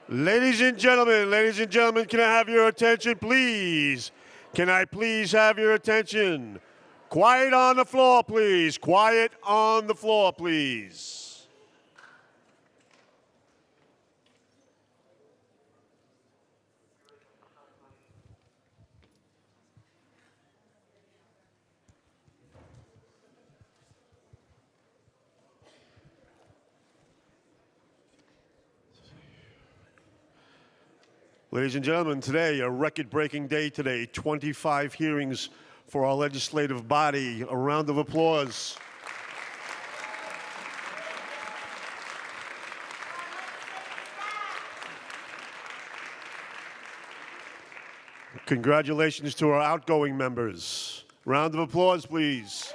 Ladies and gentlemen, can I have your attention, please? Can I please have your attention? Quiet on the floor, please. Quiet on the floor, please. Ladies and gentlemen, today, a record-breaking day today, 25 hearings for our legislative body. A round of applause. Congratulations to our outgoing members. Round of applause, please.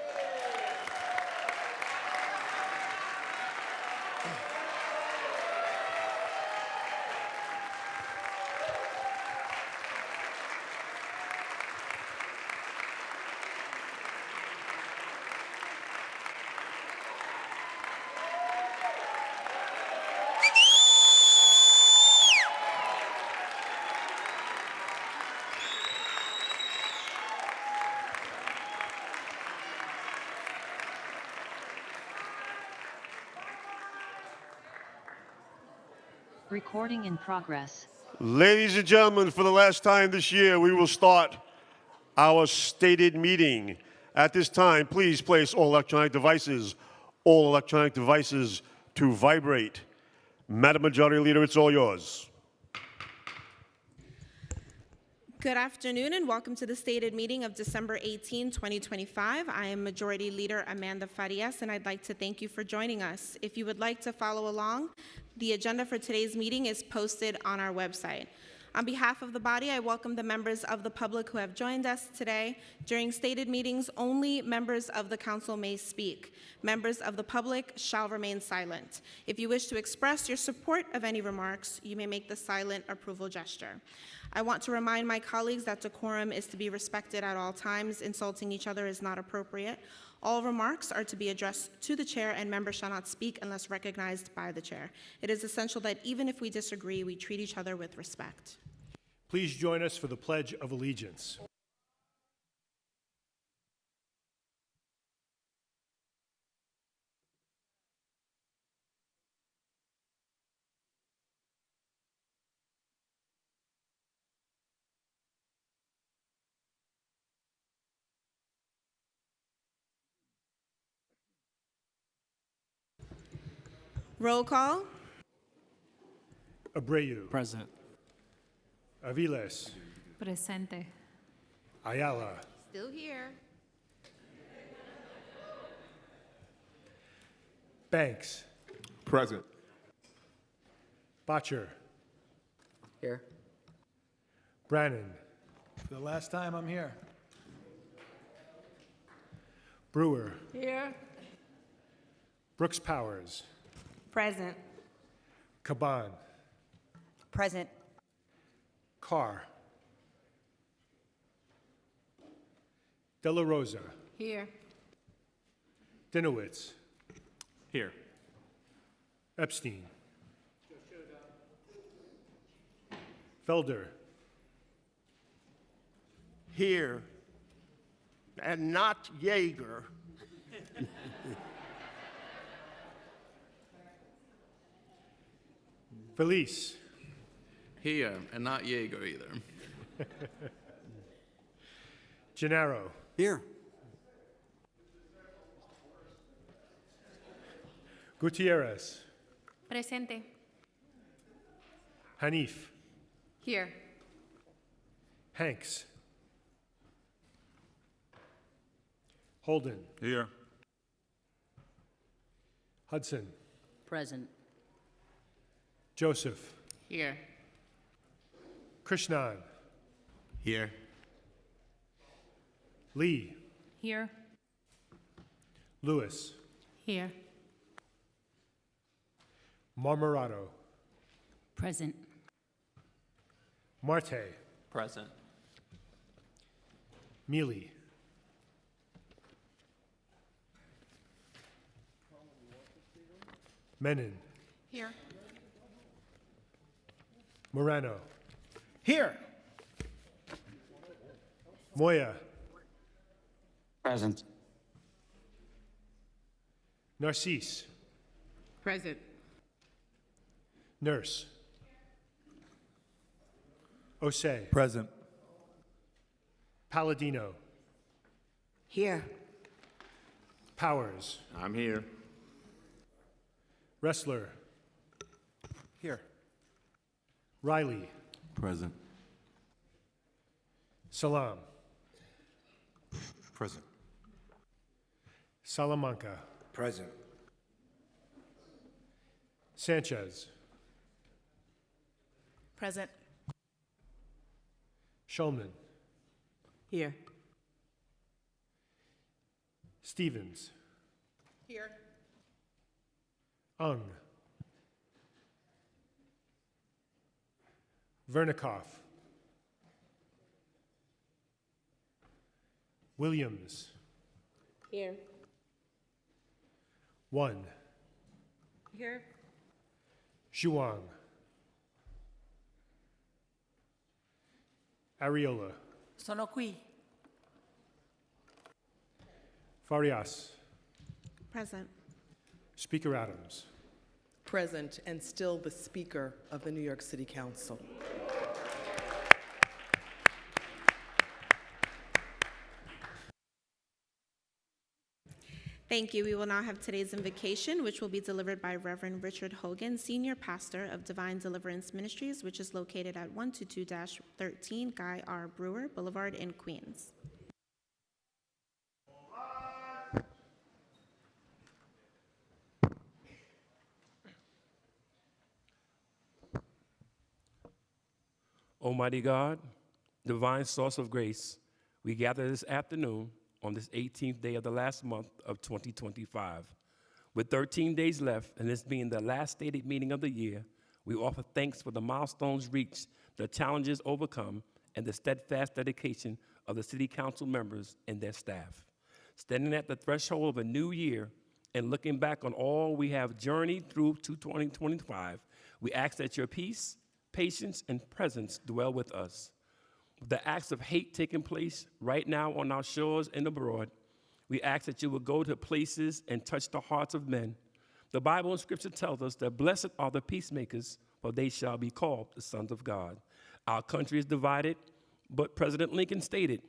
Recording in progress. Ladies and gentlemen, for the last time this year, we will start our stated meeting. At this time, please place all electronic devices to vibrate. Madam Majority Leader, it's all yours. Good afternoon and welcome to the stated meeting of December 18, 2025. I am Majority Leader Amanda Farias and I'd like to thank you for joining us. If you would like to follow along, the agenda for today's meeting is posted on our website. On behalf of the body, I welcome the members of the public who have joined us today. During stated meetings, only members of the council may speak. Members of the public shall remain silent. If you wish to express your support of any remarks, you may make the silent approval gesture. I want to remind my colleagues that decorum is to be respected at all times. Insulting each other is not appropriate. All remarks are to be addressed to the chair and members shall not speak unless recognized by the chair. It is essential that even if we disagree, we treat each other with respect. Please join us for the Pledge of Allegiance. Roll call. Abreu. Present. Aviles. Presente. Ayala. Still here. Banks. Present. Botcher. Here. Brannon. For the last time, I'm here. Brewer. Here. Brooks Powers. Present. Caban. Present. Carr. De La Rosa. Here. Dinowitz. Here. Epstein. Felder. Here, and not Jaeger. Felice. Here, and not Jaeger either. Gennaro. Here. Gutierrez. Presente. Hanif. Here. Hanks. Holden. Here. Hudson. Present. Joseph. Here. Krishnan. Here. Lee. Here. Lewis. Here. Marmorato. Present. Marte. Present. Mealy. Menon. Here. Morano. Here. Moya. Present. Narcisse. Present. Nurse. Osei. Present. Palladino. Here. Powers. I'm here. Wrestler. Here. Riley. Present. Salam. Present. Salamanca. Present. Sanchez. Present. Shulman. Here. Stevens. Here. Ung. Vernikoff. Williams. Here. One. Here. Zhuang. Ariola. Sono qui. Farias. Present. Speaker Adams. Present and still the Speaker of the New York City Council. Thank you. We will now have today's invocation, which will be delivered by Reverend Richard Hogan, Senior Pastor of Divine Deliverance Ministries, which is located at 122-13 Guy R. Brewer Boulevard in Queens. Almighty God, divine source of grace, we gather this afternoon on this 18th day of the last month of 2025. With 13 days left, and this being the last stated meeting of the year, we offer thanks for the milestones reached, the challenges overcome, and the steadfast dedication of the City Council members and their staff. Standing at the threshold of a new year and looking back on all we have journeyed through to 2025, we ask that your peace, patience, and presence dwell with us. With the acts of hate taking place right now on our shores and abroad, we ask that you will go to places and touch the hearts of men. The Bible and Scripture tells us that blessed are the peacemakers, for they shall be called the sons of God. Our country is divided, but President Lincoln stated,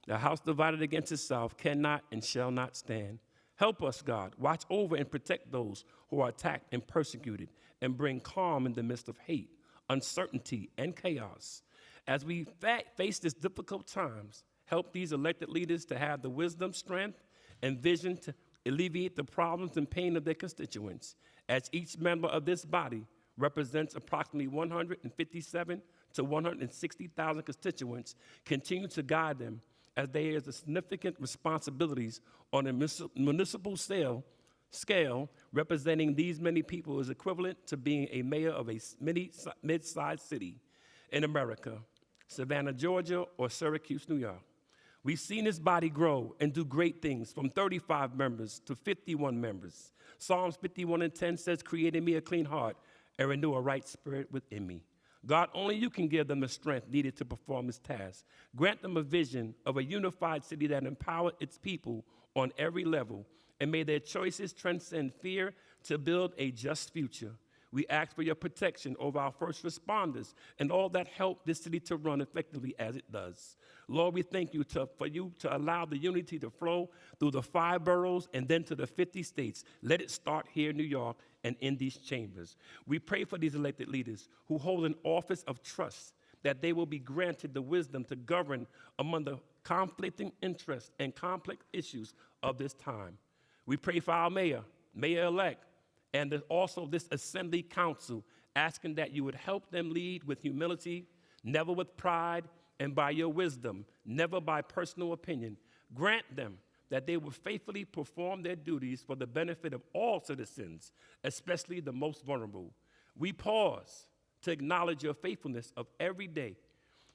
the house divided against itself cannot and shall not stand. Help us, God. Watch over and protect those who are attacked and persecuted, and bring calm in the midst of hate, uncertainty, and chaos. As we face these difficult times, help these elected leaders to have the wisdom, strength, and vision to alleviate the problems and pain of their constituents, as each member of this body represents approximately 157 to 160,000 constituents. Continue to guide them as there is a significant responsibilities on a municipal scale. Representing these many people is equivalent to being a mayor of a mid-sized city in America, Savannah, Georgia, or Syracuse, New York. We've seen this body grow and do great things, from 35 members to 51 members. Psalms 51:10 says, create in me a clean heart and renew a right spirit within me. God, only you can give them the strength needed to perform this task. Grant them a vision of a unified city that empowers its people on every level, and may their choices transcend fear to build a just future. We ask for your protection over our first responders and all that help this city to run effectively as it does. Lord, we thank you for you to allow the unity to flow through the 5 boroughs and then to the 50 states. Let it start here in New York and in these chambers. We pray for these elected leaders who hold an office of trust, that they will be granted the wisdom to govern among the conflicting interests and complex issues of this time. We pray for our mayor-elect, and also this Assembly Council, asking that you would help them lead with humility, never with pride, and by your wisdom, never by personal opinion. Grant them that they will faithfully perform their duties for the benefit of all citizens, especially the most vulnerable. We pause to acknowledge your faithfulness of every day.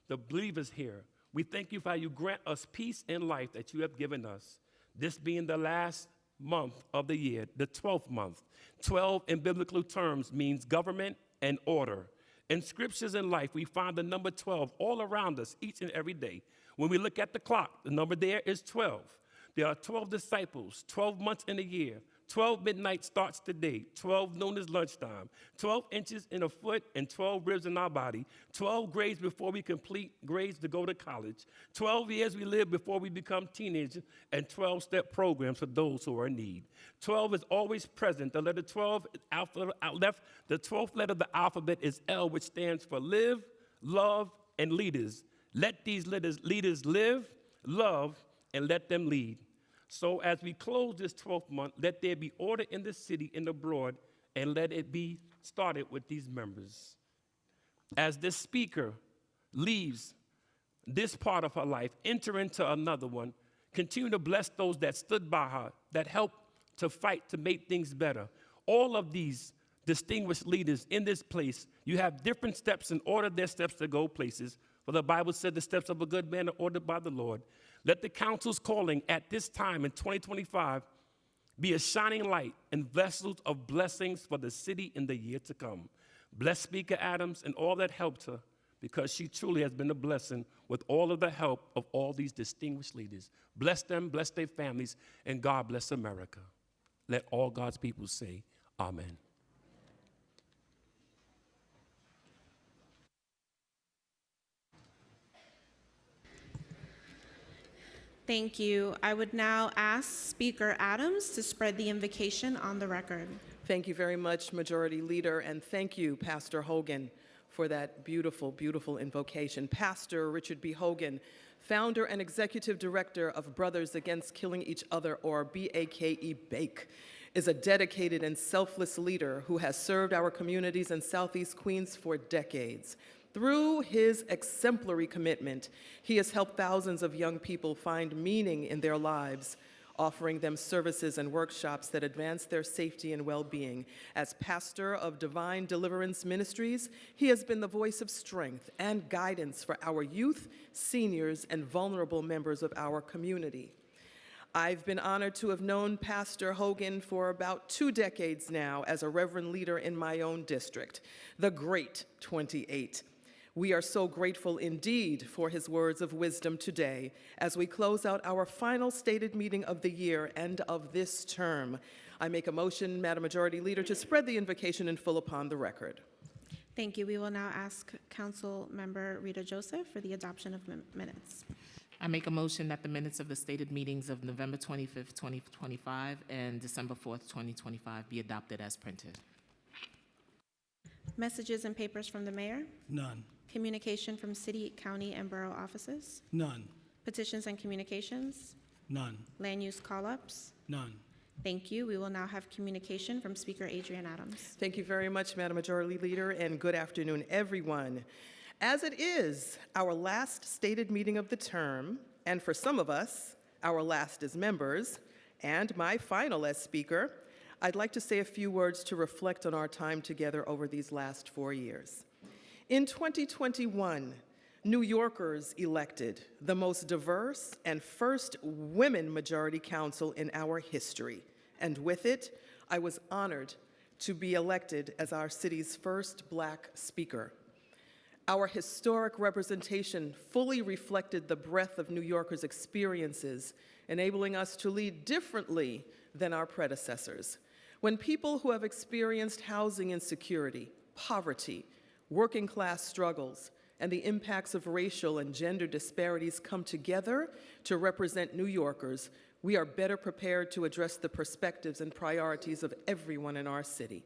The believers here, we thank you for how you grant us peace and life that you have given us. This being the last month of the year, the 12th month. 12 in biblical terms means government and order. In scriptures and life, we find the number 12 all around us each and every day. When we look at the clock, the number there is 12. There are 12 disciples, 12 months in a year. 12 midnight starts today. 12 noon is lunchtime. 12 inches in a foot and 12 ribs in our body. 12 grades before we complete grades to go to college. 12 years we live before we become teenagers, and 12-step programs for those who are in need. 12 is always present. The letter 12 is left. The 12th letter of the alphabet is L, which stands for live, love, and leaders. Let these leaders live, love, and let them lead. So as we close this 12th month, let there be order in the city and abroad, and let it be started with these members. As this speaker leaves this part of her life, enter into another one, continue to bless those that stood by her, that helped to fight to make things better. All of these distinguished leaders in this place, you have different steps and order their steps to go places. For the Bible said the steps of a good man are ordered by the Lord. Let the council's calling at this time in 2025 be a shining light and vessels of blessings for the city in the year to come. Bless Speaker Adams and all that helped her, because she truly has been a blessing with all of the help of all these distinguished leaders. Bless them, bless their families, and God bless America. Let all God's people say, amen. Thank you. I would now ask Speaker Adams to spread the invocation on the record. Thank you very much, Majority Leader, and thank you, Pastor Hogan, for that beautiful, beautiful invocation. Pastor Richard B. Hogan, founder and executive director of Brothers Against Killing Each Other, or BAKE BAKE, is a dedicated and selfless leader who has served our communities in Southeast Queens for decades. Through his exemplary commitment, he has helped thousands of young people find meaning in their lives, offering them services and workshops that advance their safety and well-being. As pastor of Divine Deliverance Ministries, he has been the voice of strength and guidance for our youth, seniors, and vulnerable members of our community. I've been honored to have known Pastor Hogan for about 2 decades now as a reverend leader in my own district, the Great 28. We are so grateful indeed for his words of wisdom today as we close out our final stated meeting of the year and of this term. I make a motion, Madam Majority Leader, to spread the invocation in full upon the record. Thank you. We will now ask Council Member Rita Joseph for the adoption of minutes. I make a motion that the minutes of the stated meetings of November 25th, 2025 and December 4th, 2025 be adopted as printed. Messages and papers from the mayor. None. Communication from city, county, and borough offices. None. Petitions and communications. None. Land use call-ups. None. Thank you. We will now have communication from Speaker Adrienne Adams. Thank you very much, Madam Majority Leader, and good afternoon, everyone. As it is our last stated meeting of the term, and for some of us, our last as members, and my final as Speaker, I'd like to say a few words to reflect on our time together over these last 4 years. In 2021, New Yorkers elected the most diverse and first women majority council in our history. And with it, I was honored to be elected as our city's first Black speaker. Our historic representation fully reflected the breadth of New Yorkers' experiences, enabling us to lead differently than our predecessors. When people who have experienced housing insecurity, poverty, working class struggles, and the impacts of racial and gender disparities come together to represent New Yorkers, we are better prepared to address the perspectives and priorities of everyone in our city.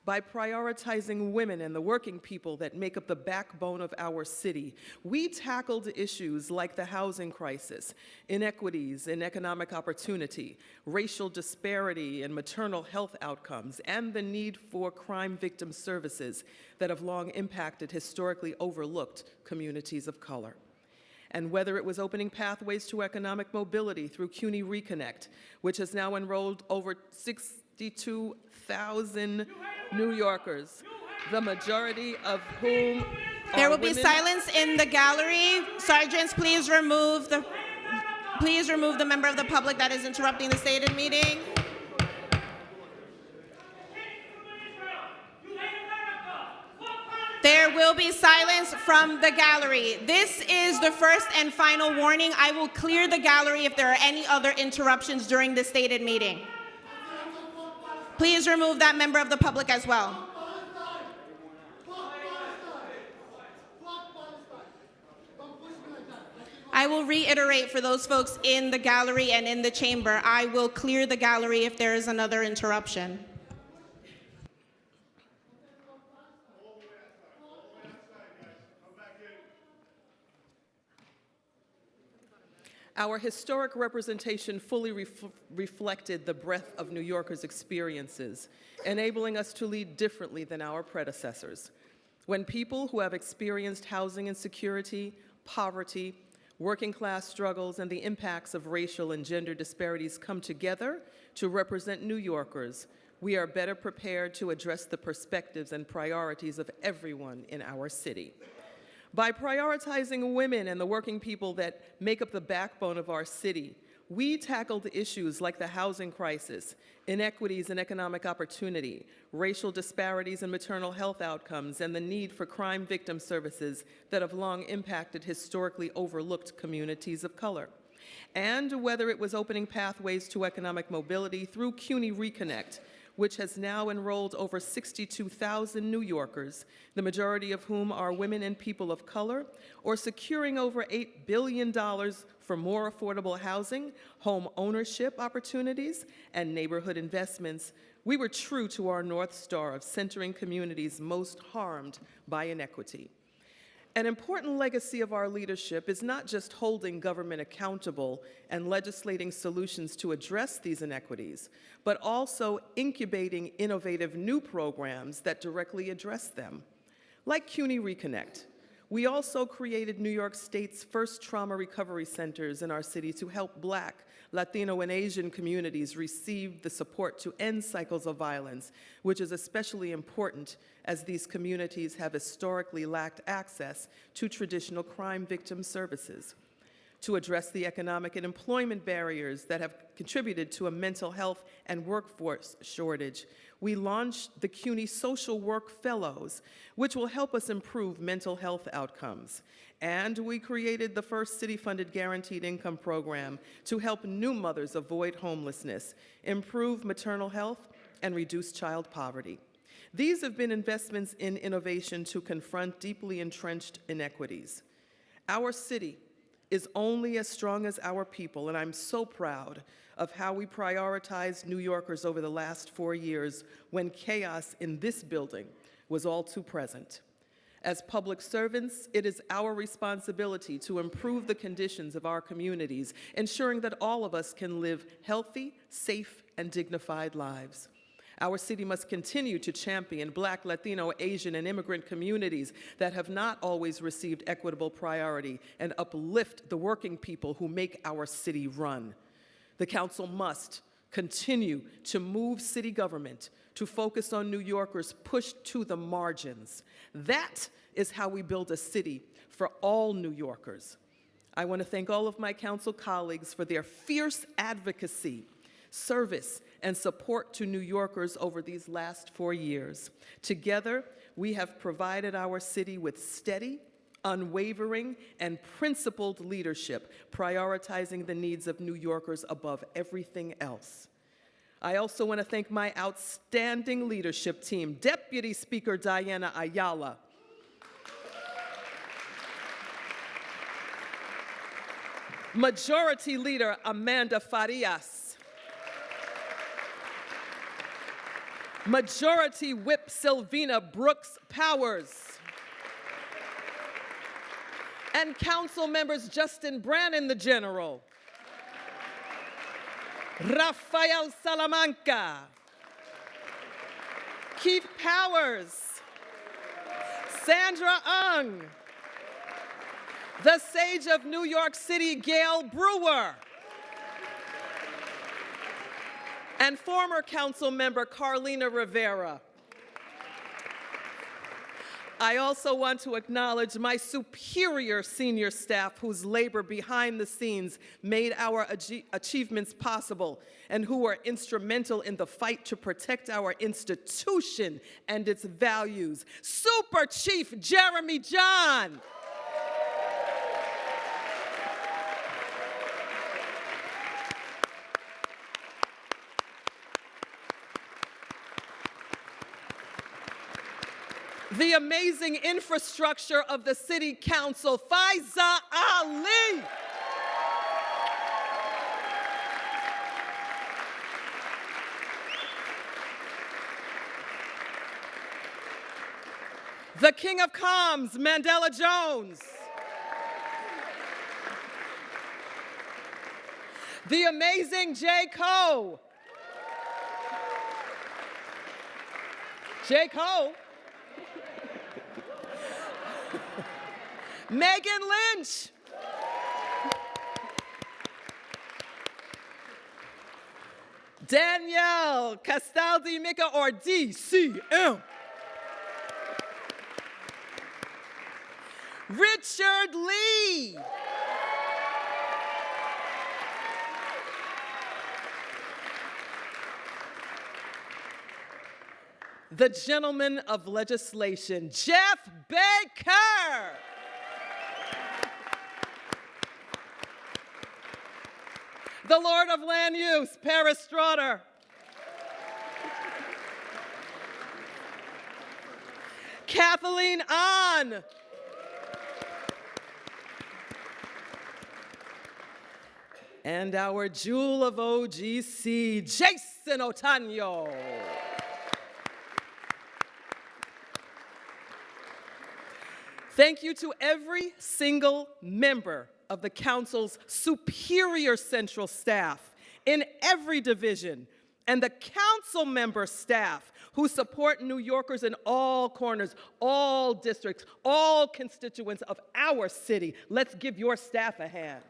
By prioritizing women and the working people that make up the backbone of our city, we tackled issues like the housing crisis, inequities in economic opportunity, racial disparity in maternal health outcomes, and the need for crime victim services that have long impacted historically overlooked communities of color. And whether it was opening pathways to economic mobility through CUNY Reconnect, which has now enrolled over 62,000 New Yorkers, the majority of whom There are will be women. silence in the gallery. Sergeants, please remove the member of the public that is interrupting the stated meeting. There will be silence from the gallery. This is the first and final warning. I will clear the gallery if there are any other interruptions during the stated meeting. Please remove that member of the public as well. I will reiterate for those folks in the gallery and in the chamber, I will clear the gallery if there is another interruption. Our historic representation fully reflected the breadth of New Yorkers' experiences, enabling us to lead differently than our predecessors. When people who have experienced housing insecurity, poverty, working class struggles, and the impacts of racial and gender disparities come together to represent New Yorkers, we are better prepared to address the perspectives and priorities of everyone in our city. By prioritizing women and the working people that make up the backbone of our city, we tackled issues like the housing crisis, inequities in economic opportunity, racial disparities in maternal health outcomes, and the need for crime victim services that have long impacted historically overlooked communities of color. And whether it was opening pathways to economic mobility through CUNY Reconnect, which has now enrolled over 62,000 New Yorkers, the majority of whom are women and people of color, or securing over $8 billion for more affordable housing, home ownership opportunities, and neighborhood investments, we were true to our North Star of centering communities most harmed by inequity. An important legacy of our leadership is not just holding government accountable and legislating solutions to address these inequities, but also incubating innovative new programs that directly address them. Like CUNY Reconnect, we also created New York State's first trauma recovery centers in our city to help Black, Latino, and Asian communities receive the support to end cycles of violence, which is especially important as these communities have historically lacked access to traditional crime victim services. To address the economic and employment barriers that have contributed to a mental health and workforce shortage, we launched the CUNY Social Work Fellows, which will help us improve mental health outcomes. And we created the first city-funded guaranteed income program to help new mothers avoid homelessness, improve maternal health, and reduce child poverty. These have been investments in innovation to confront deeply entrenched inequities. Our city is only as strong as our people, and I'm so proud of how we prioritized New Yorkers over the last 4 years when chaos in this building was all too present. As public servants, it is our responsibility to improve the conditions of our communities, ensuring that all of us can live healthy, safe, and dignified lives. Our city must continue to champion Black, Latino, Asian, and immigrant communities that have not always received equitable priority and uplift the working people who make our city run. The council must continue to move city government to focus on New Yorkers pushed to the margins. That is how we build a city for all New Yorkers. I want to thank all of my council colleagues for their fierce advocacy, service, and support to New Yorkers over these last 4 years. Together, we have provided our city with steady, unwavering, and principled leadership, prioritizing the needs of New Yorkers above everything else. I also want to thank my outstanding leadership team, Deputy Speaker Diana Ayala, Majority Leader Amanda Farias, Majority Whip Sylvina Brooks Powers, and Council Members Justin Brannon, the General, Rafael Salamanca, Keith Powers, Sandra Ung, the Sage of New York City, Gail Brewer, and former Council Member Carlina Rivera. I also want to acknowledge my superior senior staff whose labor behind the scenes made our achievements possible and who were instrumental in the fight to protect our institution and its values. Super Chief Jeremy John. The amazing infrastructure of the City Council, Faiza Ali. The King of Comms, Mandela Jones. The amazing J. Cole. J. Cole. Megan Lynch. Danielle Castaldi Mika, or DCM. Richard Lee. The gentleman of legislation, Jeff Baker. The Lord of Land Use, Paris Strotter. Kathleen Ahn. And our jewel of OGC, Jason Otaño. Thank you to every single member of the Council's superior central staff in every division, and the Council member staff who support New Yorkers in all corners, all districts, all constituents of our city. Let's give your staff a hand.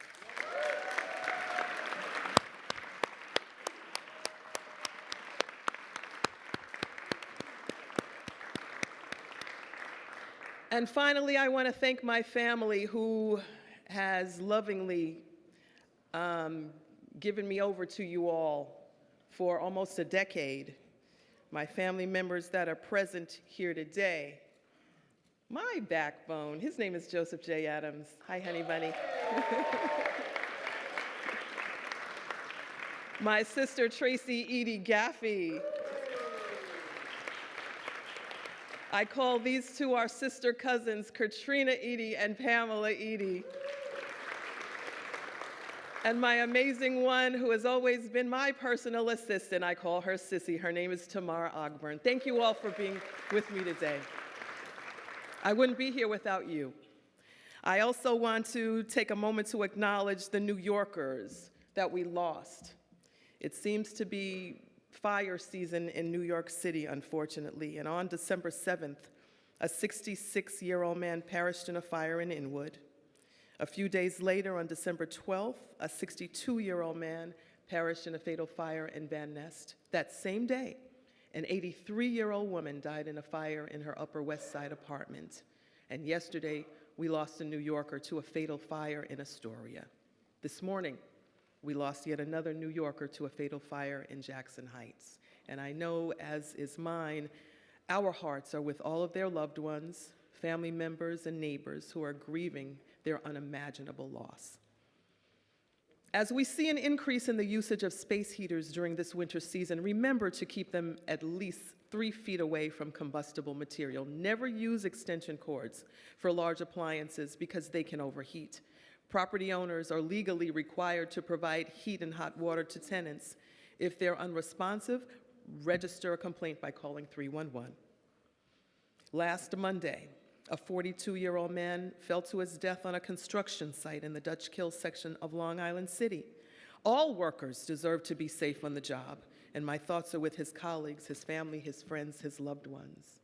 And finally, I want to thank my family who has lovingly given me over to you all for almost a decade. My family members that are present here today. My backbone, his name is Joseph J. Adams. Hi, honey bunny. My sister, Tracy Edie Gaffey. I call these two our sister cousins, Katrina Edie and Pamela Edie. And my amazing one, who has always been my personal assistant, I call her Sissy. Her name is Tamara Ogburn. Thank you all for being with me today. I wouldn't be here without you. I also want to take a moment to acknowledge the New Yorkers that we lost. It seems to be fire season in New York City, unfortunately, and on December 7th, a 66-year-old man perished in a fire in Inwood. A few days later, on December 12th, a 62-year-old man perished in a fatal fire in Van Nest. That same day, an 83-year-old woman died in a fire in her Upper West Side apartment. And yesterday, we lost a New Yorker to a fatal fire in Astoria. This morning, we lost yet another New Yorker to a fatal fire in Jackson Heights. And I know, as is mine, our hearts are with all of their loved ones, family members, and neighbors who are grieving their unimaginable loss. As we see an increase in the usage of space heaters during this winter season, remember to keep them at least 3 feet away from combustible material. Never use extension cords for large appliances because they can overheat. Property owners are legally required to provide heat and hot water to tenants. If they're unresponsive, register a complaint by calling 311. Last Monday, a 42-year-old man fell to his death on a construction site in the Dutch Kill section of Long Island City. All workers deserve to be safe on the job, and my thoughts are with his colleagues, his family, his friends, his loved ones.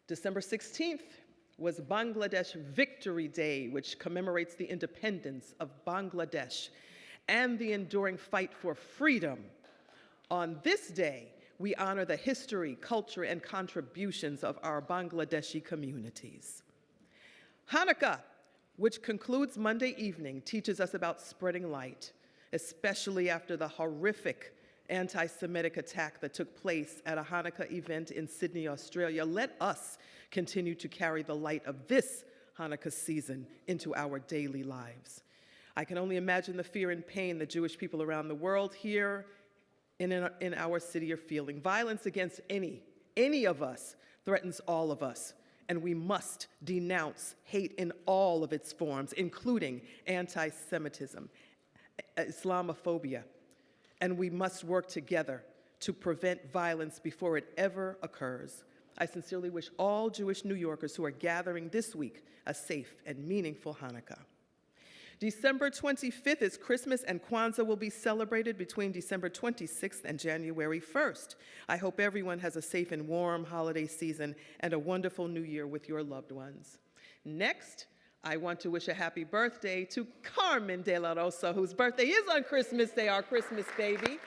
December 16th was Bangladesh Victory Day, which commemorates the independence of Bangladesh and the enduring fight for freedom. On this day, we honor the history, culture, and contributions of our Bangladeshi communities. Hanukkah, which concludes Monday evening, teaches us about spreading light, especially after the horrific anti-Semitic attack that took place at a Hanukkah event in Sydney, Australia. Let us continue to carry the light of this Hanukkah season into our daily lives. I can only imagine the fear and pain the Jewish people around the world here in our city are feeling. Violence against any of us threatens all of us, and we must denounce hate in all of its forms, including anti-Semitism, Islamophobia, and we must work together to prevent violence before it ever occurs. I sincerely wish all Jewish New Yorkers who are gathering this week a safe and meaningful Hanukkah. December 25th is Christmas, and Kwanzaa will be celebrated between December 26th and January 1st. I hope everyone has a safe and warm holiday season and a wonderful new year with your loved ones. Next, I want to wish a happy birthday to Carmen De La Rosa, whose birthday is on Christmas Day, our Christmas baby.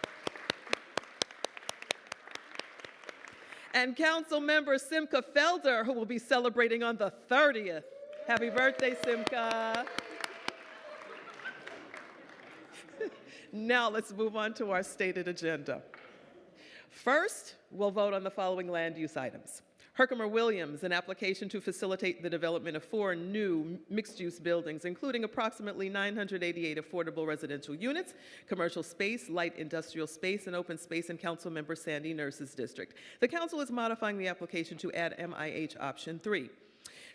And Council Member Simcha Felder, who will be celebrating on the 30th. Happy birthday, Simcha. Now let's move on to our stated agenda. First, we'll vote on the following land use items. Herkimer Williams, an application to facilitate the development of 4 new mixed-use buildings, including approximately 988 affordable residential units, commercial space, light industrial space, and open space in Councilmember Sandy Nurse's district. The council is modifying the application to add MIH option 3.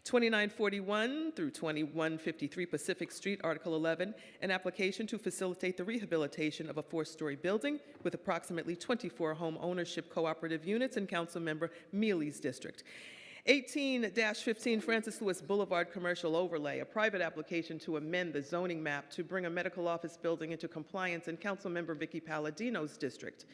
2941 through 2153 Pacific Street, Article 11, an application to facilitate the rehabilitation of a 4-story building with approximately 24 home ownership cooperative units in Councilmember Mealy's district. 18-15 Francis Lewis Boulevard Commercial Overlay, a private application to amend the zoning map to bring a medical office building into compliance in Councilmember Vicky Palladino's district.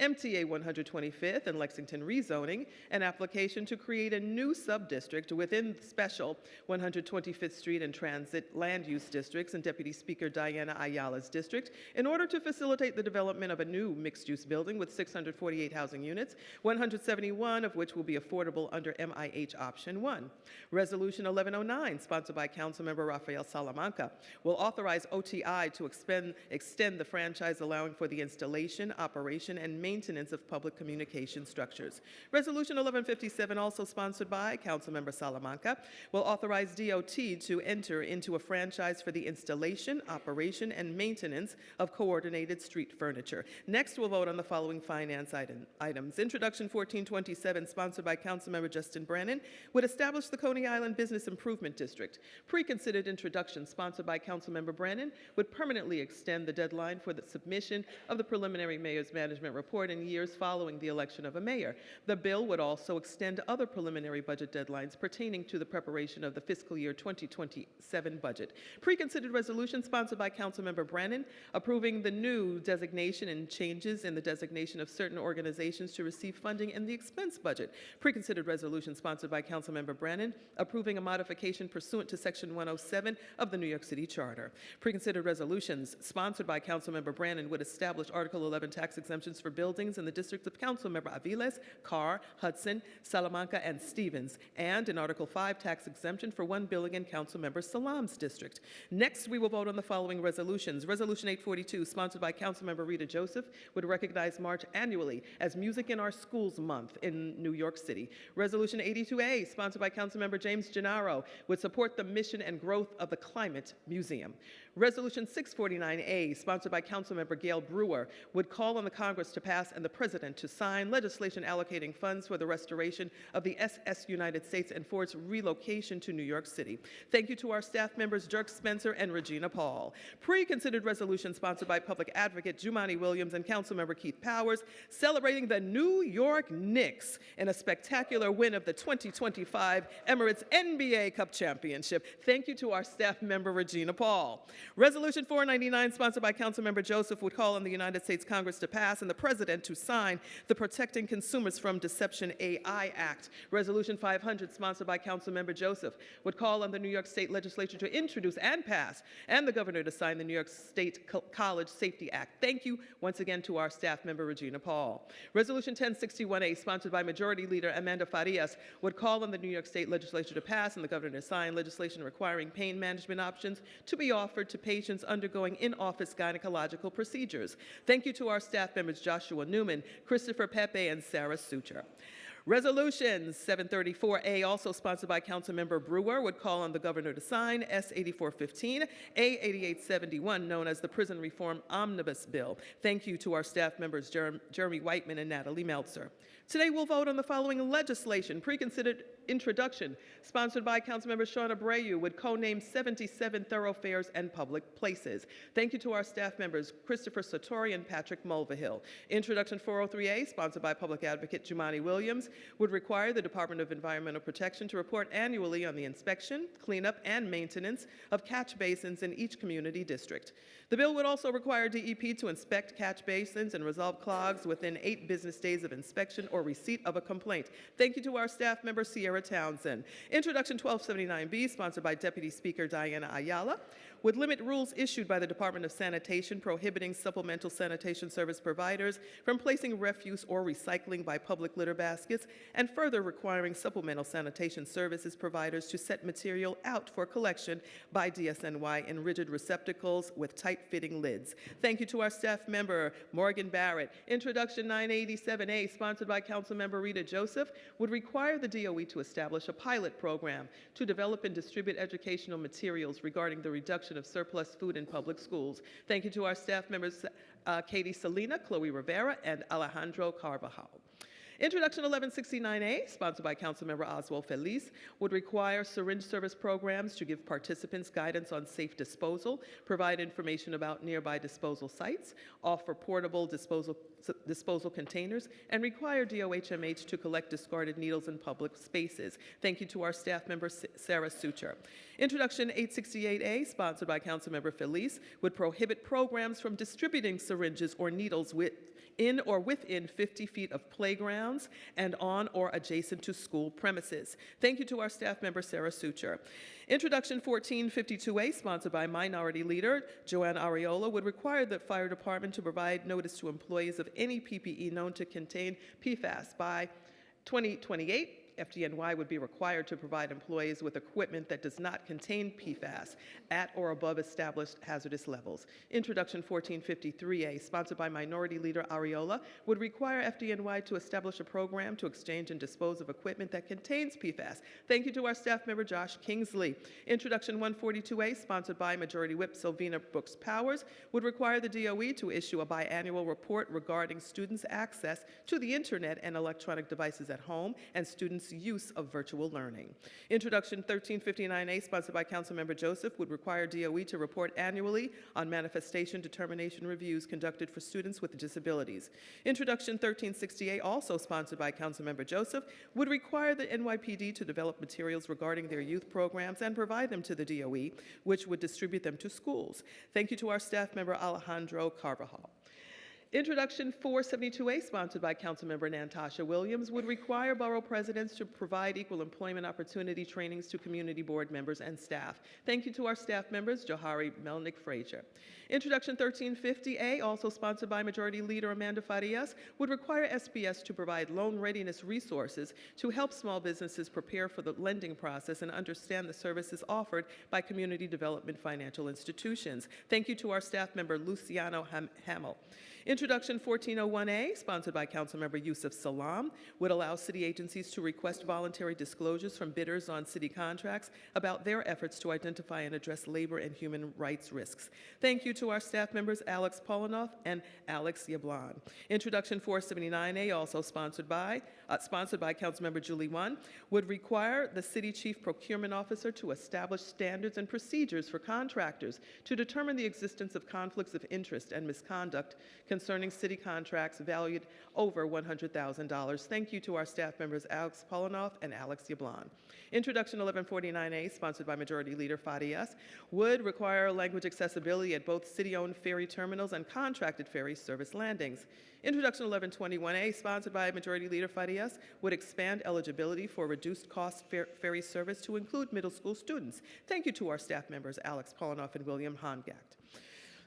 MTA 125th and Lexington rezoning, an application to create a new sub-district within special 125th Street and Transit land use districts in Deputy Speaker Diana Ayala's district in order to facilitate the development of a new mixed-use building with 648 housing units, 171 of which will be affordable under MIH Option 1. Resolution 1109, sponsored by Councilmember Rafael Salamanca, will authorize OTI to extend the franchise allowing for the installation, operation, and maintenance of public communication structures. Resolution 1157, also sponsored by Councilmember Salamanca, will authorize DOT to enter into a franchise for the installation, operation, and maintenance of coordinated street furniture. Next, we'll vote on the following finance items. Introduction 1427, sponsored by Councilmember Justin Brannan, would establish the Coney Island Business Improvement District. Preconsidered introduction, sponsored by Councilmember Brannan, would permanently extend the deadline for the submission of the preliminary mayor's management report in years following the election of a mayor. The bill would also extend other preliminary budget deadlines pertaining to the preparation of the fiscal year 2027 budget. Preconsidered resolution sponsored by Councilmember Brannan, approving the new designation and changes in the designation of certain organizations to receive funding in the expense budget. Preconsidered resolution sponsored by Councilmember Brannan, approving a modification pursuant to Section 107 of the New York City Charter. Preconsidered resolutions sponsored by Councilmember Brannan would establish Article 11 tax exemptions for buildings in the districts of Councilmember Aviles, Carr, Hudson, Salamanca, and Stevens, and in Article 5, tax exemption for one building in Councilmember Salam's district. Next, we will vote on the following resolutions. Resolution 842, sponsored by Councilmember Rita Joseph, would recognize March annually as Music in Our Schools Month in New York City. Resolution 82A, sponsored by Councilmember James Gennaro, would support the mission and growth of the Climate Museum. Resolution 649A, sponsored by Councilmember Gail Brewer, would call on the Congress to pass and the President to sign legislation allocating funds for the restoration of the SS United States and for its relocation to New York City. Thank you to our staff members Dirk Spencer and Regina Paul. Pre-considered resolution sponsored by Public Advocate Jumani Williams and Councilmember Keith Powers, celebrating the New York Knicks in a spectacular win of the 2025 Emirates NBA Cup Championship. Thank you to our staff member Regina Paul. Resolution 499, sponsored by Councilmember Joseph, would call on the United States Congress to pass and the President to sign the Protecting Consumers from Deception AI Act. Resolution 500, sponsored by Councilmember Joseph, would call on the New York State Legislature to introduce and pass, and the Governor to sign the New York State College Safety Act. Thank you once again to our staff member, Regina Paul. Resolution 1061A, sponsored by Majority Leader Amanda Farias, would call on the New York State Legislature to pass and the Governor to sign legislation requiring pain management options to be offered to patients undergoing in-office gynecological procedures. Thank you to our staff members Joshua Newman, Christopher Pepe, and Sarah Sucher. Resolution 734A, also sponsored by Councilmember Brewer, would call on the Governor to sign S-8415, A-8871, known as the Prison Reform Omnibus Bill. Thank you to our staff members Jeremy Whiteman and Natalie Meltzer. Today we'll vote on the following legislation. Pre-considered introduction, sponsored by Councilmember Shauna Abreu, would co-name 77 thoroughfares and public places. Thank you to our staff members Christopher Sartori and Patrick Mulvihill. Introduction 403A, sponsored by Public Advocate Jumani Williams, would require the Department of Environmental Protection to report annually on the inspection, cleanup, and maintenance of catch basins in each community district. The bill would also require DEP to inspect catch basins and resolve clogs within 8 business days of inspection or receipt of a complaint. Thank you to our staff member Sierra Townsend. Introduction 1279B, sponsored by Deputy Speaker Diana Ayala, would limit rules issued by the Department of Sanitation prohibiting supplemental sanitation service providers from placing refuse or recycling by public litter baskets, and further requiring supplemental sanitation services providers to set material out for collection by DSNY in rigid receptacles with tight-fitting lids. Thank you to our staff member Morgan Barrett. Introduction 987A, sponsored by Councilmember Rita Joseph, would require the DOE to establish a pilot program to develop and distribute educational materials regarding the reduction of surplus food in public schools. Thank you to our staff members Katie Salina, Chloe Rivera, and Alejandro Carvajal. Introduction 1169A, sponsored by Councilmember Oswald Feliz, would require syringe service programs to give participants guidance on safe disposal, provide information about nearby disposal sites, offer portable disposal containers, and require DOHMH to collect discarded needles in public spaces. Thank you to our staff member Sarah Sucher. Introduction 868A, sponsored by Councilmember Feliz, would prohibit programs from distributing syringes or needles in or within 50 feet of playgrounds and on or adjacent to school premises. Thank you to our staff member Sarah Sucher. Introduction 1452A, sponsored by Minority Leader Joanne Ariola, would require the fire department to provide notice to employees of any PPE known to contain PFAS. By 2028, FDNY would be required to provide employees with equipment that does not contain PFAS at or above established hazardous levels. Introduction 1453A, sponsored by Minority Leader Ariola, would require FDNY to establish a program to exchange and dispose of equipment that contains PFAS. Thank you to our staff member Josh Kingsley. Introduction 142A, sponsored by Majority Whip Sylvina Brooks Powers, would require the DOE to issue a biannual report regarding students' access to the internet and electronic devices at home and students' use of virtual learning. Introduction 1359A, sponsored by Councilmember Joseph, would require DOE to report annually on manifestation determination reviews conducted for students with disabilities. Introduction 1360A, also sponsored by Councilmember Joseph, would require the NYPD to develop materials regarding their youth programs and provide them to the DOE, which would distribute them to schools. Thank you to our staff member Alejandro Carvajal. Introduction 472A, sponsored by Councilmember Natasha Williams, would require borough presidents to provide equal employment opportunity trainings to community board members and staff. Thank you to our staff members, Johari Melnick Frazier. Introduction 1350A, also sponsored by Majority Leader Amanda Farias, would require SBS to provide loan readiness resources to help small businesses prepare for the lending process and understand the services offered by community development financial institutions. Thank you to our staff member, Luciano Hamel. Introduction 1401A, sponsored by Councilmember Yusuf Salam, would allow city agencies to request voluntary disclosures from bidders on city contracts about their efforts to identify and address labor and human rights risks. Thank you to our staff members Alex Polinoff and Alex Yablon. Introduction 479A, also sponsored by Councilmember Julie Won, would require the city chief procurement officer to establish standards and procedures for contractors to determine the existence of conflicts of interest and misconduct concerning city contracts valued over $100,000. Thank you to our staff members Alex Polinoff and Alex Yablon. Introduction 1149A, sponsored by Majority Leader Farias, would require language accessibility at both city-owned ferry terminals and contracted ferry service landings. Introduction 1121A, sponsored by Majority Leader Farias, would expand eligibility for reduced-cost ferry service to include middle school students. Thank you to our staff members Alex Polinoff and William Hongacht.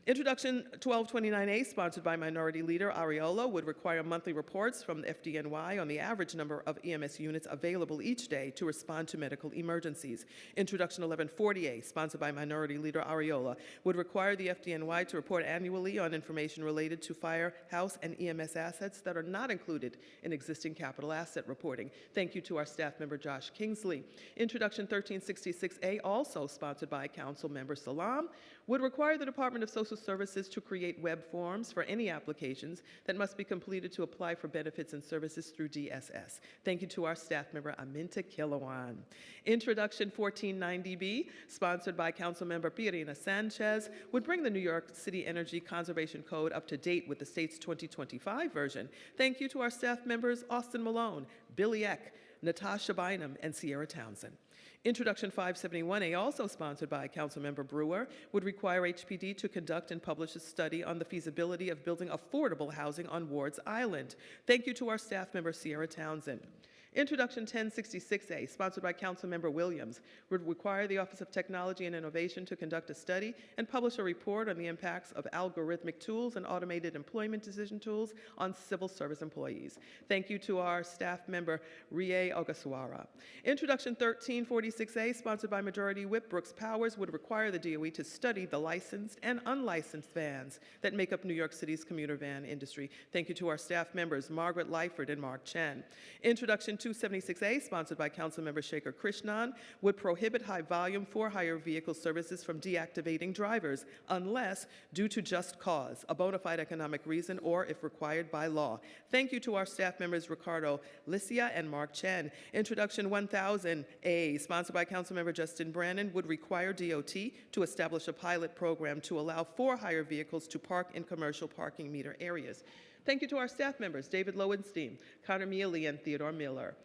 Introduction 1229A, sponsored by Minority Leader Ariola, would require monthly reports from the FDNY on the average number of EMS units available each day to respond to medical emergencies. Introduction 1140A, sponsored by Minority Leader Ariola, would require the FDNY to report annually on information related to firehouse and EMS assets that are not included in existing capital asset reporting. Thank you to our staff member Josh Kingsley. Introduction 1366A, also sponsored by Council Member Salam, would require the Department of Social Services to create web forms for any applications that must be completed to apply for benefits and services through DSS. Thank you to our staff member Aminta Kilawan. Introduction 1490B, sponsored by Councilmember Pirina Sanchez, would bring the New York City Energy Conservation Code up to date with the state's 2025 version. Thank you to our staff members Austin Malone, Billy Eck, Natasha Bynum, and Sierra Townsend. Introduction 571A, also sponsored by Councilmember Brewer, would require HPD to conduct and publish a study on the feasibility of building affordable housing on Ward's Island. Thank you to our staff member Sierra Townsend. Introduction 1066A, sponsored by Councilmember Williams, would require the Office of Technology and Innovation to conduct a study and publish a report on the impacts of algorithmic tools and automated employment decision tools on civil service employees. Thank you to our staff member Rie Ogasawara. Introduction 1346A, sponsored by Majority Whip Brooks Powers, would require the DOE to study the licensed and unlicensed vans that make up New York City's commuter van industry. Thank you to our staff members Margaret Lyford and Mark Chen. Introduction 276A, sponsored by Councilmember Shekhar Krishnan, would prohibit high-volume for-hire vehicle services from deactivating drivers unless due to just cause, a bona fide economic reason, or if required by law. Thank you to our staff members Ricardo Licia and Mark Chen. Introduction 1000A, sponsored by Councilmember Justin Brannon, would require DOT to establish a pilot program to allow for-hire vehicles to park in commercial parking meter areas. Thank you to our staff members, David Lowenstein, Connor Mealy, and Theodore Miller.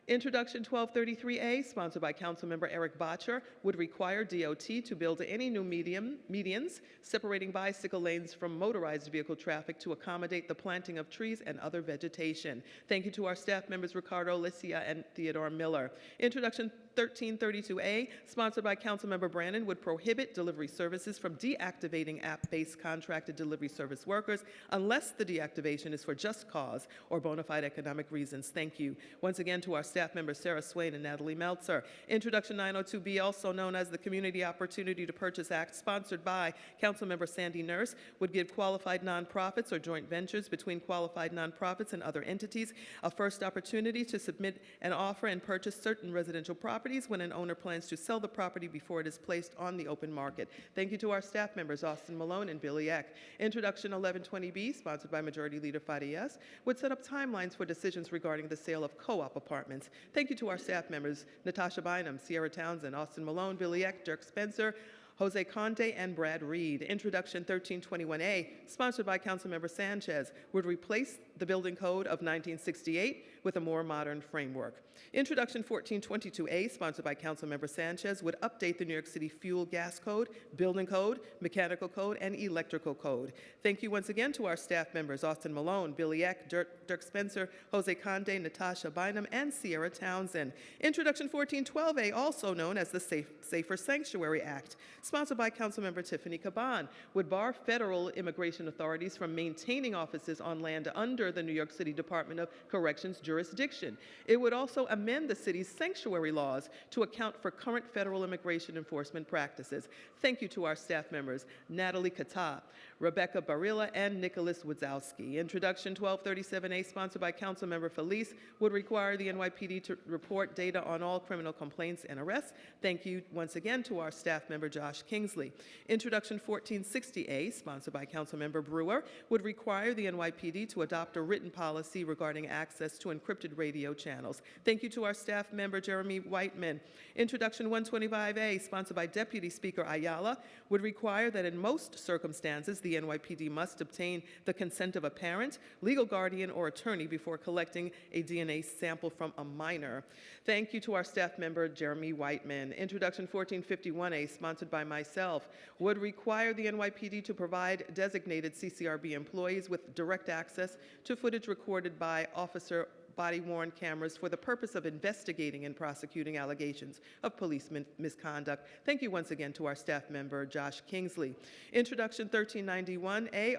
Introduction 1233A, sponsored by Councilmember Eric Botcher, would require DOT to build any new medians separating bicycle lanes from motorized vehicle traffic to accommodate the planting of trees and other vegetation. Thank you to our staff members Ricardo Licia and Theodore Miller. Introduction 1332A, sponsored by Councilmember Brannon, would prohibit delivery services from deactivating app-based contracted delivery service workers unless the deactivation is for just cause or bona fide economic reasons. Thank you once again to our staff members Sarah Swain and Natalie Meltzer. Introduction 902B, also known as the Community Opportunity to Purchase Act, sponsored by Councilmember Sandy Nurse, would give qualified nonprofits or joint ventures between qualified nonprofits and other entities a first opportunity to submit an offer and purchase certain residential properties when an owner plans to sell the property before it is placed on the open market. Thank you to our staff members Austin Malone and Billy Eck. Introduction 1120B, sponsored by Majority Leader Farias, would set up timelines for decisions regarding the sale of co-op apartments. Thank you to our staff members Natasha Bynum, Sierra Townsend, Austin Malone, Billy Eck, Dirk Spencer, Jose Conde, and Brad Reed. Introduction 1321A, sponsored by Councilmember Sanchez, would replace the building code of 1968 with a more modern framework. Introduction 1422A, sponsored by Councilmember Sanchez, would update the New York City Fuel Gas Code, Building Code, Mechanical Code, and Electrical Code. Thank you once again to our staff members Austin Malone, Billy Eck, Dirk Spencer, Jose Conde, Natasha Bynum, and Sierra Townsend. Introduction 1412A, also known as the Safer Sanctuary Act, sponsored by Councilmember Tiffany Caban, would bar federal immigration authorities from maintaining offices on land under the New York City Department of Corrections jurisdiction. It would also amend the city's sanctuary laws to account for current federal immigration enforcement practices. Thank you to our staff members, Natalie Kata, Rebecca Barilla, and Nicholas Wadzowski. Introduction 1237A, sponsored by Councilmember Felice, would require the NYPD to report data on all criminal complaints and arrests. Thank you once again to our staff member, Josh Kingsley. Introduction 1460A, sponsored by Councilmember Brewer, would require the NYPD to adopt adopt a written policy regarding access to encrypted radio channels. Thank you to our staff member, Jeremy Whiteman. Introduction 125A, sponsored by Deputy Speaker Ayala, would require that in most circumstances, the NYPD must obtain the consent of a parent, legal guardian, or attorney before collecting a DNA sample from a minor. Thank you to our staff member, Jeremy Whiteman. Introduction 1451A, sponsored by myself, would require the NYPD to provide designated CCRB employees with direct access to footage recorded by officer body-worn cameras for the purpose of investigating and prosecuting allegations of police misconduct. Thank you once again to our staff member, Josh Kingsley. Introduction 1391A,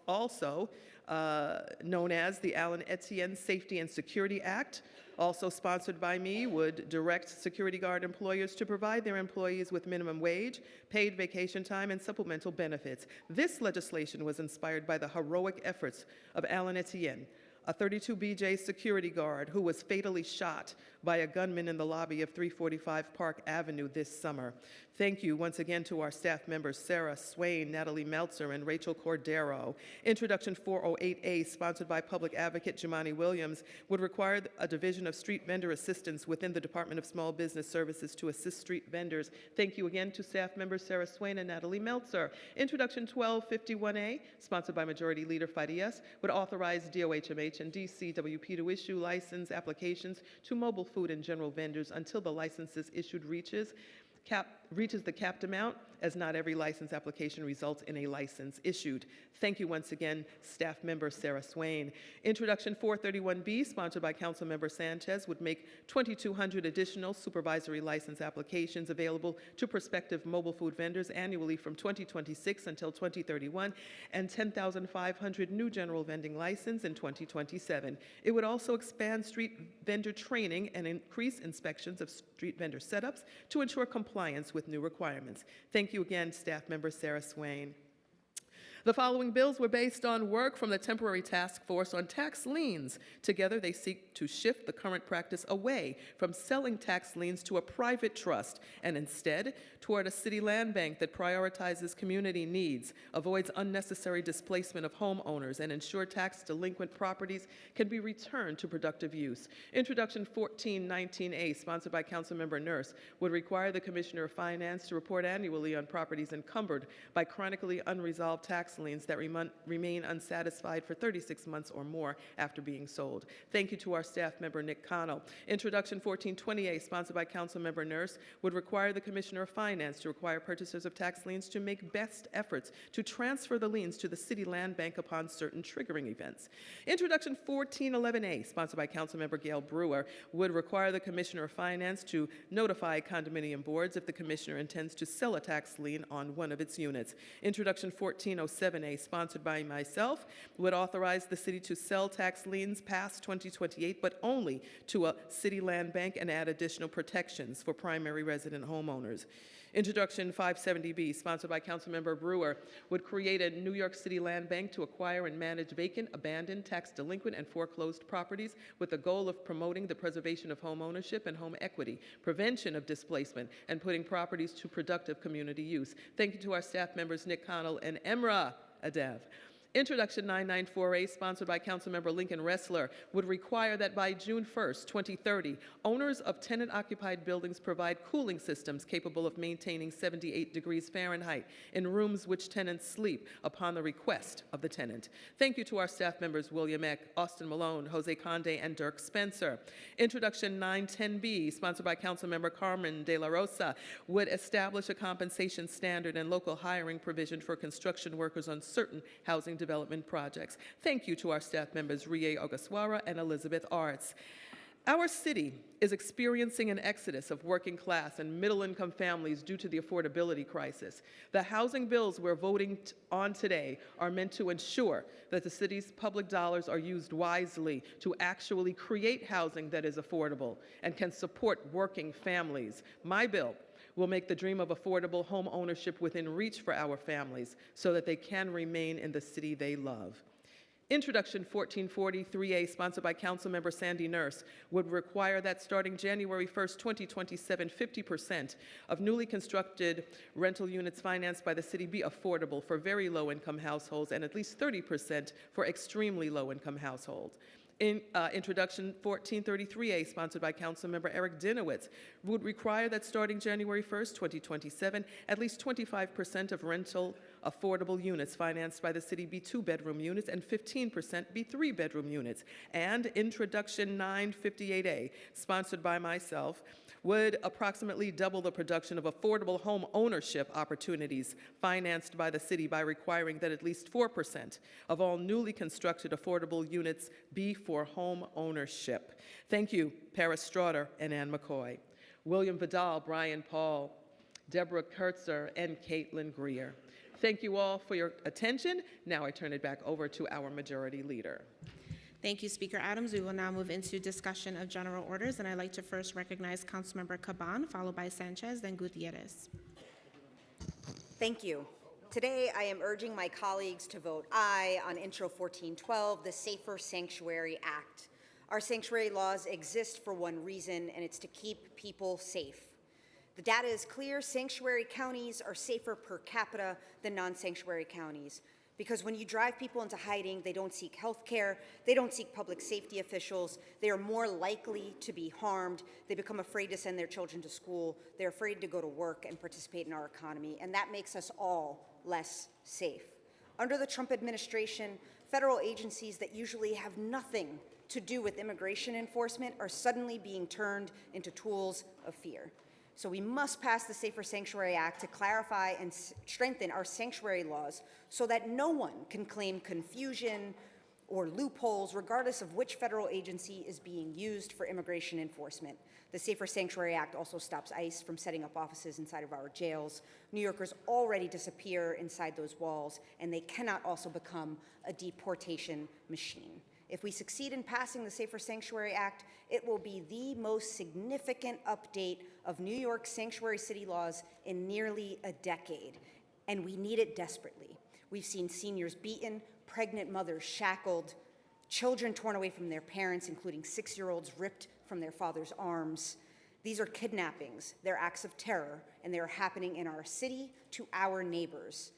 also known as the Alan Etienne Safety and Security Act, also sponsored by me, would direct security guard employers to provide their employees with minimum wage, paid vacation time, and supplemental benefits. This legislation was inspired by the heroic efforts of Alan Etienne, a 32BJ security guard who was fatally shot by a gunman in the lobby of 345 Park Avenue this summer. Thank you once again to our staff members, Sarah Swain, Natalie Meltzer, and Rachel Cordero. Introduction 408A, sponsored by Public Advocate Jumani Williams, would require a division of street vendor assistance within the Department of Small Business Services to assist street vendors. Thank you again to staff members Sarah Swain and Natalie Meltzer. Introduction 1251A, sponsored by Majority Leader Farias, would authorize DOHMH and DCWP to issue license applications to mobile food and general vendors until the licenses issued reaches the capped amount, as not every license application results in a license issued. Thank you once again, staff member Sarah Swain. Introduction 431B, sponsored by Councilmember Sanchez, would make 2,200 additional supervisory license applications available to prospective mobile food vendors annually from 2026 until 2031, and 10,500 new general vending licenses in 2027. It would also expand street vendor training and increase inspections of street vendor setups to ensure compliance with new requirements. Thank you again, staff member Sarah Swain. The following bills were based on work from the Temporary Task Force on Tax Liens. Together, they seek to shift the current practice away from selling tax liens to a private trust and instead toward a city land bank that prioritizes community needs, avoids unnecessary displacement of homeowners, and ensure tax delinquent properties can be returned to productive use. Introduction 1419A, sponsored by Councilmember Nurse, would require the Commissioner of Finance to report annually on properties encumbered by chronically unresolved tax liens that remain unsatisfied for 36 months or more after being sold. Thank you to our staff member, Nick Connell. Introduction 1420A, sponsored by Councilmember Nurse, would require the Commissioner of Finance to require purchasers of tax liens to make best efforts to transfer the liens to the city land bank upon certain triggering events. Introduction 1411A, sponsored by Councilmember Gail Brewer, would require the Commissioner of Finance to notify condominium boards if the Commissioner intends to sell a tax lien on one of its units. Introduction 1407A, sponsored by myself, would authorize the city to sell tax liens past 2028, but only to a city land bank, and add additional protections for primary resident homeowners. Introduction 570B, sponsored by Councilmember Brewer, would create a New York City land bank to acquire and manage vacant, abandoned, tax delinquent, and foreclosed properties with the goal of promoting the preservation of home ownership and home equity, prevention of displacement, and putting properties to productive community use. Thank you to our staff members Nick Connell and Emra Adev. Introduction 994A, sponsored by Councilmember Lincoln Ressler, would require that by June 1st, 2030, owners of tenant-occupied buildings provide cooling systems capable of maintaining 78 degrees Fahrenheit in rooms which tenants sleep upon the request of the tenant. Thank you to our staff members William Eck, Austin Malone, Jose Conde, and Dirk Spencer. Introduction 910B, sponsored by Councilmember Carmen De La Rosa, would establish a compensation standard and local hiring provision for construction workers on certain housing development projects. Thank you to our staff members Rie Ogaswara and Elizabeth Arts. Our city is experiencing an exodus of working class and middle-income families due to the affordability crisis. The housing bills we're voting on today are meant to ensure that the city's public dollars are used wisely to actually create housing that is affordable and can support working families. My bill will make the dream of affordable home ownership within reach for our families so that they can remain in the city they love. Introduction 1443A, sponsored by Councilmember Sandy Nurse, would require that starting January 1st, 2027, 50% of newly constructed rental units financed by the city be affordable for very low-income households and at least 30% for extremely low-income households. Introduction 1433A, sponsored by Councilmember Eric Dinowitz, would require that starting January 1st, 2027, at least 25% of rental affordable units financed by the city be two-bedroom units and 15% be three-bedroom units. And Introduction 958A, sponsored by myself, would approximately double the production of affordable home ownership opportunities financed by the city by requiring that at least 4% of all newly constructed affordable units be for home ownership. Thank you, Paris Straughter and Ann McCoy, William Vidal, Brian Paul, Deborah Kurtzer, and Caitlin Greer. Thank you all for your attention. Now I turn it back over to our Majority Leader. Thank you, Speaker Adams. We will now move into discussion of general orders, and I'd like to first recognize Councilmember Caban, followed by Sanchez, then Gutierrez. Thank you. Today, I am urging my colleagues to vote aye on Intro 1412, the Safer Sanctuary Act. Our sanctuary laws exist for one reason, and it's to keep people safe. The data is clear. Sanctuary counties are safer per capita than non-sanctuary counties. Because when you drive people into hiding, they don't seek health care, they don't seek public safety officials, they are more likely to be harmed, they become afraid to send their children to school, they're afraid to go to work and participate in our economy, and that makes us all less safe. Under the Trump administration, federal agencies that usually have nothing to do with immigration enforcement are suddenly being turned into tools of fear. So we must pass the Safer Sanctuary Act to clarify and strengthen our sanctuary laws so that no one can claim confusion or loopholes, regardless of which federal agency is being used for immigration enforcement. The Safer Sanctuary Act also stops ICE from setting up offices inside of our jails. New Yorkers already disappear inside those walls, and they cannot also become a deportation machine. If we succeed in passing the Safer Sanctuary Act, it will be the most significant update of New York sanctuary city laws in nearly a decade, and we need it desperately. We've seen seniors beaten, pregnant mothers shackled, children torn away from their parents, including 6-year-olds ripped from their father's arms. These are kidnappings, they're acts of terror, and they're happening in our city to our neighbors.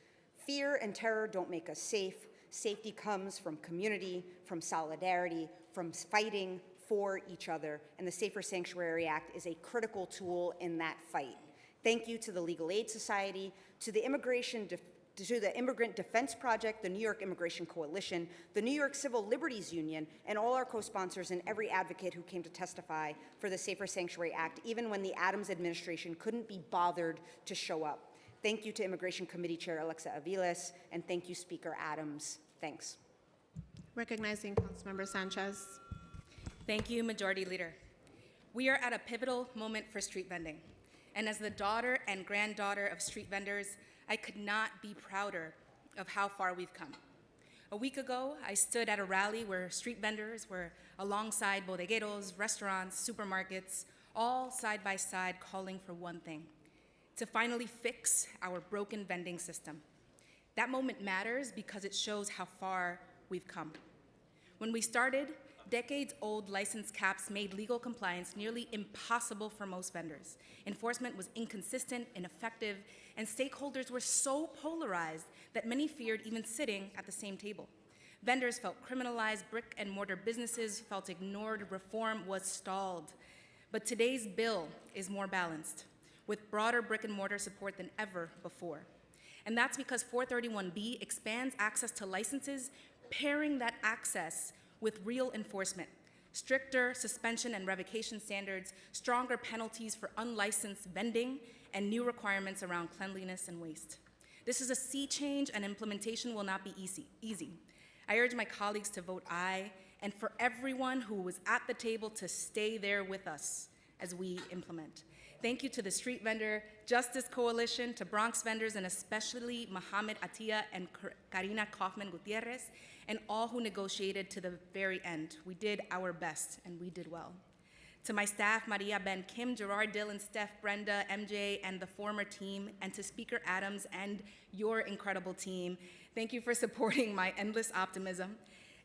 Fear and terror don't make us safe. Safety comes from community, from solidarity, from fighting for each other, and the Safer Sanctuary Act is a critical tool in that fight. Thank you to the Legal Aid Society, to the Immigrant Defense Project, the New York Immigration Coalition, the New York Civil Liberties Union, and all our co-sponsors and every advocate who came to testify for the Safer Sanctuary Act, even when the Adams administration couldn't be bothered to show up. Thank you to Immigration Committee Chair Alexa Aviles, and thank you, Speaker Adams. Thanks. Recognizing Councilmember Sanchez. Thank you, Majority Leader. We are at a pivotal moment for street vending. And as the daughter and granddaughter of street vendors, I could not be prouder of how far we've come. A week ago, I stood at a rally where street vendors were alongside bodegueros, restaurants, supermarkets, all side by side calling for one thing: to finally fix our broken vending system. That moment matters because it shows how far we've come. When we started, decades-old license caps made legal compliance nearly impossible for most vendors. Enforcement was inconsistent, ineffective, and stakeholders were so polarized that many feared even sitting at the same table. Vendors felt criminalized, brick-and-mortar businesses felt ignored, reform was stalled. But today's bill is more balanced, with broader brick-and-mortar support than ever before. And that's because 431B expands access to licenses, pairing that access with real enforcement, stricter suspension and revocation standards, stronger penalties for unlicensed vending, and new requirements around cleanliness and waste. This is a sea change, and implementation will not be easy. I urge my colleagues to vote aye, and for everyone who was at the table to stay there with us as we implement. Thank you to the Street Vendor Justice Coalition, to Bronx vendors, and especially Mohamed Atia and Karina Kaufman Gutierrez, and all who negotiated to the very end. We did our best, and we did well. To my staff, Maria, Ben, Kim, Gerard, Dylan, Steph, Brenda, MJ, and the former team, and to Speaker Adams and your incredible team, thank you for supporting my endless optimism.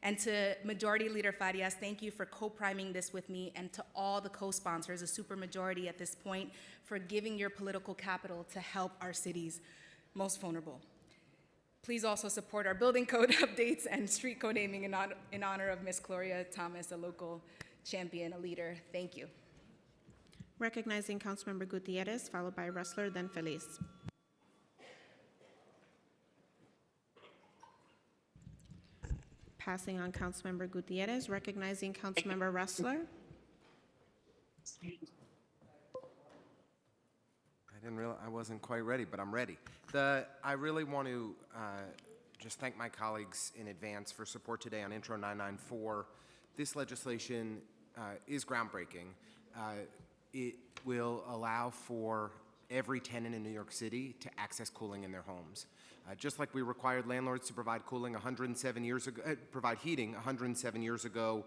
And to Majority Leader Farias, thank you for co-priming this with me, and to all the co-sponsors, a supermajority at this point, for giving your political capital to help our cities most vulnerable. Please also support our building code updates and street code naming in honor of Miss Gloria Thomas, a local champion, a leader. Thank you. Recognizing Councilmember Gutierrez, followed by Ressler, then Feliz. Passing on Councilmember Gutierrez, recognizing Councilmember Ressler. I wasn't quite ready, but I'm ready. I really want to just thank my colleagues in advance for support today on Intro 994. This legislation is groundbreaking. It will allow for every tenant in New York City to access cooling in their homes. Just like we required landlords to provide cooling 107 years ago, provide heating 107 years ago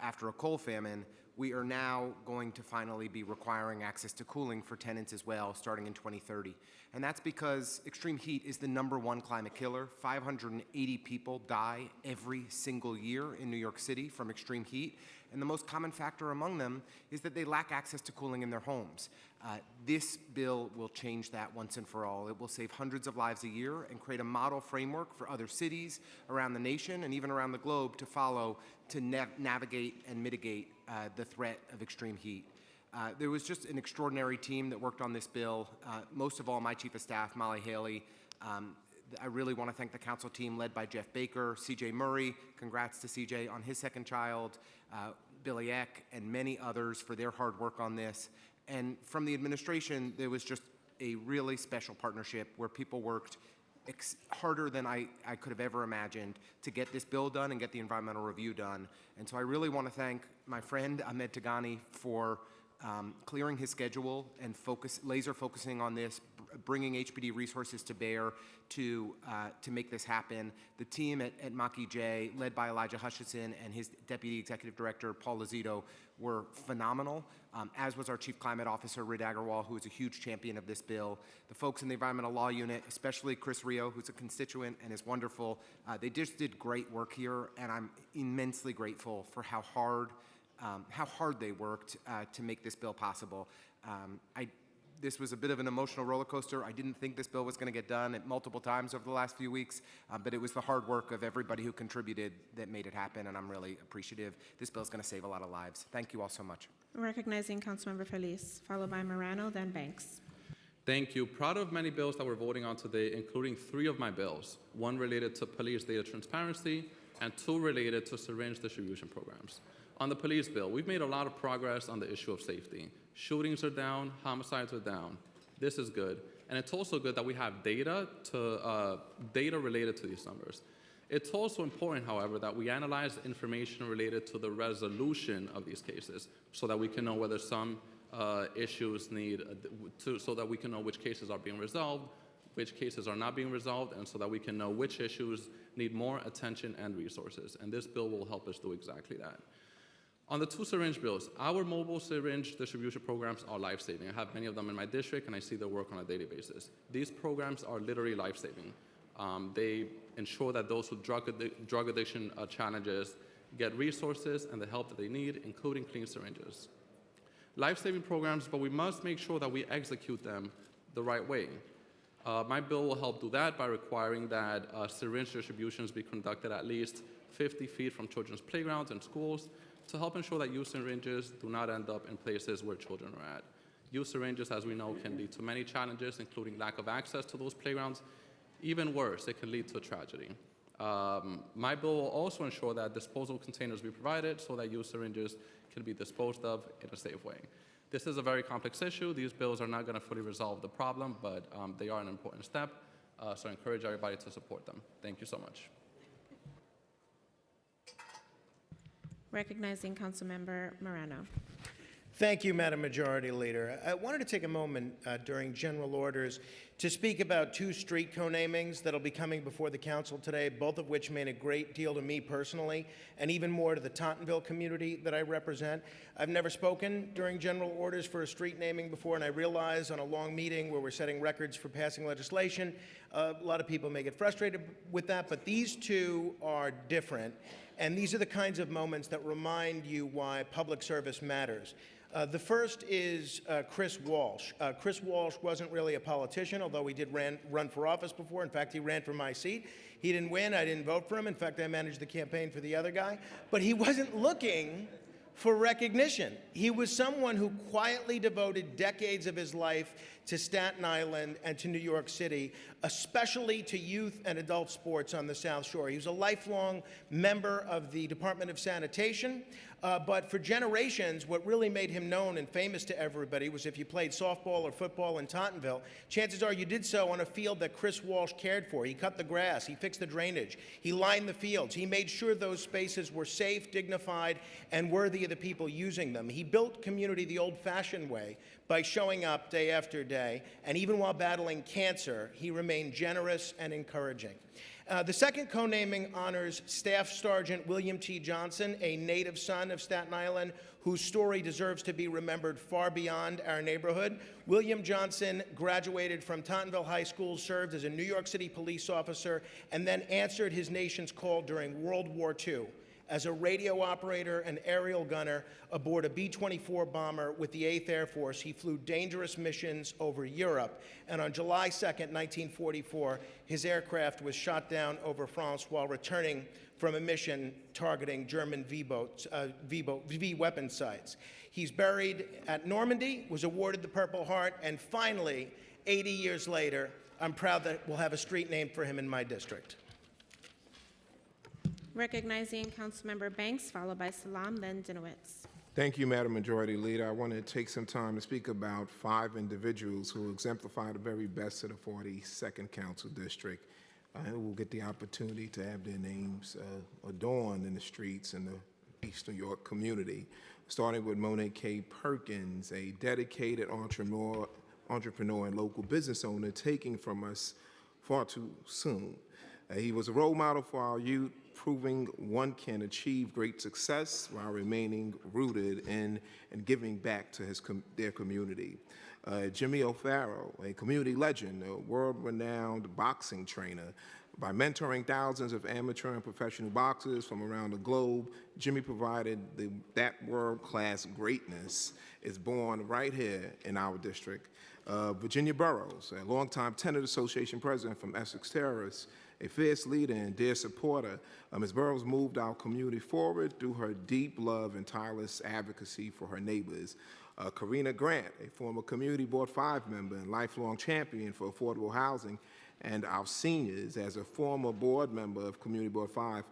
after a coal famine, we are now going to finally be requiring access to cooling for tenants as well, starting in 2030. And that's because extreme heat is the #1 climate killer. 580 people die every single year in New York City from extreme heat. And the most common factor among them is that they lack access to cooling in their homes. This bill will change that once and for all. It will save hundreds of lives a year and create a model framework for other cities around the nation and even around the globe to follow to navigate and mitigate the threat of extreme heat. There was just an extraordinary team that worked on this bill. Most of all, my Chief of Staff, Molly Haley. I really want to thank the council team led by Jeff Baker, CJ Murray, congrats to CJ on his second child, Billy Eck, and many others for their hard work on this. And from the administration, there was just a really special partnership where people worked harder than I could have ever imagined to get this bill done and get the environmental review done. And so I really want to thank my friend Ahmed Tagani for clearing his schedule and laser focusing on this, bringing HPD resources to bear to make this happen. The team at Maki J, led by Elijah Hutchison and his Deputy Executive Director, Paul Lozito, were phenomenal, as was our Chief Climate Officer, Rid Agarwal, who is a huge champion of this bill. The folks in the Environmental Law Unit, especially Chris Rio, who's a constituent and is wonderful, they just did great work here, and I'm immensely grateful for how hard they worked to make this bill possible. This was a bit of an emotional roller coaster. I didn't think this bill was going to get done multiple times over the last few weeks, but it was the hard work of everybody who contributed that made it happen, and I'm really appreciative. This bill is going to save a lot of lives. Thank you all so much. Recognizing Councilmember Feliz, followed by Morano, then Banks. Thank you. Proud of many bills that we're voting on today, including 3 of my bills, 1 related to police data transparency and 2 related to syringe distribution programs. On the police bill, we've made a lot of progress on the issue of safety. Shootings are down, homicides are down. This is good. And it's also good that we have data related to these numbers. It's also important, however, that we analyze information related to the resolution of these cases so that we can know whether some issues so that we can know which cases are being resolved, which cases are not being resolved, and so that we can know which issues need more attention and resources. And this bill will help us do exactly that. On the 2 syringe bills, our mobile syringe distribution programs are life-saving. I have many of them in my district, and I see their work on a daily basis. These programs are literally life-saving. They ensure that those with drug addiction challenges get resources and the help that they need, including clean syringes. Life-saving programs, but we must make sure that we execute them the right way. My bill will help do that by requiring that syringe distributions be conducted at least 50 feet from children's playgrounds and schools, to help ensure that youth syringes do not end up in places where children are at. Youth syringes, as we know, can lead to many challenges, including lack of access to those playgrounds. Even worse, it can lead to a tragedy. My bill will also ensure that disposal containers be provided so that youth syringes can be disposed of in a safe way. This is a very complex issue. These bills are not going to fully resolve the problem, but they are an important step. So I encourage everybody to support them. Thank you so much. Recognizing Councilmember Morano. Thank you, Madam Majority Leader. I wanted to take a moment during general orders to speak about 2 street co-namings that'll be coming before the council today, both of which mean a great deal to me personally, and even more to the Tottenville community that I represent. I've never spoken during general orders for a street naming before, and I realize on a long meeting where we're setting records for passing legislation, a lot of people may get frustrated with that, but these 2 are different. And these are the kinds of moments that remind you why public service matters. The first is Chris Walsh. Chris Walsh wasn't really a politician, although he did run for office before. In fact, he ran for my seat. He didn't win. I didn't vote for him. In fact, I managed the campaign for the other guy. But he wasn't looking for recognition. He was someone who quietly devoted decades of his life to Staten Island and to New York City, especially to youth and adult sports on the South Shore. He was a lifelong member of the Department of Sanitation, but for generations, what really made him known and famous to everybody was if you played softball or football in Tottenville, chances are you did so on a field that Chris Walsh cared for. He cut the grass, he fixed the drainage, he lined the fields, he made sure those spaces were safe, dignified, and worthy of the people using them. He built community the old-fashioned way by showing up day after day, and even while battling cancer, he remained generous and encouraging. The second co-naming honors Staff Sergeant William T. Johnson, a native son of Staten Island, whose story deserves to be remembered far beyond our neighborhood. William Johnson graduated from Tottenville High School, served as a New York City police officer, and then answered his nation's call during World War II. As a radio operator and aerial gunner aboard a B-24 bomber with the 8th Air Force, he flew dangerous missions over Europe. And on July 2nd, 1944, his aircraft was shot down over France while returning from a mission targeting German V weapon sites. He's buried at Normandy, was awarded the Purple Heart, and finally, 80 years later, I'm proud that we'll have a street named for him in my district. Recognizing Councilmember Banks, followed by Salam, then Dinowitz. Thank you, Madam Majority Leader. I want to take some time to speak about 5 individuals who exemplify the very best of the 42nd Council District, who will get the opportunity to have their names adorned in the streets in the East New York community, starting with Monet K. Perkins, a dedicated entrepreneur and local business owner taking from us far too soon. He was a role model for our youth, proving one can achieve great success while remaining rooted in and giving back to their community. Jimmy O'Farrell, a community legend, a world-renowned boxing trainer. By mentoring thousands of amateur and professional boxers from around the globe, Jimmy provided that world-class greatness is born right here in our district. Virginia Burroughs, a longtime Tenant Association president from Essex Terrace, a fierce leader and dear supporter, Ms. Burroughs moved our community forward through her deep love and tireless advocacy for her neighbors. Karina Grant, a former Community Board 5 member and lifelong champion for affordable housing and our seniors. As a former board member of Community Board 5,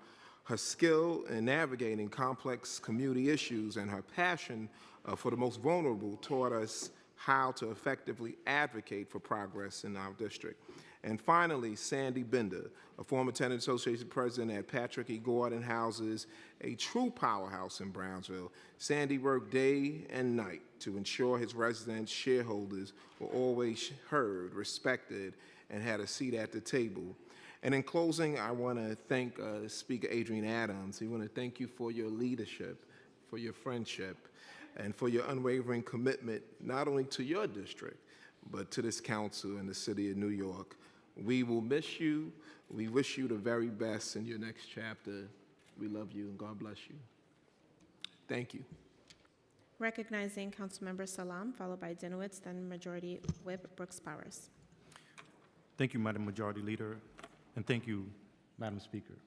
her skill in navigating complex community issues and her passion for the most vulnerable taught us how to effectively advocate for progress in our district. And finally, Sandy Bender, a former Tenant Association president at Patrick E. Gordon Houses, a true powerhouse in Brownsville. Sandy worked day and night to ensure his residents, shareholders were always heard, respected, and had a seat at the table. And in closing, I want to thank Speaker Adrienne Adams. We want to thank you for your leadership, for your friendship, and for your unwavering commitment, not only to your district, but to this council and the city of New York. We will miss you. We wish you the very best in your next chapter. We love you, and God bless you. Thank you. Recognizing Councilmember Salam, followed by Dinowitz, then Majority Whip Brooks Powers. Thank you, Madam Majority Leader, and thank you, Madam Speaker.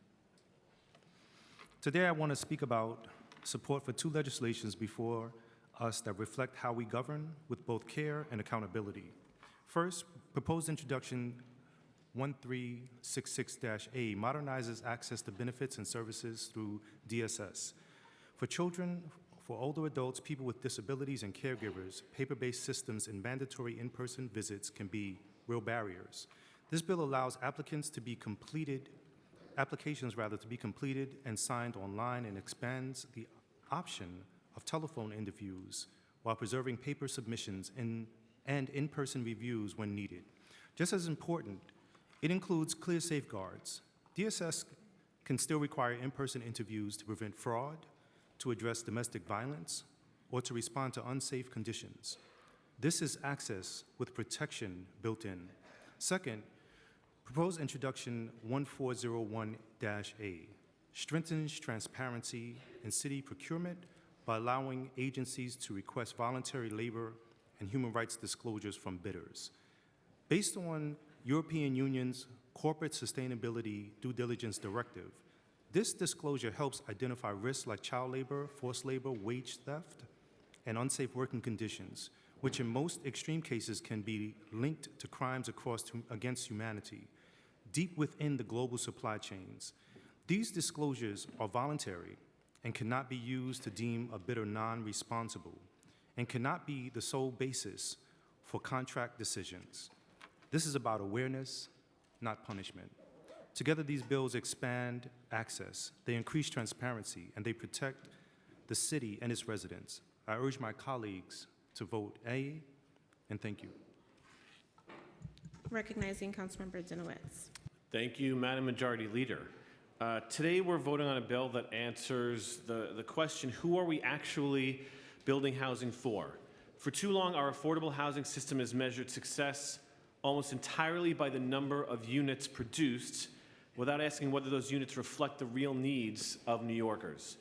Today I want to speak about support for 2 legislations before us that reflect how we govern with both care and accountability. First, proposed introduction 1366-A modernizes access to benefits and services through DSS. For children, for older adults, people with disabilities, and caregivers, paper-based systems and mandatory in-person visits can be real barriers. This bill allows applications to be completed and signed online, and expands the option of telephone interviews while preserving paper submissions and in-person reviews when needed. Just as important, it includes clear safeguards. DSS can still require in-person interviews to prevent fraud, to address domestic violence, or to respond to unsafe conditions. This is access with protection built in. Second, proposed introduction 1401-A strengthens transparency in city procurement by allowing agencies to request voluntary labor and human rights disclosures from bidders. Based on European Union's Corporate Sustainability Due Diligence Directive, this disclosure helps identify risks like child labor, forced labor, wage theft, and unsafe working conditions, which in most extreme cases can be linked to crimes against humanity, deep within the global supply chains. These disclosures are voluntary and cannot be used to deem a bidder non-responsible and cannot be the sole basis for contract decisions. This is about awareness, not punishment. Together, these bills expand access, they increase transparency, and they protect the city and its residents. I urge my colleagues to vote A, and thank you. Recognizing Councilmember Dinowitz. Thank you, Madam Majority Leader. Today we're voting on a bill that answers the question, who are we actually building housing for? For too long, our affordable housing system has measured success almost entirely by the number of units produced without asking whether those units reflect the real needs of New Yorkers.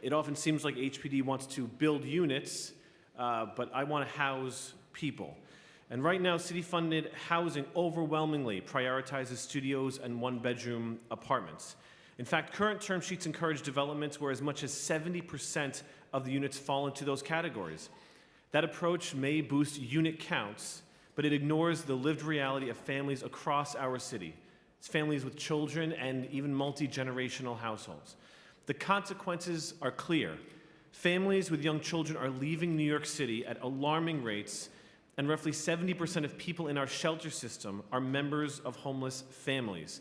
It often seems like HPD wants to build units, but I want to house people. And right now, city-funded housing overwhelmingly prioritizes studios and one-bedroom apartments. In fact, current term sheets encourage developments where as much as 70% of the units fall into those categories. That approach may boost unit counts, but it ignores the lived reality of families across our city. It's families with children and even multi-generational households. The consequences are clear. Families with young children are leaving New York City at alarming rates, and roughly 70% of people in our shelter system are members of homeless families.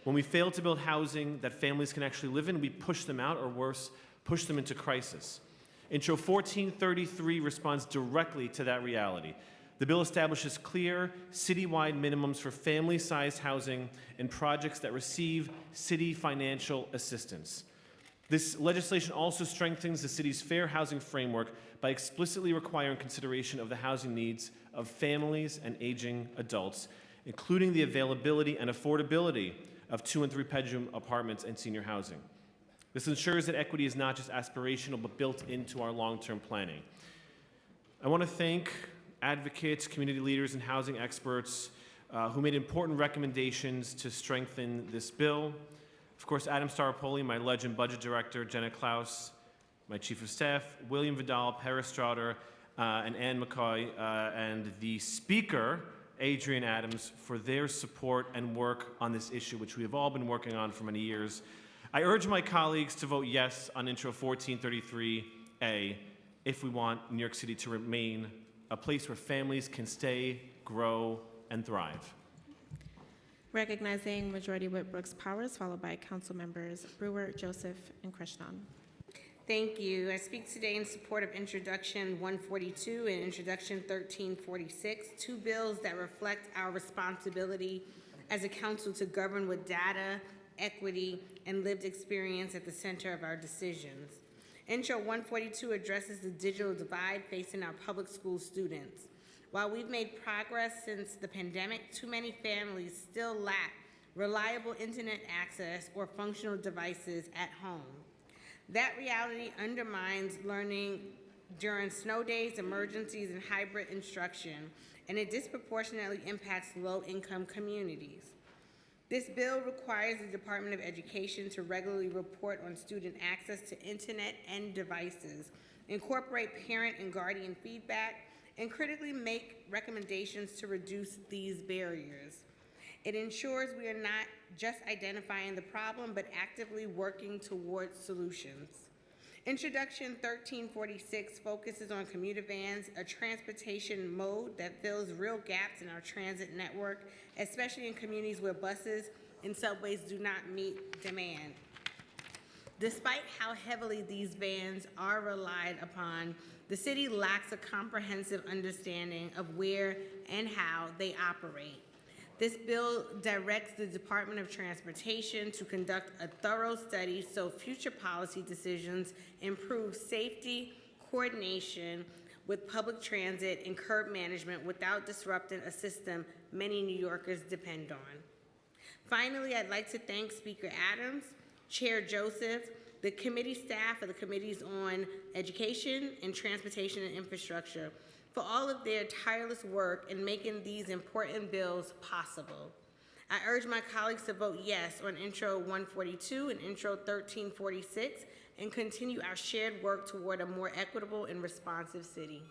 When we fail to build housing that families can actually live in, we push them out, or worse, push them into crisis. Intro 1433 responds directly to that reality. The bill establishes clear, citywide minimums for family-sized housing and projects that receive city financial assistance. This legislation also strengthens the city's fair housing framework by explicitly requiring consideration of the housing needs of families and aging adults, including the availability and affordability of 2- and 3-bedroom apartments and senior housing. This ensures that equity is not just aspirational, but built into our long-term planning. I want to thank advocates, community leaders, and housing experts who made important recommendations to strengthen this bill. Of course, Adam Staropoli, my legend budget director, Jenna Klaus, my chief of staff, William Vidal, Paris Strauder, and Ann McCoy, and the speaker, Adrian Adams, for their support and work on this issue, which we have all been working on for many years. I urge my colleagues to vote yes on Intro 1433A if we want New York City to remain a place where families can stay, grow, and thrive. Recognizing Majority Whip Brooks Powers, followed by Council Members Brewer, Joseph, and Krishnan. Thank you. I speak today in support of Introduction 142 and Introduction 1346, two bills that reflect our responsibility as a council to govern with data, equity, and lived experience at the center of our decisions. Intro 142 addresses the digital divide facing our public school students. While we've made progress since the pandemic, too many families still lack reliable internet access or functional devices at home. That reality undermines learning during snow days, emergencies, and hybrid instruction, and it disproportionately impacts low-income communities. This bill requires the Department of Education to regularly report on student access to internet and devices, incorporate parent and guardian feedback, and critically make recommendations to reduce these barriers. It ensures we are not just identifying the problem, but actively working towards solutions. Introduction 1346 focuses on commuter vans, a transportation mode that fills real gaps in our transit network, especially in communities where buses and subways do not meet demand. Despite how heavily these vans are relied upon, the city lacks a comprehensive understanding of where and how they operate. This bill directs the Department of Transportation to conduct a thorough study so future policy decisions improve safety, coordination with public transit, and curb management without disrupting a system many New Yorkers depend on. Finally, I'd like to thank Speaker Adams, Chair Joseph, the committee staff of the committees on education and transportation and infrastructure for all of their tireless work in making these important bills possible. I urge my colleagues to vote yes on Intro 142 and Intro 1346 and continue our shared work toward a more equitable and responsive city.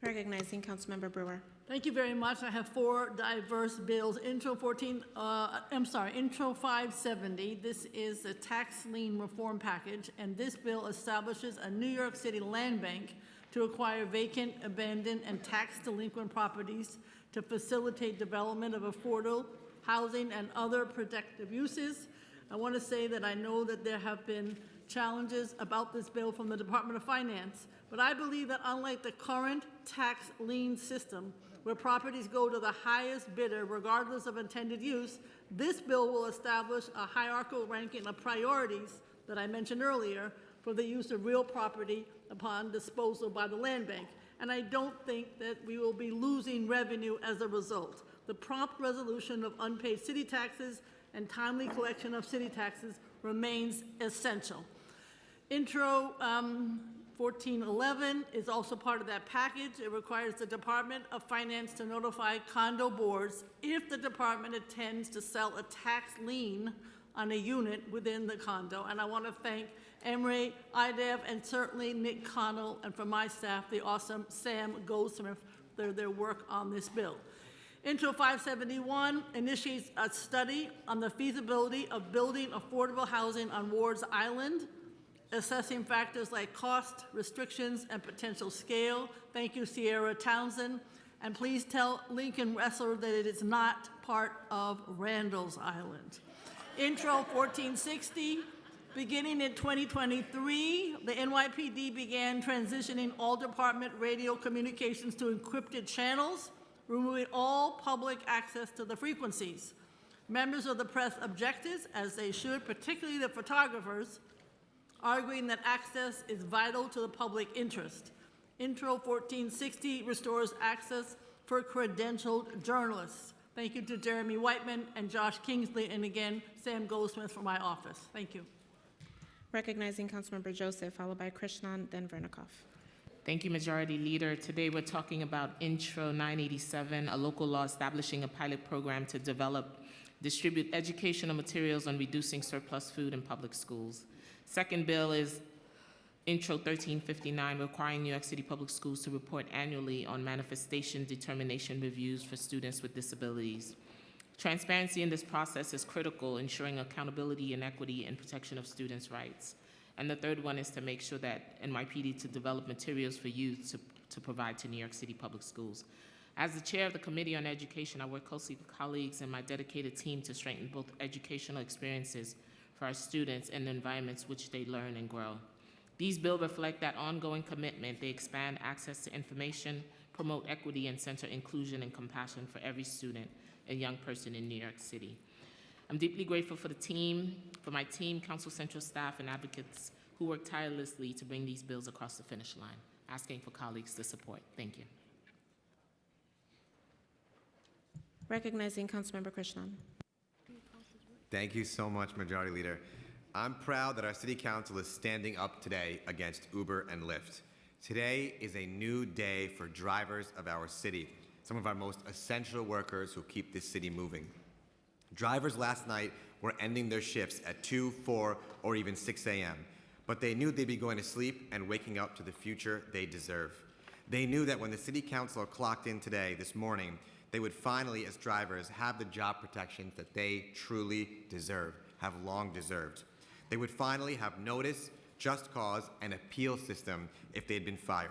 Recognizing Councilmember Brewer. Thank you very much. I have 4 diverse bills. Intro 570. This is a tax lien reform package, and this bill establishes a New York City land bank to acquire vacant, abandoned, and tax delinquent properties to facilitate development of affordable housing and other productive uses. I want to say that I know that there have been challenges about this bill from the Department of Finance, but I believe that unlike the current tax lien system, where properties go to the highest bidder regardless of intended use, this bill will establish a hierarchical ranking of priorities that I mentioned earlier for the use of real property upon disposal by the land bank. And I don't think that we will be losing revenue as a result. The prompt resolution of unpaid city taxes and timely collection of city taxes remains essential. Intro 1411 is also part of that package. It requires the Department of Finance to notify condo boards if the department intends to sell a tax lien on a unit within the condo. And I want to thank Emery, IDEV, and certainly Nick Connell, and from my staff, the awesome Sam Goldsmith, for their work on this bill. Intro 571 initiates a study on the feasibility of building affordable housing on Ward's Island, assessing factors like cost, restrictions, and potential scale. Thank you, Sierra Townsend. And please tell Lincoln Wrestler that it is not part of Randall's Island. Intro 1460, beginning in 2023, the NYPD began transitioning all department radio communications to encrypted channels, removing all public access to the frequencies. Members of the press objected, as they should, particularly the photographers, arguing that access is vital to the public interest. Intro 1460 restores access for credentialed journalists. Thank you to Jeremy Whiteman and Josh Kingsley, and again, Sam Goldsmith from my office. Thank you. Recognizing Councilmember Joseph, followed by Krishnan, then Vernikoff. Thank you, Majority Leader. Today we're talking about Intro 987, a local law establishing a pilot program to develop, distribute educational materials on reducing surplus food in public schools. Second bill is Intro 1359, requiring New York City Public Schools to report annually on manifestation determination reviews for students with disabilities. Transparency in this process is critical, ensuring accountability and equity and protection of students' rights. And the third one is to make sure that NYPD to develop materials for youth to provide to New York City Public Schools. As the chair of the Committee on Education, I work closely with colleagues and my dedicated team to strengthen both educational experiences for our students and the environments which they learn and grow. These bills reflect that ongoing commitment. They expand access to information, promote equity, and center inclusion and compassion for every student and young person in New York City. I'm deeply grateful for my team, Council Central staff, and advocates who work tirelessly to bring these bills across the finish line, asking for colleagues to support. Thank you. Recognizing Councilmember Krishnan. Thank you so much, Majority Leader. I'm proud that our City Council is standing up today against Uber and Lyft. Today is a new day for drivers of our city, some of our most essential workers who keep this city moving. Drivers last night were ending their shifts at 2, 4, or even 6 a.m., but they knew they'd be going to sleep and waking up to the future they deserve. They knew that when the City Council clocked in today, this morning, they would finally, as drivers, have the job protections that they truly deserve, have long deserved. They would finally have notice, just cause, and appeal system if they had been fired.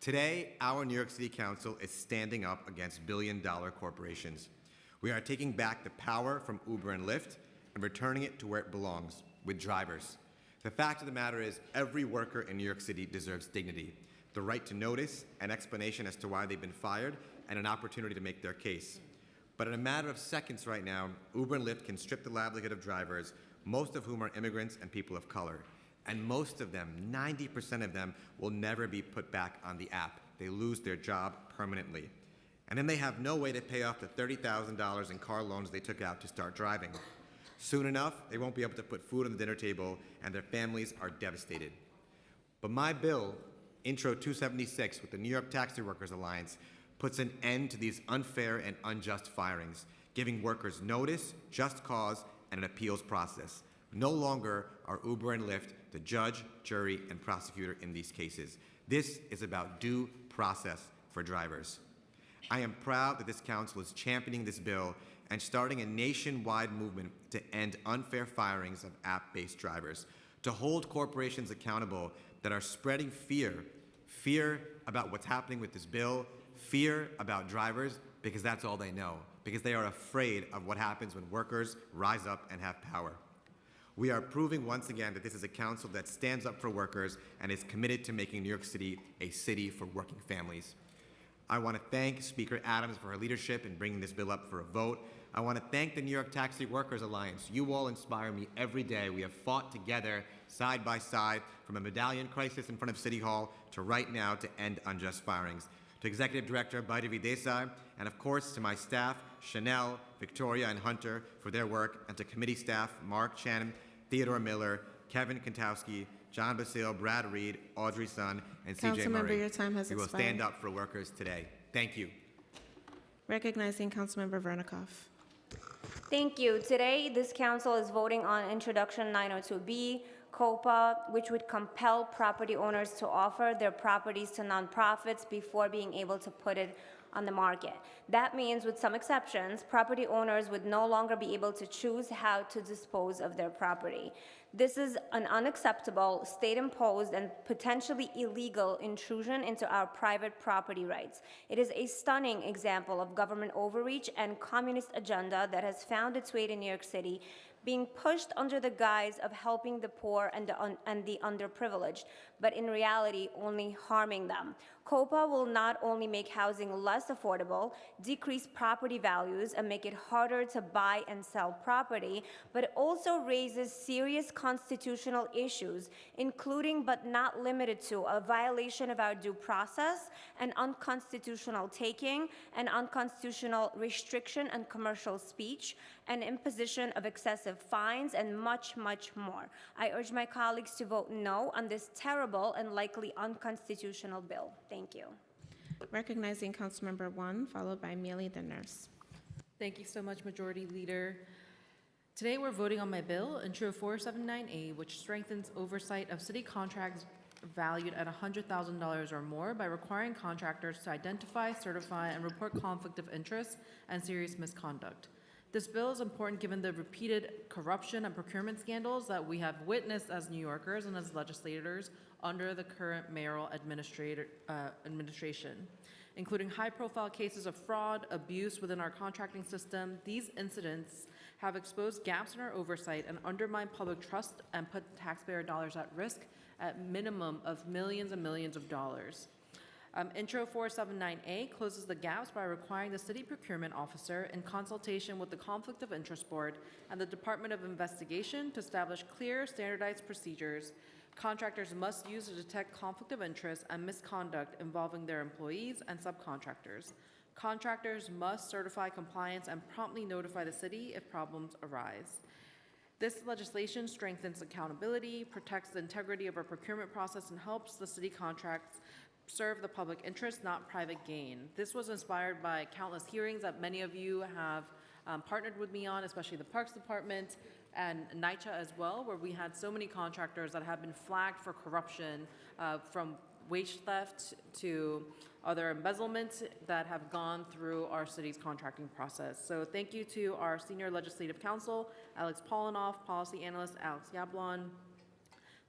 Today, our New York City Council is standing up against billion-dollar corporations. We are taking back the power from Uber and Lyft and returning it to where it belongs, with drivers. The fact of the matter is, every worker in New York City deserves dignity, the right to notice, an explanation as to why they've been fired, and an opportunity to make their case. But in a matter of seconds right now, Uber and Lyft can strip the livelihood of drivers, most of whom are immigrants and people of color. And most of them, 90% of them, will never be put back on the app. They lose their job permanently. And then they have no way to pay off the $30,000 in car loans they took out to start driving. Soon enough, they won't be able to put food on the dinner table, and their families are devastated. But my bill, Intro 276 with the New York Taxi Workers Alliance, puts an end to these unfair and unjust firings, giving workers notice, just cause, and an appeals process. No longer are Uber and Lyft the judge, jury, and prosecutor in these cases. This is about due process for drivers. I am proud that this council is championing this bill and starting a nationwide movement to end unfair firings of app-based drivers, to hold corporations accountable that are spreading fear about what's happening with this bill, fear about drivers, because that's all they know, because they are afraid of what happens when workers rise up and have power. We are proving once again that this is a council that stands up for workers and is committed to making New York City a city for working families. I want to thank Speaker Adams for her leadership in bringing this bill up for a vote. I want to thank the New York Taxi Workers Alliance. You all inspire me every day. We have fought together, side by side, from a medallion crisis in front of City Hall to right now to end unjust firings. To Executive Director Baidevi Desai, and of course to my staff, Chanel, Victoria, and Hunter, for their work, and to committee staff, Mark Shannon, Theodore Miller, Kevin Kantowski, John Basile, Brad Reed, Audrey Sun, and CJ Councilmember, Murray. your time has We will expired. stand up for workers today. Thank you. Recognizing Councilmember Vernikoff. Thank you. Today, this council is voting on Introduction 902B, COPA, which would compel property owners to offer their properties to nonprofits before being able to put it on the market. That means, with some exceptions, property owners would no longer be able to choose how to dispose of their property. This is an unacceptable, state-imposed, and potentially illegal intrusion into our private property rights. It is a stunning example of government overreach and communist agenda that has found its way to New York City, being pushed under the guise of helping the poor and the underprivileged, but in reality only harming them. COPA will not only make housing less affordable, decrease property values, and make it harder to buy and sell property, but it also raises serious constitutional issues, including but not limited to a violation of our due process, an unconstitutional taking, an unconstitutional restriction on commercial speech, an imposition of excessive fines, and much, much more. I urge my colleagues to vote no on this terrible and likely unconstitutional bill. Thank you. Recognizing Councilmember One, followed by Mealy, the nurse. Thank you so much, Majority Leader. Today we're voting on my bill, Intro 479A, which strengthens oversight of city contracts valued at $100,000 or more by requiring contractors to identify, certify, and report conflict of interest and serious misconduct. This bill is important given the repeated corruption and procurement scandals that we have witnessed as New Yorkers and as legislators under the current mayoral administration, including high-profile cases of fraud, abuse within our contracting system. These incidents have exposed gaps in our oversight and undermined public trust and put taxpayer dollars at risk at minimum of millions and millions of dollars. Intro 479A closes the gaps by requiring the city procurement officer, in consultation with the Conflict of Interest Board and the Department of Investigation, to establish clear, standardized procedures contractors must use to detect conflict of interest and misconduct involving their employees and subcontractors. Contractors must certify compliance and promptly notify the city if problems arise. This legislation strengthens accountability, protects the integrity of our procurement process, and helps the city contracts serve the public interest, not private gain. This was inspired by countless hearings that many of you have partnered with me on, especially the Parks Department and NYCHA as well, where we had so many contractors that have been flagged for corruption, from wage theft to other embezzlements that have gone through our city's contracting process. So thank you to our senior legislative counsel, Alex Polinoff, policy analyst Alex Yablon,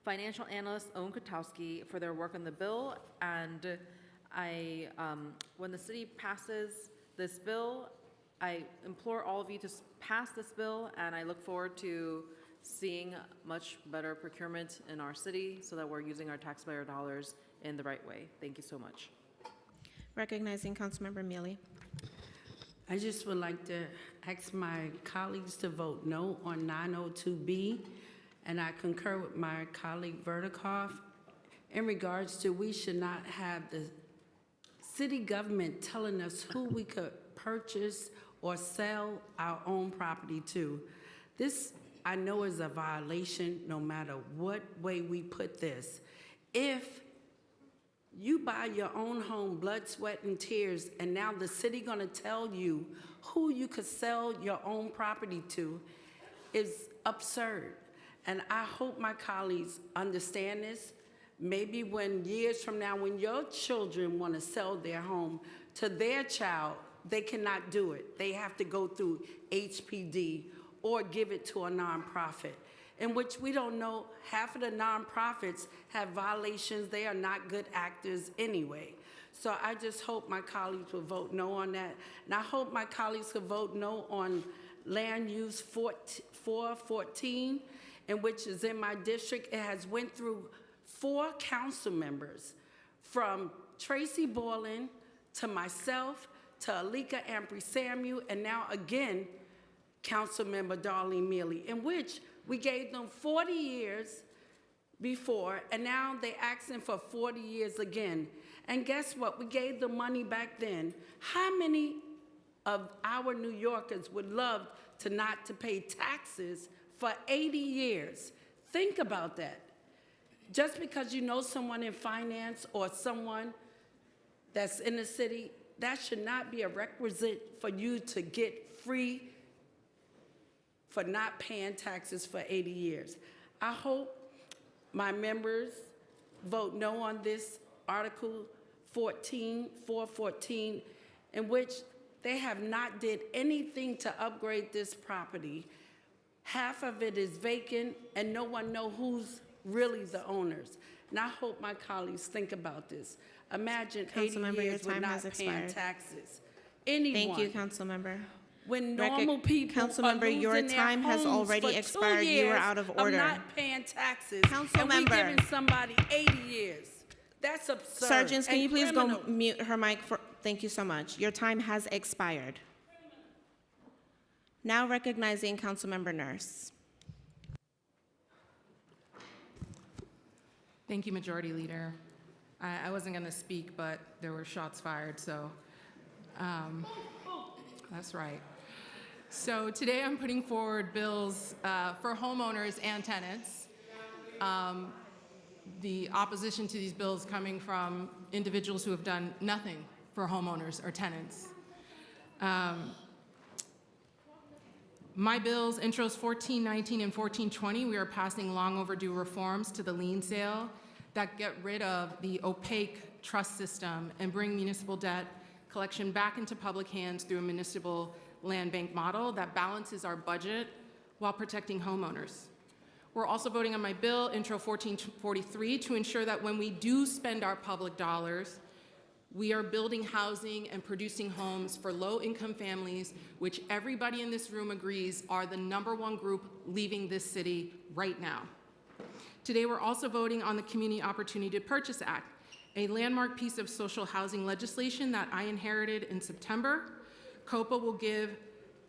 financial analyst Owen Kotowski, for their work on the bill. And when the city passes this bill, I implore all of you to pass this bill, and I look forward to seeing much better procurement in our city so that we're using our taxpayer dollars in the right way. Thank you so much. Recognizing Councilmember Mealy. I just would like to ask my colleagues to vote no on 902B, and I concur with my colleague Vernikoff in regards to we should not have the city government telling us who we could purchase or sell our own property to. This I know is a violation no matter what way we put this. If you buy your own home, blood, sweat, and tears, and now the city gonna tell you who you could sell your own property to is absurd. And I hope my colleagues understand this. Maybe when years from now, when your children wanna sell their home to their child, they cannot do it. They have to go through HPD or give it to a nonprofit, in which we don't know, half of the nonprofits have violations. They are not good actors anyway. So I just hope my colleagues will vote no on that. And I hope my colleagues will vote no on land use 414, in which is in my district. It has went through 4 council members, from Tracy Borland to myself, to Alika Ampry-Samuel, and now again, Councilmember Darlene Mealy, in which we gave them 40 years before, and now they're asking for 40 years again. And guess what? We gave the money back then. How many of our New Yorkers would love to not to pay taxes for 80 years? Think about that. Just because you know someone in finance or someone that's in the city, that should not be a requisite for you to get free for not paying taxes for 80 years. I hope my members vote no on this Article 414, in which they have not did anything to upgrade this property. Half of it is vacant, and no one knows who's really the owners. And I hope my colleagues think about this. Imagine 80 years with not paying taxes. Anyone. Thank you, Councilmember. When normal people Councilmember, are your losing their time has homes already for 2 expired. You are years out of order. not paying taxes, and we Councilmember. giving somebody 80 years. That's absurd. Sergeants, can and you please criminal. go mute her mic for, thank you so much. Your time has expired. Now recognizing Councilmember Nurse. Thank you, Majority Leader. I wasn't going to speak, but there were shots fired, so that's right. So today I'm putting forward bills for homeowners and tenants. The opposition to these bills coming from individuals who have done nothing for homeowners or tenants. My bills, intros 1419 and 1420, we are passing long overdue reforms to the lien sale that get rid of the opaque trust system and bring municipal debt collection back into public hands through a municipal land bank model that balances our budget while protecting homeowners. We're also voting on my bill, Intro 1443, to ensure that when we do spend our public dollars, we are building housing and producing homes for low-income families, which everybody in this room agrees are the #1 group leaving this city right now. Today, we're also voting on the Community Opportunity to Purchase Act, a landmark piece of social housing legislation that I inherited in September. COPA will give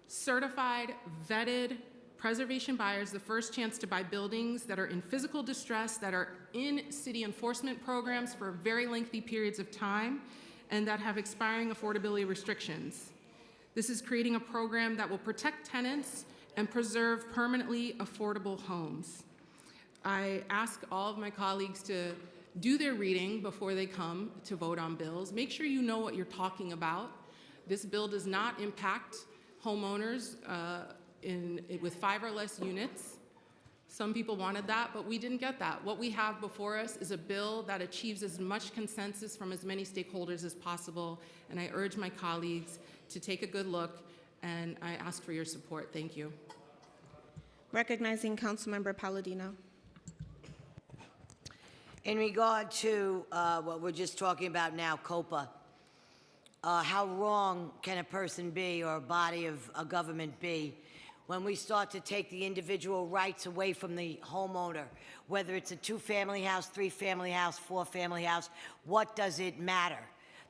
certified, vetted preservation buyers the first chance to buy buildings that are in physical distress, that are in city enforcement programs for very lengthy periods of time, and that have expiring affordability restrictions. This is creating a program that will protect tenants and preserve permanently affordable homes. I ask all of my colleagues to do their reading before they come to vote on bills. Make sure you know what you're talking about. This bill does not impact homeowners with 5 or less units. Some people wanted that, but we didn't get that. What we have before us is a bill that achieves as much consensus from as many stakeholders as possible, and I urge my colleagues to take a good look, and I ask for your support. Thank you. Recognizing Councilmember Palladino. In regard to what we're just talking about now, COPA, how wrong can a person be or a body of a government be when we start to take the individual rights away from the homeowner, whether it's a 2-family house, 3-family house, 4-family house, what does it matter?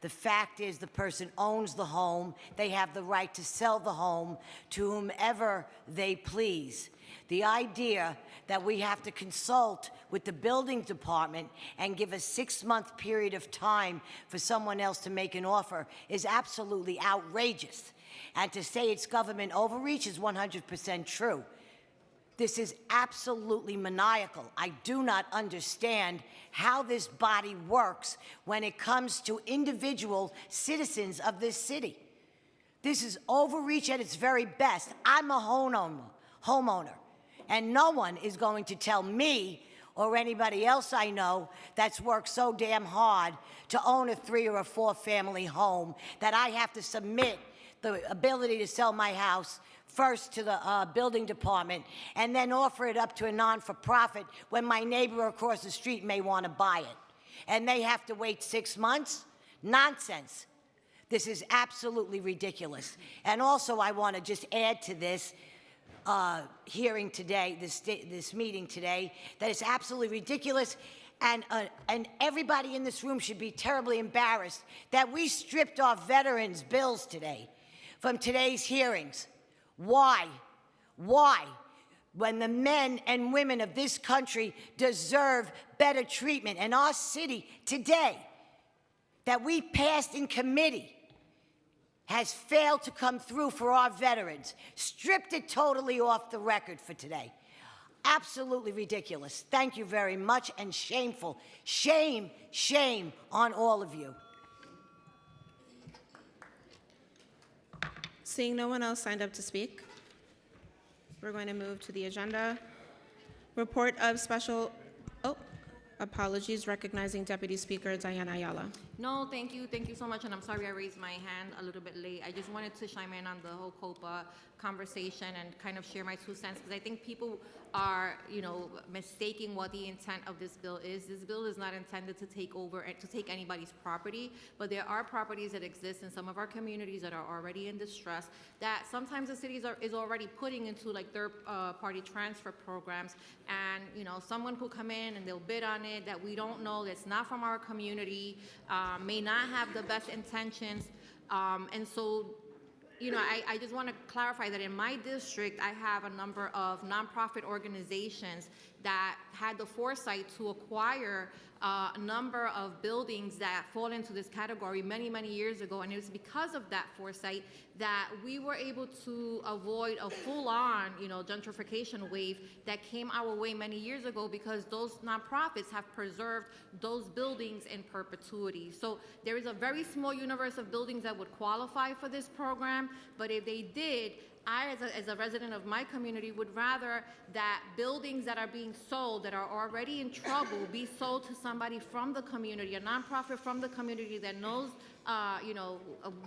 The fact is the person owns the home. They have the right to sell the home to whomever they please. The idea that we have to consult with the building department and give a 6-month period of time for someone else to make an offer is absolutely outrageous. And to say it's government overreach is 100% true. This is absolutely maniacal. I do not understand how this body works when it comes to individual citizens of this city. This is overreach at its very best. I'm a homeowner, and no one is going to tell me or anybody else I know that's worked so damn hard to own a 3 or a 4 family home that I have to submit the ability to sell my house first to the building department and then offer it up to a non-for-profit when my neighbor across the street may want to buy it. And they have to wait 6 months? Nonsense. This is absolutely ridiculous. And also I want to just add to this hearing today, this meeting today, that it's absolutely ridiculous, and everybody in this room should be terribly embarrassed that we stripped our veterans' bills today from today's hearings. Why? Why? When the men and women of this country deserve better treatment, and our city today that we passed in committee has failed to come through for our veterans, stripped it totally off the record for today. Absolutely ridiculous. Thank you very much, and shameful. Shame, shame on all of you. Seeing no one else signed up to speak, we're going to move to the agenda. Report of special, apologies, recognizing Deputy Speaker Diana Ayala. No, thank you so much, and I'm sorry I raised my hand a little bit late. I just wanted to chime in on the whole COPA conversation and kind of share my 2 cents, because I think people are, mistaking what the intent of this bill is. This bill is not intended to take over and to take anybody's property, but there are properties that exist in some of our communities that are already in distress that sometimes the city is already putting into like third-party transfer programs, and someone could come in and they'll bid on it that we don't know, that's not from our community, may not have the best intentions, and so I just want to clarify that in my district, I have a number of nonprofit organizations that had the foresight to acquire a number of buildings that fall into this category many, many years ago. And it was because of that foresight that we were able to avoid a full-on, gentrification wave that came our way many years ago, because those nonprofits have preserved those buildings in perpetuity. So there is a very small universe of buildings that would qualify for this program, but if they did, I, as a resident of my community, would rather that buildings that are being sold that are already in trouble be sold to somebody from the community, a nonprofit from the community that knows,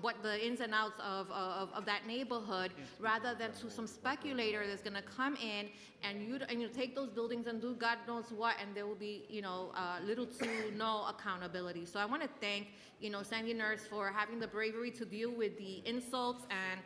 what the ins and outs of that neighborhood, rather than to some speculator that's going to come in and you take those buildings and do God knows what, and there will be little to no accountability. So I want to thank Sandy Nurse for having the bravery to deal with the insults and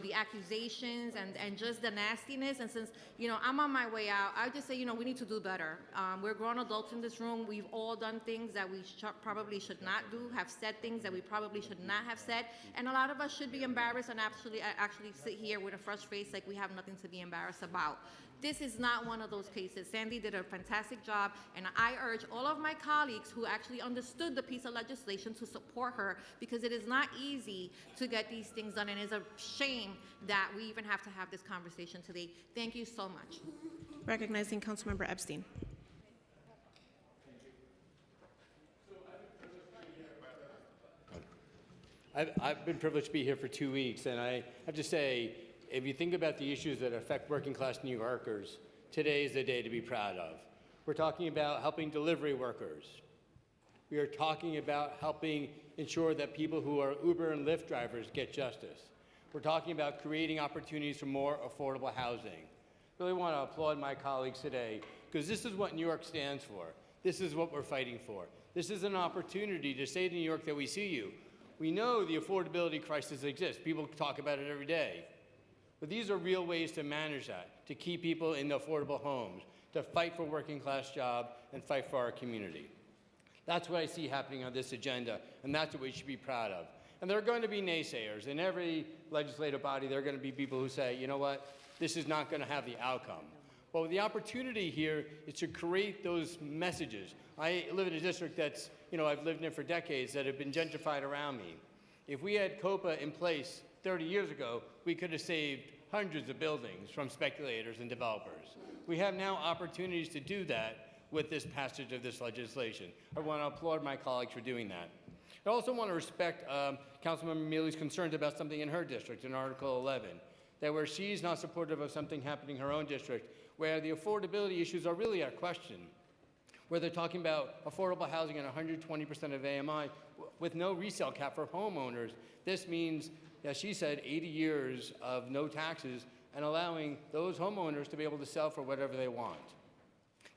the accusations and just the nastiness. And since I'm on my way out, I just say we need to do better. We're grown adults in this room. We've all done things that we probably should not do, have said things that we probably should not have said, and a lot of us should be embarrassed and actually sit here with a fresh face like we have nothing to be embarrassed about. This is not one of those cases. Sandy did a fantastic job, and I urge all of my colleagues who actually understood the piece of legislation to support her, because it is not easy to get these things done, and it's a shame that we even have to have this conversation today. Thank you so much. Recognizing Councilmember Epstein. I've been privileged to be here for 2 weeks, and I have to say, if you think about the issues that affect working class New Yorkers, today is the day to be proud of. We're talking about helping delivery workers. We are talking about helping ensure that people who are Uber and Lyft drivers get justice. We're talking about creating opportunities for more affordable housing. I really want to applaud my colleagues today, because this is what New York stands for. This is what we're fighting for. This is an opportunity to say to New York that we see you. We know the affordability crisis exists. People talk about it every day. But these are real ways to manage that, to keep people in affordable homes, to fight for working class jobs, and fight for our community. That's what I see happening on this agenda, and that's what we should be proud of. And there are going to be naysayers. In every legislative body, there are going to be people who say, you know what, this is not going to have the outcome. Well, the opportunity here is to create those messages. I live in a district that's, I've lived in it for decades, that have been gentrified around me. If we had COPA in place 30 years ago, we could have saved hundreds of buildings from speculators and developers. We have now opportunities to do that with this passage of this legislation. I want to applaud my colleagues for doing that. I also want to respect Councilmember Mealy's concerns about something in her district, in Article 11, that where she's not supportive of something happening in her own district, where the affordability issues are really at question, where they're talking about affordable housing at 120% of AMI with no resale cap for homeowners. This means, as she said, 80 years of no taxes and allowing those homeowners to be able to sell for whatever they want.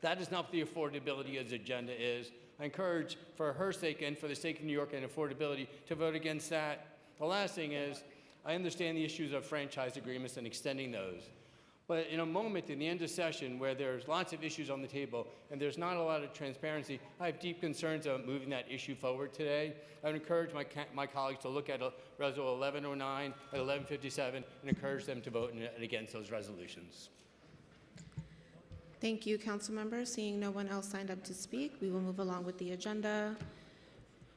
That is not what the affordability agenda is. I encourage, for her sake and for the sake of New York and affordability, to vote against that. The last thing is, I understand the issues of franchise agreements and extending those. But in a moment in the end of session where there's lots of issues on the table and there's not a lot of transparency, I have deep concerns about moving that issue forward today. I would encourage my colleagues to look at Resolution 1109 and 1157 and encourage them to vote against those resolutions. Thank you, Councilmember. Seeing no one else signed up to speak, we will move along with the agenda.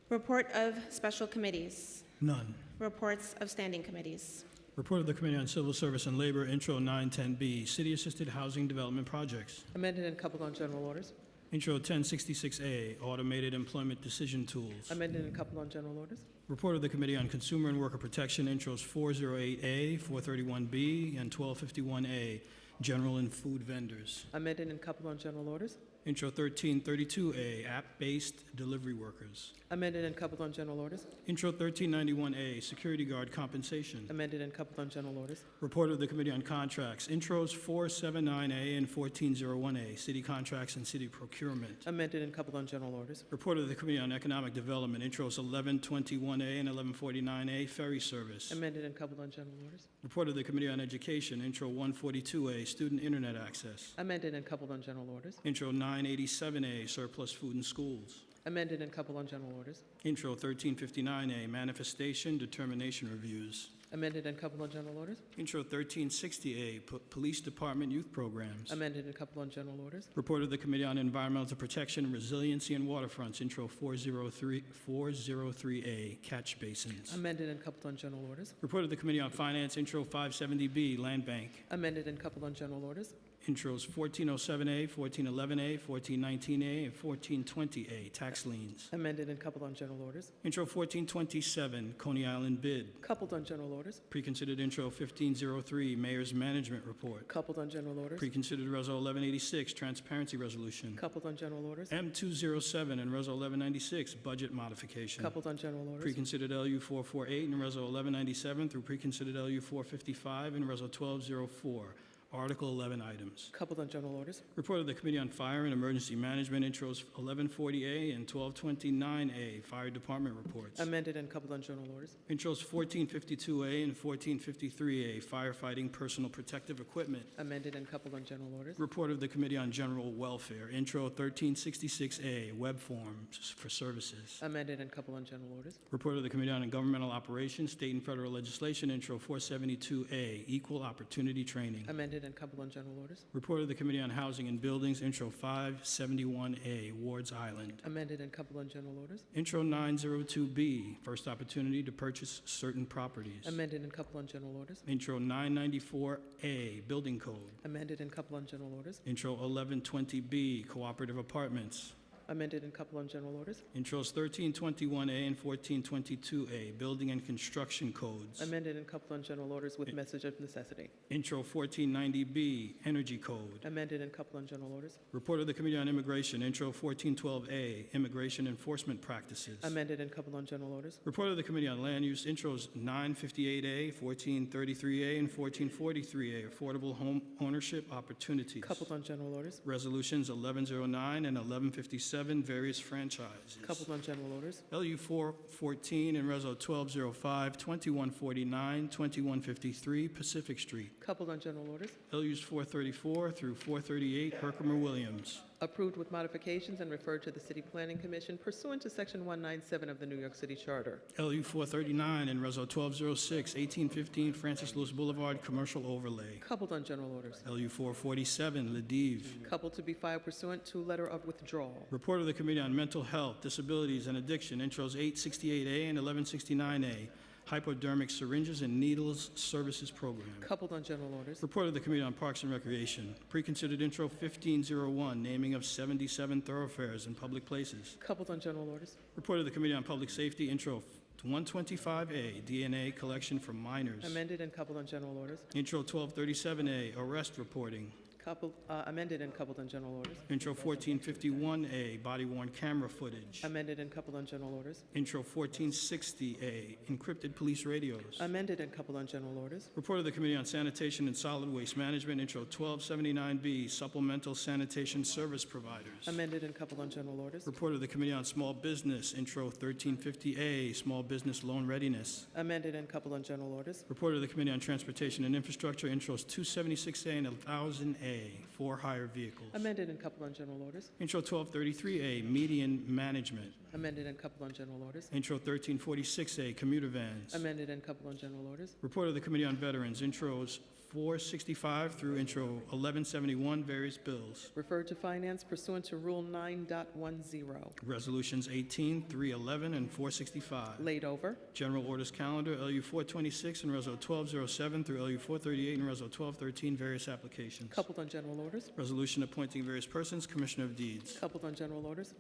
Report of special committees. None. Reports of standing committees. Report of the Committee on Civil Service and Labor, Intro 910B, City Assisted Housing Development Projects. Amended and coupled on general orders. Intro 1066A, Automated Employment Decision Tools. Amended and coupled on general orders. Report of the Committee on Consumer and Worker Protection, Intros 408A, 431B, and 1251A, General and Food Vendors. Amended and coupled on general orders. Intro 1332A, App-Based Delivery Workers. Amended and coupled on general orders. Intro 1391A, Security Guard Compensation. Amended and coupled on general orders. Report of the Committee on Contracts, Intros 479A and 1401A, City Contracts and City Procurement. Amended and coupled on general orders. Report of the Committee on Economic Development, Intros 1121A and 1149A, Ferry Service. Amended and coupled on general orders. Report of the Committee on Education, Intro 142A, Student Internet Access. Amended and coupled on general orders. Intro 987A, Surplus Food in Schools. Amended and coupled on general orders. Intro 1359A, Manifestation Determination Reviews. Amended and coupled on general orders. Intro 1360A, Police Department Youth Programs. Amended and coupled on general orders. Report of the Committee on Environmental Protection, Resiliency, and Waterfronts, Intro 403A, Catch Basins. Amended and coupled on general orders. Report of the Committee on Finance, Intro 570B, Land Bank. Amended and coupled on general orders. Intros 1407A, 1411A, 1419A, and 1420A, Tax Liens. Amended and coupled on general orders. Intro 1427, Coney Island Bid. Coupled on general orders. Preconsidered Intro 1503, Mayor's Management Report. Coupled on general orders. Preconsidered Reso 1186, Transparency Resolution. Coupled on general orders. M207 and Reso 1196, Budget Modification. Coupled on general orders. Preconsidered LU 448 and Reso 1197 through Preconsidered LU 455 and Reso 1204. Article 11 items. Coupled on general orders. Report of the Committee on Fire and Emergency Management, Intros 1140A and 1229A, Fire Department Reports. Amended and coupled on general orders. Intros 1452A and 1453A, Firefighting Personal Protective Equipment. Amended and coupled on general orders. Report of the Committee on General Welfare, Intro 1366A, Web Forms for Services. Amended and coupled on general orders. Report of the Committee on Governmental Operations, State and Federal Legislation, Intro 472A, Equal Opportunity Training. Amended and coupled on general orders. Report of the Committee on Housing and Buildings, Intro 571A, Wards Island. Amended and coupled on general orders. Intro 902B, First Opportunity to Purchase Certain Properties. Amended and coupled on general orders. Intro 994A, Building Code. Amended and coupled on general orders. Intro 1120B, Cooperative Apartments. Amended and coupled on general orders. Intros 1321A and 1422A, Building and Construction Codes. Amended and coupled on general orders with message of necessity. Intro 1490B, Energy Code. Amended and coupled on general orders. Report of the Committee on Immigration, Intro 1412A, Immigration Enforcement Practices. Amended and coupled on general orders. Report of the Committee on Land Use, Intros 958A, 1433A, and 1443A, Affordable Home Ownership Opportunities. Coupled on general orders. Resolutions 1109 and 1157, various franchises. Coupled on general orders. LU 414 and Reso 1205, 2149, 2153 Pacific Street. Coupled on general orders. LUs 434 through 438 Herkimer Williams. Approved with modifications and referred to the City Planning Commission pursuant to Section 197 of the New York City Charter. LU 439 and Reso 1206, 1815 Francis Lewis Boulevard Commercial Overlay. Coupled on general orders. LU 447, Ladiv. Coupled to be filed pursuant to letter of withdrawal. Report of the Committee on Mental Health, Disabilities, and Addiction, Intros 868A and 1169A, Hypodermic Syringes and Needles Services Program. Coupled on general orders. Report of the Committee on Parks and Recreation. Preconsidered Intro 1501, naming of 77 thoroughfares in public places. Coupled on general orders. Report of the Committee on Public Safety. Intro 125A, DNA collection from minors. Amended and coupled on general orders. Intro 1237A, arrest reporting. Coupled, amended and coupled on general orders. Intro 1451A, body-worn camera footage. Amended and coupled on general orders. Intro 1460A, encrypted police radios. Amended and coupled on general orders. Report of the Committee on Sanitation and Solid Waste Management. Intro 1279B, supplemental sanitation service providers. Amended and coupled on general orders. Report of the Committee on Small Business. Intro 1350A, small business loan readiness. Amended and coupled on general orders. Report of the Committee on Transportation and Infrastructure. Intros 276A and 1000A, for-hire vehicles. Amended and coupled on general orders. Intro 1233A, median management. Amended and coupled on general orders. Intro 1346A, commuter vans. Amended and coupled on general orders. Report of the Committee on Veterans. Intros 465 through Intro 1171, various bills. Referred to finance pursuant to Rule 9.10. Resolutions 18, 311, and 465. Laid over. General Orders Calendar, LU 426 and Reso 1207 through LU 438 and Reso 1213, various applications. Coupled on general orders. Resolution appointing various persons, Commissioner of Deeds. Coupled on general orders.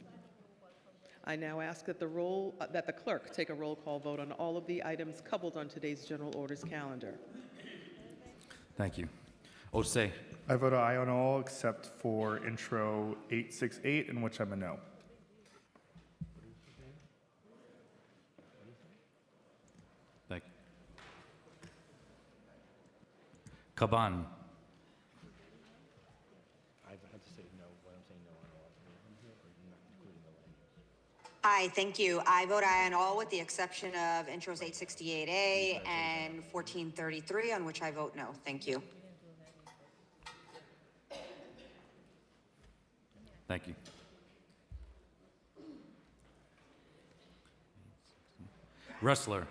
I now ask that that the clerk take a roll call vote on all of the items coupled on today's general orders calendar. Thank you. Osei. I vote aye on all except for Intro 868, in which I'm a no. Thank you. Kaban. Aye, thank you. I vote aye on all with the exception of intros 868A and 1433, on which I vote no. Thank you. Thank you. Wrestler.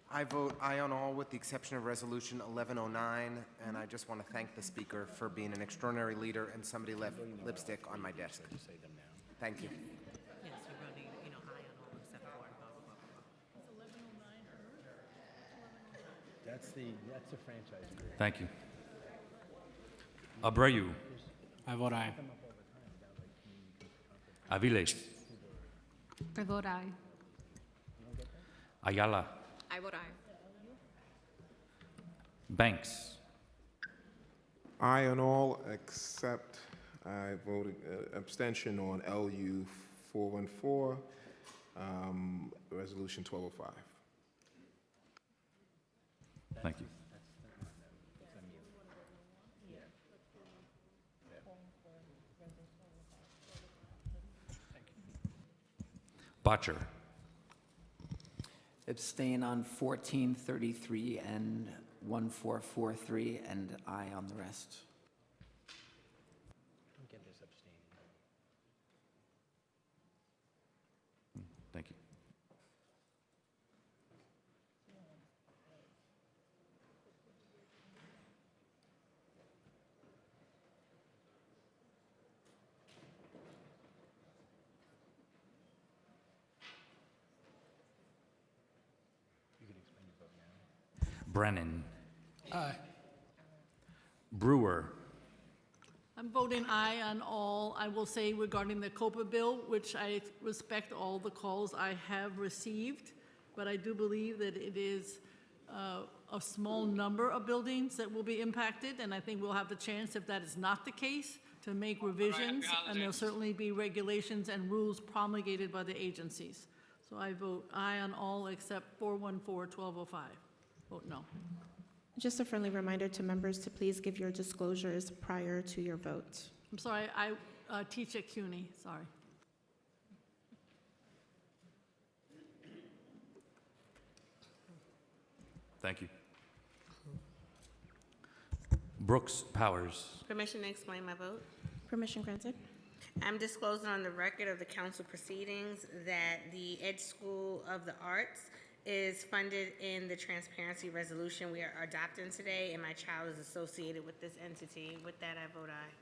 I vote aye on all with the exception of Resolution 1109, and I just want to thank the Speaker for being an extraordinary leader, and somebody left lipstick on my desk. Thank you. That's the franchise agreement. Thank you. Abreu. I vote aye. Aviles. I vote aye. Ayala. I vote aye. Banks. Aye on all except I voted abstention on LU 414, Resolution 1205. Thank you. Botcher. Abstain on 1433 and 1443, and aye on the rest. Thank you. Brennan. Aye. Brewer. I'm voting aye on all. I will say regarding the COPA bill, which I respect all the calls I have received, but I do believe that it is a small number of buildings that will be impacted, and I think we'll have the chance, if that is not the case, to make revisions, and there'll certainly be regulations and rules promulgated by the agencies. So I vote aye on all except 414-1205. Vote no. Just a friendly reminder to members to please give your disclosures prior to your vote. I'm sorry, I teach at CUNY, sorry. Thank you. Brooks Powers. Permission to explain my vote. Permission granted. I'm disclosing on the record of the council proceedings that the Ed School of the Arts is funded in the transparency resolution we are adopting today, and my child is associated with this entity. With that, I vote aye.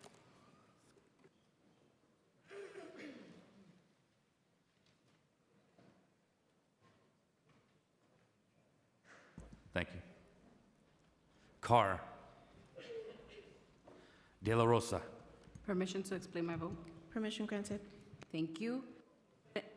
Thank you. Carr. De La Rosa. Permission to explain my vote. Permission granted. Thank you.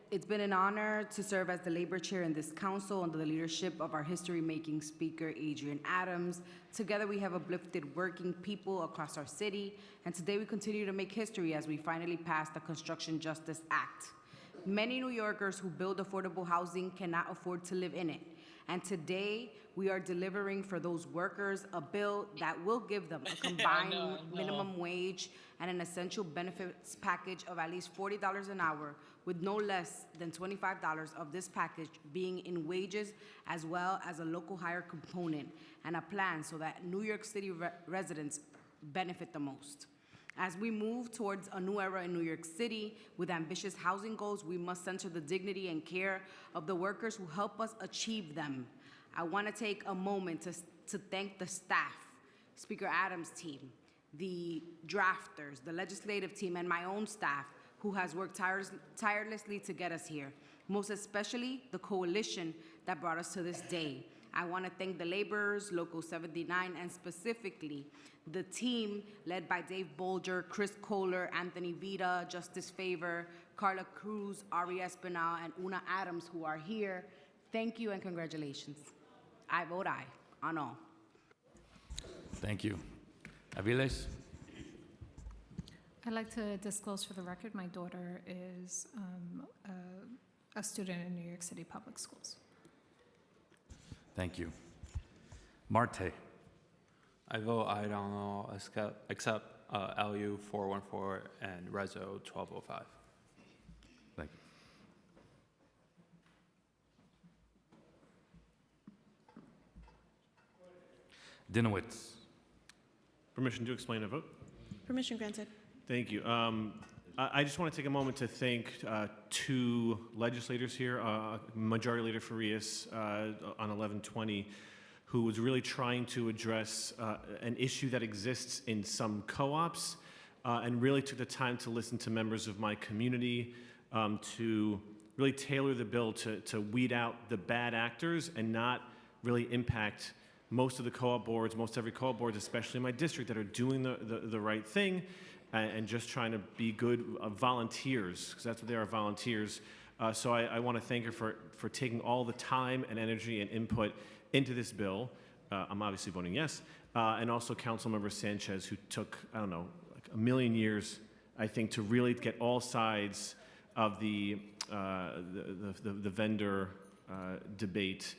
It's been an honor to serve as the labor chair in this council under the leadership of our history-making speaker, Adrian Adams. Together, we have uplifted working people across our city, and today we continue to make history as we finally pass the Construction Justice Act. Many New Yorkers who build affordable housing cannot afford to live in it, and today we are delivering for those workers a bill that will give them a combined minimum wage and an essential benefits package of at least $40 an hour, with no less than $25 of this package being in wages, as well as a local hire component and a plan so that New York City residents benefit the most. As we move towards a new era in New York City with ambitious housing goals, we must center the dignity and care of the workers who help us achieve them. I want to take a moment to thank the staff, Speaker Adams' team, the drafters, the legislative team, and my own staff who has worked tirelessly to get us here, most especially the coalition that brought us to this day. I want to thank the laborers, Local 79, and specifically the team led by Dave Bolger, Chris Kohler, Anthony Vita, Justice Favor, Carla Cruz, Ari Espinal, and Una Adams, who are here. Thank you and congratulations. I vote aye on all. Thank you. Aviles. I'd like to disclose for the record, my daughter is a student in New York City Public Schools. Thank you. Marte. I vote aye on all except LU 414 and Reso 1205. Thank you. Dinowitz. Permission to explain a vote? Permission granted. Thank you. I just want to take a moment to thank two legislators here, Majority Leader Farias on 1120, who was really trying to address an issue that exists in some co-ops and really took the time to listen to members of my community to really tailor the bill to weed out the bad actors and not really impact most of the co-op boards, most every co-op board, especially in my district, that are doing the right thing and just trying to be good volunteers, because that's what they are, volunteers. So I want to thank her for taking all the time and energy and input into this bill. I'm obviously voting yes. And also Councilmember Sanchez, who took, I don't know, like a million years, I think, to really get all sides of the vendor debate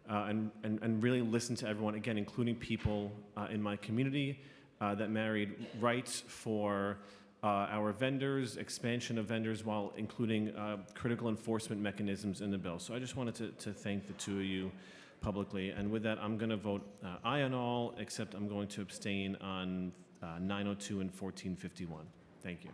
and really listen to everyone, again, including people in my community that married rights for our vendors, expansion of vendors, while including critical enforcement mechanisms in the bill. So I just wanted to thank the two of you publicly. And with that, I'm going to vote aye on all, except I'm going to abstain on 902 and 1451. Thank you.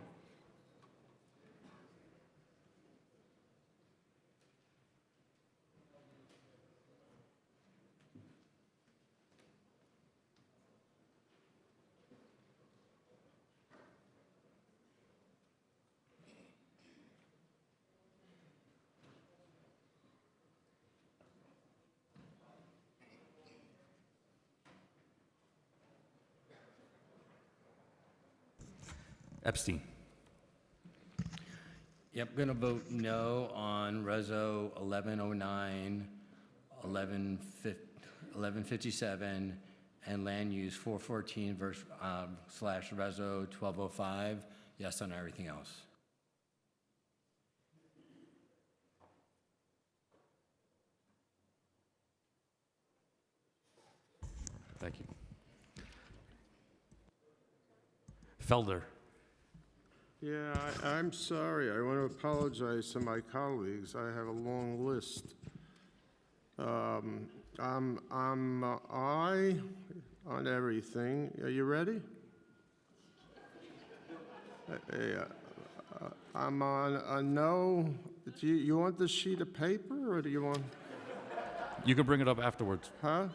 Epstein. Yep, going to vote no on Reso 1109, 1157, and Land Use 414 slash Reso 1205. Yes on everything else. Thank you. Felder. Yeah, I'm sorry. I want to apologize to my colleagues. I have a long list. I'm aye on everything. Are you ready? I'm on a no. Do you want the sheet of paper, or do you want? You can bring it up afterwards. Huh?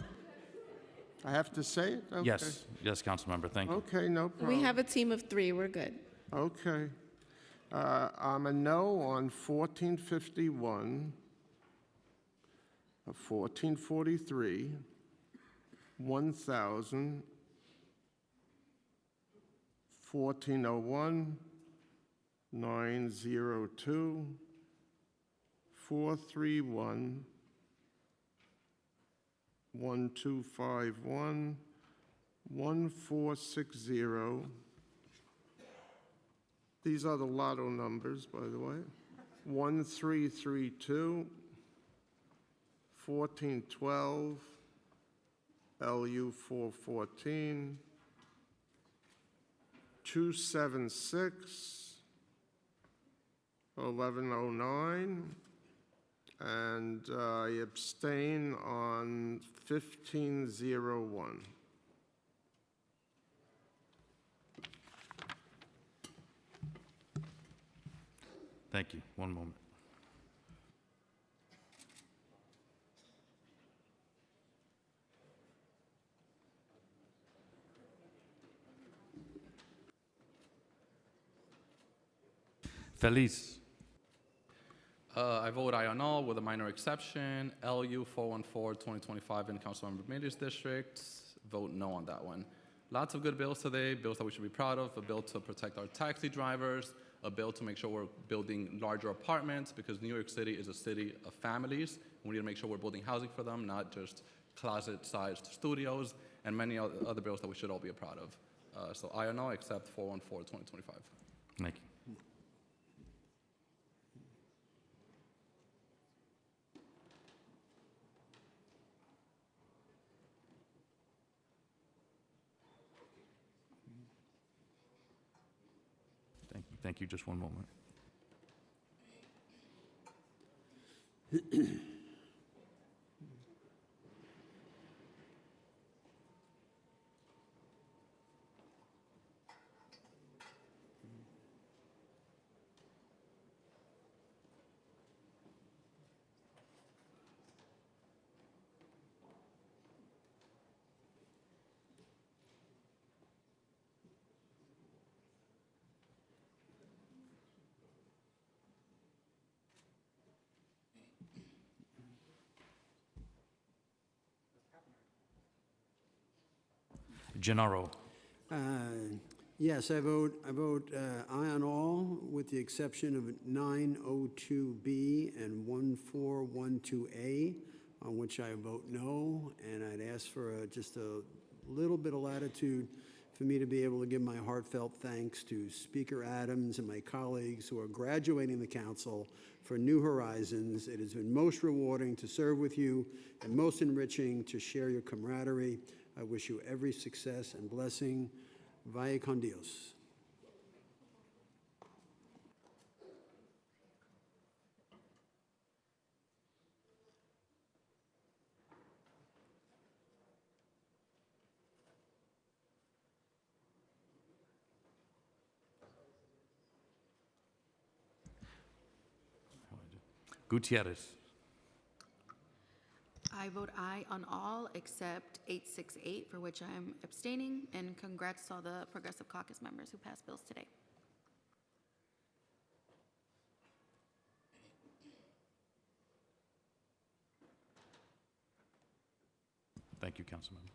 I have to say it? Okay. Yes, yes, Councilmember. Thank you. Okay, no problem. We have a team of 3. We're good. Okay. I'm a no on 1451, 1443, 1000, 1401, 902, 431, 1251, 1460. These are the lotto numbers, by the way. 1332, 1412, LU 414, 276, 1109, and I abstain on 1501. Thank you. One moment. Feliz. I vote aye on all with a minor exception. LU 414-2025 in Councilmember Mealy's district. Vote no on that one. Lots of good bills today, bills that we should be proud of, a bill to protect our taxi drivers, a bill to make sure we're building larger apartments because New York City is a city of families. We need to make sure we're building housing for them, not just closet-sized studios, and many other bills that we should all be proud of. So aye on all except 414-2025. Thank you. Thank you. Just one moment. Gennaro. Yes, I vote aye on all with the exception of 902B and 1412A, on which I vote no, and I'd ask for just a little bit of latitude for me to be able to give my heartfelt thanks to Speaker Adams and my colleagues who are graduating the council for New Horizons. It has been most rewarding to serve with you and most enriching to share your camaraderie. I wish you every success and blessing. Vaya con Dios. Gutierrez. I vote aye on all except 868, for which I am abstaining, and congrats to all the Progressive Caucus members who passed bills today. Thank you, Councilmember.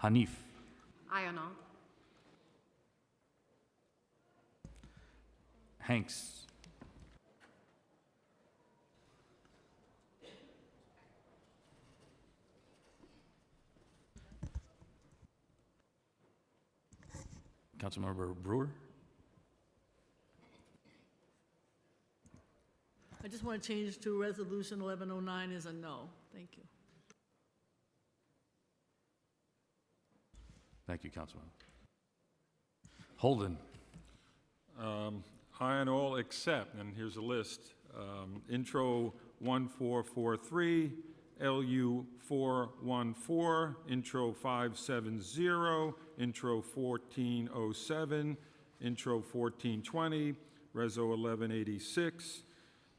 Hanif. Aye on all. Hanks. Councilmember Brewer. I just want to change to Resolution 1109 is a no. Thank you. Thank you, Councilman. Holden. Aye on all except, and here's a list, Intro 1443, LU 414, Intro 570, Intro 1407, Intro 1420, Reso 1186,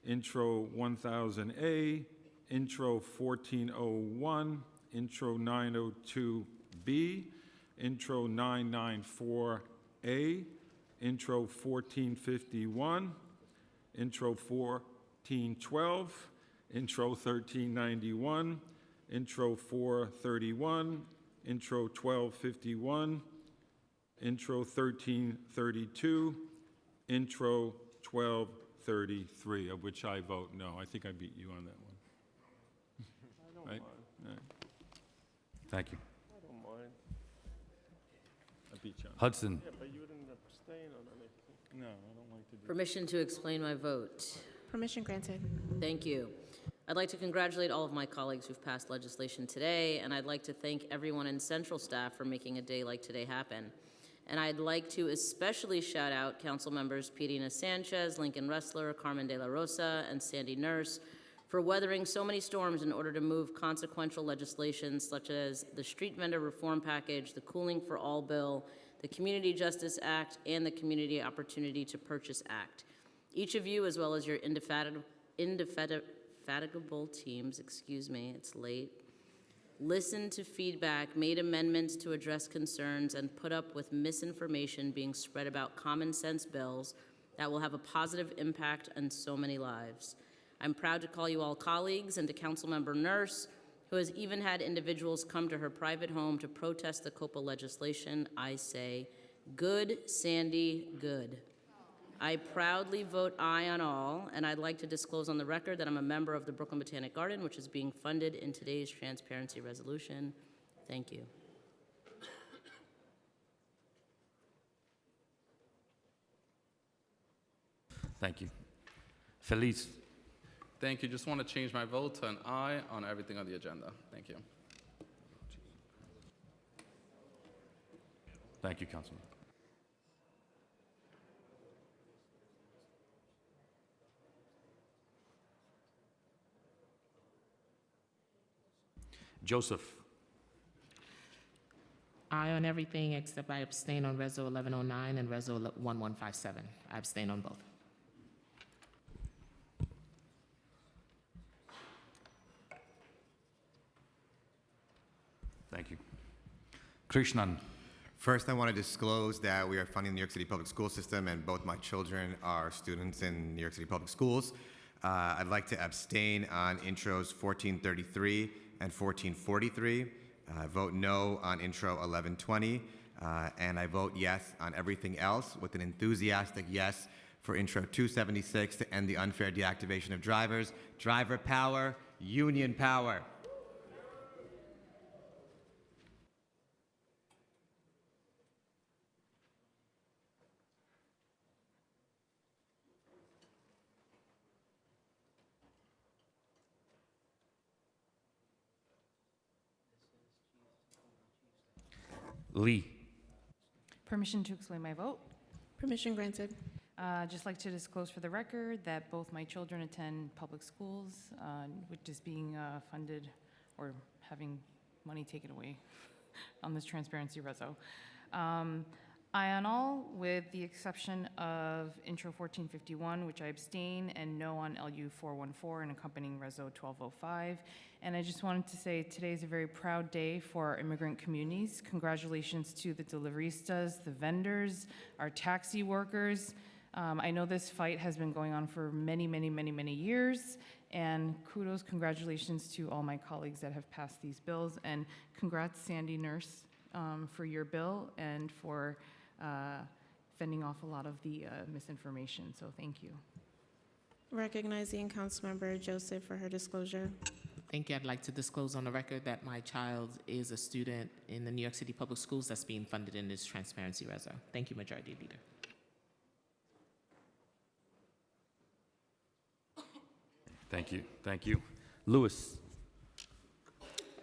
Intro 1000A, Intro 1401, Intro 902B, Intro 994A, Intro 1451, Intro 1412, Intro 1391, Intro 431, Intro 1251, Intro 1332, Intro 1233, of which I vote no. I think I beat you on that one. Right? All right. Thank you. I don't mind. I beat you on that. Hudson. Yeah, but you didn't abstain on anything. No, I don't like to do Permission to explain my vote. Permission granted. Thank you. I'd like to congratulate all of my colleagues who've passed legislation today, and I'd like to thank everyone in Central staff for making a day like today happen. And I'd like to especially shout out Council members Pirina Sanchez, Lincoln Ressler, Carmen De La Rosa, and Sandy Nurse for weathering so many storms in order to move consequential legislation such as the Street Vendor Reform Package, the Cooling for All Bill, the Community Justice Act, and the Community Opportunity to Purchase Act. Each of you, as well as your indefatigable teams, excuse me, it's late, listened to feedback, made amendments to address concerns, and put up with misinformation being spread about common sense bills that will have a positive impact on so many lives. I'm proud to call you all colleagues, and to Councilmember Nurse, who has even had individuals come to her private home to protest the COPA legislation, I say, good, Sandy, good. I proudly vote aye on all, and I'd like to disclose on the record that I'm a member of the Brooklyn Botanic Garden, which is being funded in today's transparency resolution. Thank you. Thank you. Feliz. Thank you. Just want to change my vote to an aye on everything on the agenda. Thank you. Thank you, Councilman. Joseph. Aye on everything except I abstain on Reso 1109 and Reso 1157. I abstain on both. Thank you. Krishnan. First, I want to disclose that we are funding the New York City public school system, and both my children are students in New York City public schools. I'd like to abstain on intros 1433 and 1443. Vote no on intro 1120, and I vote yes on everything else with an enthusiastic yes for intro 276 to end the unfair deactivation of drivers. Driver power, union power. Lee. Permission to explain my vote. Permission granted. Just like to disclose for the record that both my children attend public schools, which is being funded or having money taken away on this transparency reso. Aye on all, with the exception of intro 1451, which I abstain, and no on LU 414 and accompanying reso 1205. And I just wanted to say today is a very proud day for our immigrant communities. Congratulations to the deliveristas, the vendors, our taxi workers. I know this fight has been going on for many, many, many, many years, and kudos, congratulations to all my colleagues that have passed these bills, and congrats, Sandy Nurse, for your bill and for fending off a lot of the misinformation, so thank you. Recognizing Councilmember Joseph for her disclosure. Thank you. I'd like to disclose on the record that my child is a student in the New York City Public Schools that's being funded in this transparency reso. Thank you, Majority Leader. Thank you. Thank you. Lewis.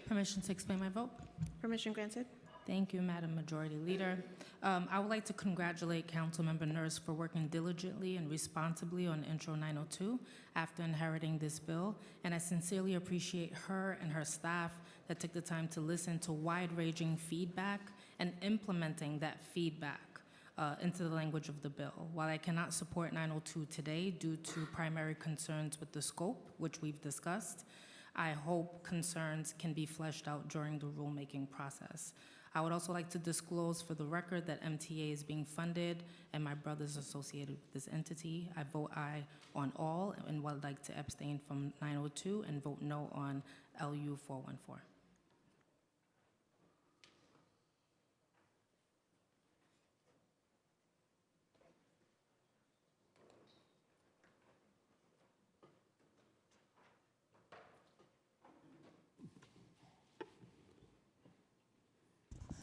Permission to explain my vote. Permission granted. Thank you, Madam Majority Leader. I would like to congratulate Councilmember Nurse for working diligently and responsibly on Intro 902 after inheriting this bill, and I sincerely appreciate her and her staff that took the time to listen to wide-ranging feedback and implementing that feedback. into the language of the bill. While I cannot support 902 today due to primary concerns with the scope, which we've discussed, I hope concerns can be fleshed out during the rulemaking process. I would also like to disclose for the record that MTA is being funded and my brother's associated with this entity. I vote aye on all and would like to abstain from 902 and vote no on LU 414.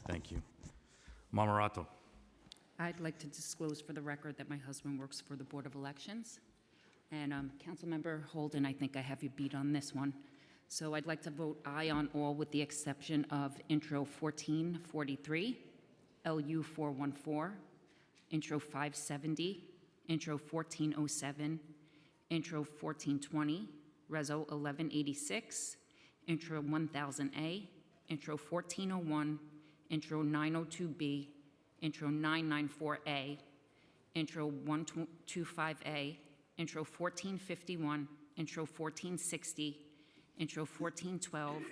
Thank you. Marmorato. I'd like to disclose for the record that my husband works for the Board of Elections. And Councilmember Holden, I think I have you beat on this one. So I'd like to vote aye on all with the exception of Intro 1443, LU 414, Intro 570, Intro 1407, Intro 1420, Reso 1186, Intro 1000A, Intro 1401, Intro 902B, Intro 994A, Intro 125A, Intro 1451, Intro 1460, Intro 1412,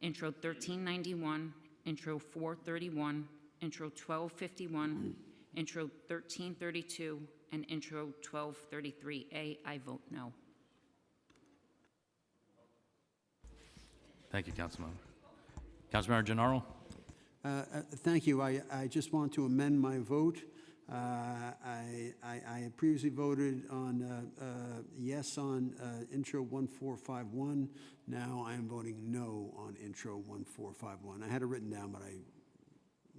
Intro 1391, Intro 431, Intro 1251, Intro 1332, and Intro 1233A. I vote no. Thank you, Councilmember. Councilmember Gennaro. Thank you. I just want to amend my vote. I previously voted on yes on Intro 1451. Now I am voting no on Intro 1451. I had it written down, but I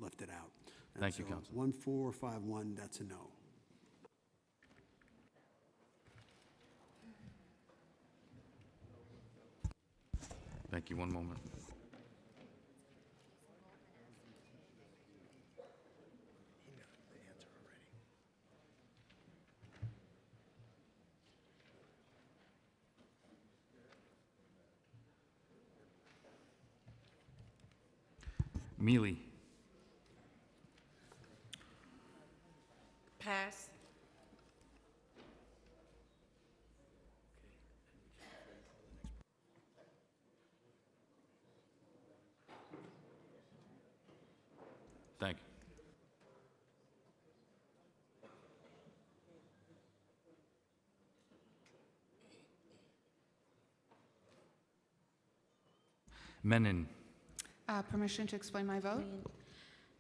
left it out. And Thank you, so Council. 1451, that's a no. Thank you. One moment. Mealy. Pass. Thank you. Menon. Permission to explain my vote?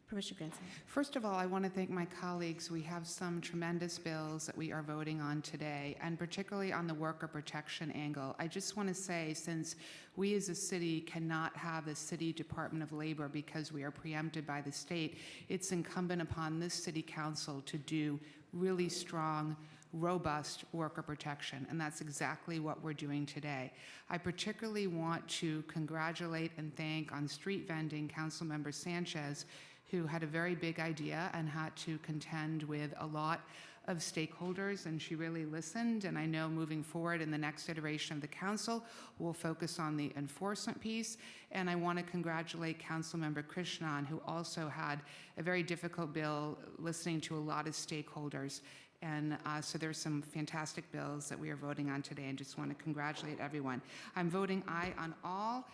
Permission granted. First of all, I want to thank my colleagues. We have some tremendous bills that we are voting on today, and particularly on the worker protection angle. I just want to say, since we as a city cannot have a city Department of Labor because we are preempted by the state, it's incumbent upon this city council to do really strong, robust worker protection, and that's exactly what we're doing today. I particularly want to congratulate and thank on street vending Councilmember Sanchez, who had a very big idea and had to contend with a lot of stakeholders, and she really listened. And I know moving forward in the next iteration of the council, we'll focus on the enforcement piece. And I want to congratulate Councilmember Krishnan, who also had a very difficult bill, listening to a lot of stakeholders. And so there's some fantastic bills that we are voting on today, and just want to congratulate everyone. I'm voting aye on all,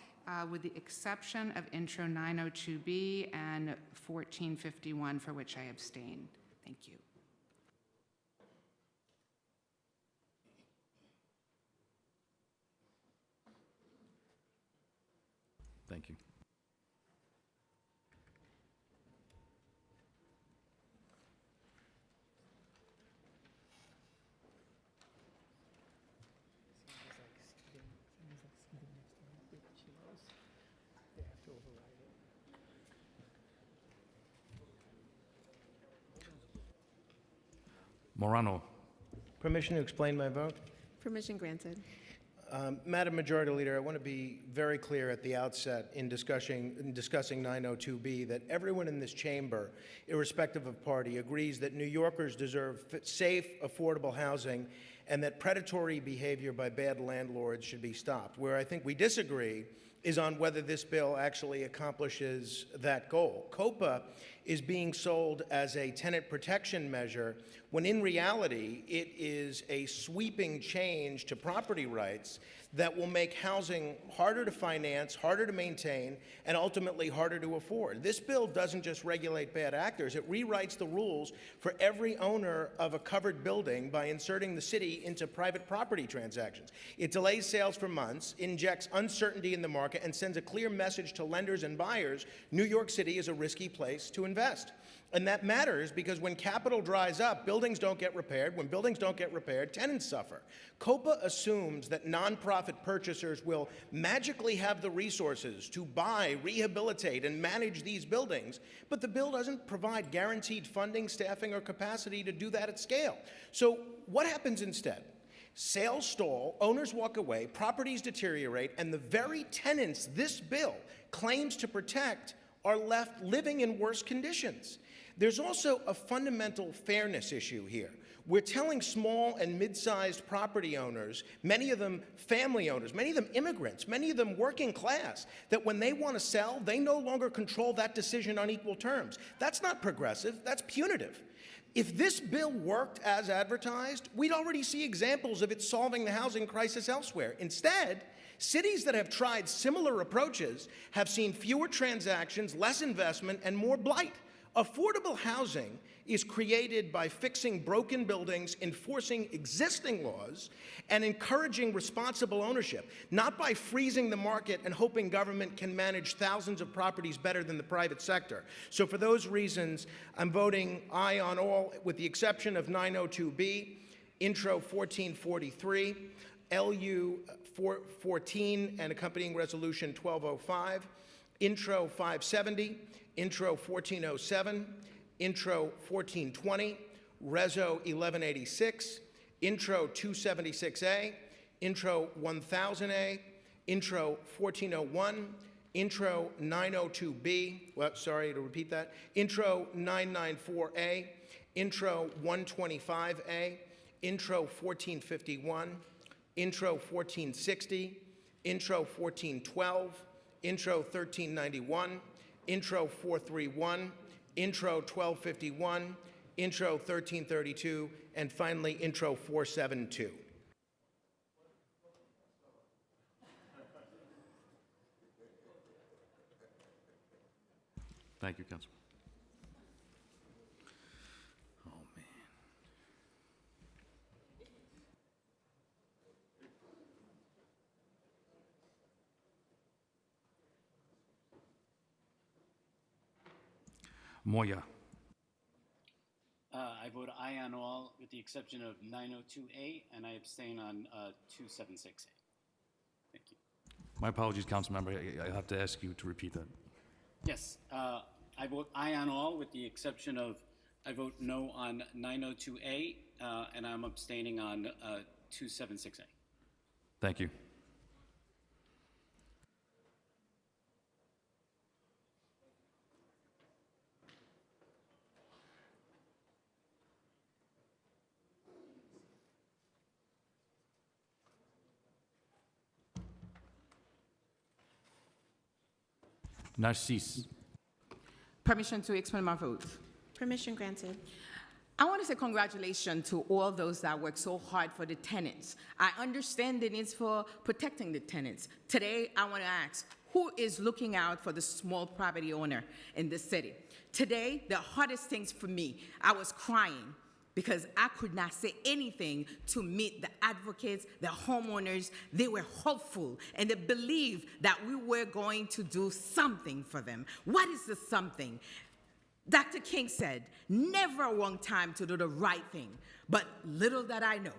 with the exception of Intro 902B and 1451, for which I abstain. Thank you. Thank you. Morano. Permission to explain my vote? Permission granted. Madam Majority Leader, I want to be very clear at the outset in discussing 902B that everyone in this chamber, irrespective of party, agrees that New Yorkers deserve safe, affordable housing and that predatory behavior by bad landlords should be stopped. Where I think we disagree is on whether this bill actually accomplishes that goal. COPA is being sold as a tenant protection measure, when in reality, it is a sweeping change to property rights that will make housing harder to finance, harder to maintain, and ultimately harder to afford. This bill doesn't just regulate bad actors, it rewrites the rules for every owner of a covered building by inserting the city into private property transactions. It delays sales for months, injects uncertainty in the market, and sends a clear message to lenders and buyers: New York City is a risky place to invest. And that matters because when capital dries up, buildings don't get repaired. When buildings don't get repaired, tenants suffer. COPA assumes that nonprofit purchasers will magically have the resources to buy, rehabilitate, and manage these buildings, but the bill doesn't provide guaranteed funding, staffing, or capacity to do that at scale. So what happens instead? Sales stall, owners walk away, properties deteriorate, and the very tenants this bill claims to protect are left living in worse conditions. There's also a fundamental fairness issue here. We're telling small and mid-sized property owners, many of them family owners, many of them immigrants, many of them working class, that when they want to sell, they no longer control that decision on equal terms. That's not progressive, that's punitive. If this bill worked as advertised, we'd already see examples of it solving the housing crisis elsewhere. Instead, cities that have tried similar approaches have seen fewer transactions, less investment, and more blight. Affordable housing is created by fixing broken buildings, enforcing existing laws, and encouraging responsible ownership, not by freezing the market and hoping government can manage thousands of properties better than the private sector. So for those reasons, I'm voting aye on all, with the exception of 902B, Intro 1443, LU 414, and accompanying Resolution 1205, Intro 570, Intro 1407, Intro 1420, Reso 1186, Intro 276A, Intro 1000A, Intro 1401, Intro 902B, sorry to repeat that, Intro 994A, Intro 125A, Intro 1451, Intro 1460, Intro 1412, Intro 1391, Intro 431, Intro 1251, Intro 1332, and finally Intro 472. Thank you, Councilman. Oh, man. Moya. I vote aye on all with the exception of 902A, and I abstain on 276A. Thank you. My apologies, council member. I have to ask you to repeat that. Yes, I vote aye on all with the exception of I vote no on 902A, and I'm abstaining on 276A. Thank you. Narcisse. Permission to explain my vote. Permission granted. I want to say congratulations to all those that work so hard for the tenants. I understand the needs for protecting the tenants. Today, I want to ask, who is looking out for the small property owner in this city? Today, the hardest things for me, I was crying because I could not say anything to meet the advocates, the homeowners. They were hopeful and they believed that we were going to do something for them. What is the something? Dr. King said, never a wrong time to do the right thing, but little that I know.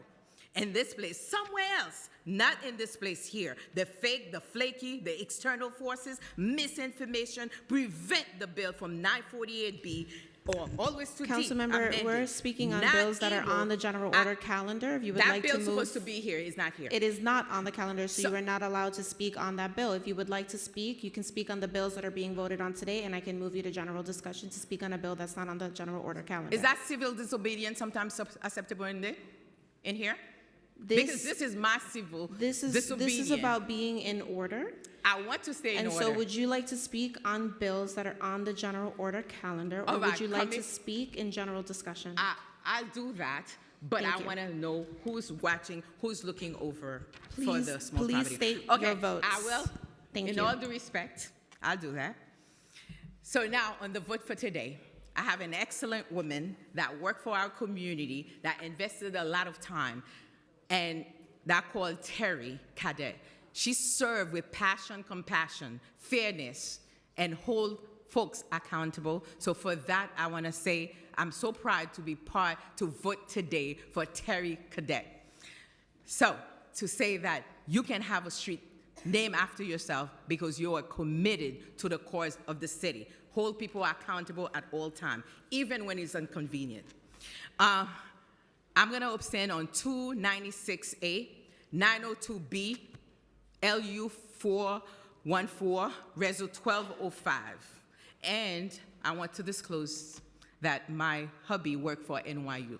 In this place, somewhere else, not in this place here, the fake, the flaky, the external forces, misinformation, prevent the bill from 948B or always too deep. Councilmember, we're speaking on Not bills that are able. on the general order calendar. If you would That like to bill's move. supposed to be here, is not here. It is not on the calendar, so So- you are not allowed to speak on that bill. If you would like to speak, you can speak on the bills that are being voted on today, and I can move you to general discussion to speak on a bill that's not on the general order calendar. Is that civil disobedience sometimes acceptable in here? because this is my civil disobedience. This is about being in order. I want to stay in And order. so would you like to speak on bills that are on the general order calendar? Or All would right, you like to coming- speak in general discussion? I'll do that, but Thank I you. want to know who's watching, who's looking over for Please- the small please property. state Okay, your votes. I will. Thank in you. all due respect, I'll do that. So now on the vote for today, I have an excellent woman that worked for our community, that invested a lot of time, and that called Terry Cadet. She served with passion, compassion, fairness, and hold folks accountable. So for that, I want to say I'm so proud to be part to vote today for Terry Cadet. So to say that you can have a street named after yourself because you are committed to the cause of the city. Hold people accountable at all times, even when it's inconvenient. I'm going to abstain on 296A, 902B, LU 414, Reso 1205. And I want to disclose that my hubby worked for NYU.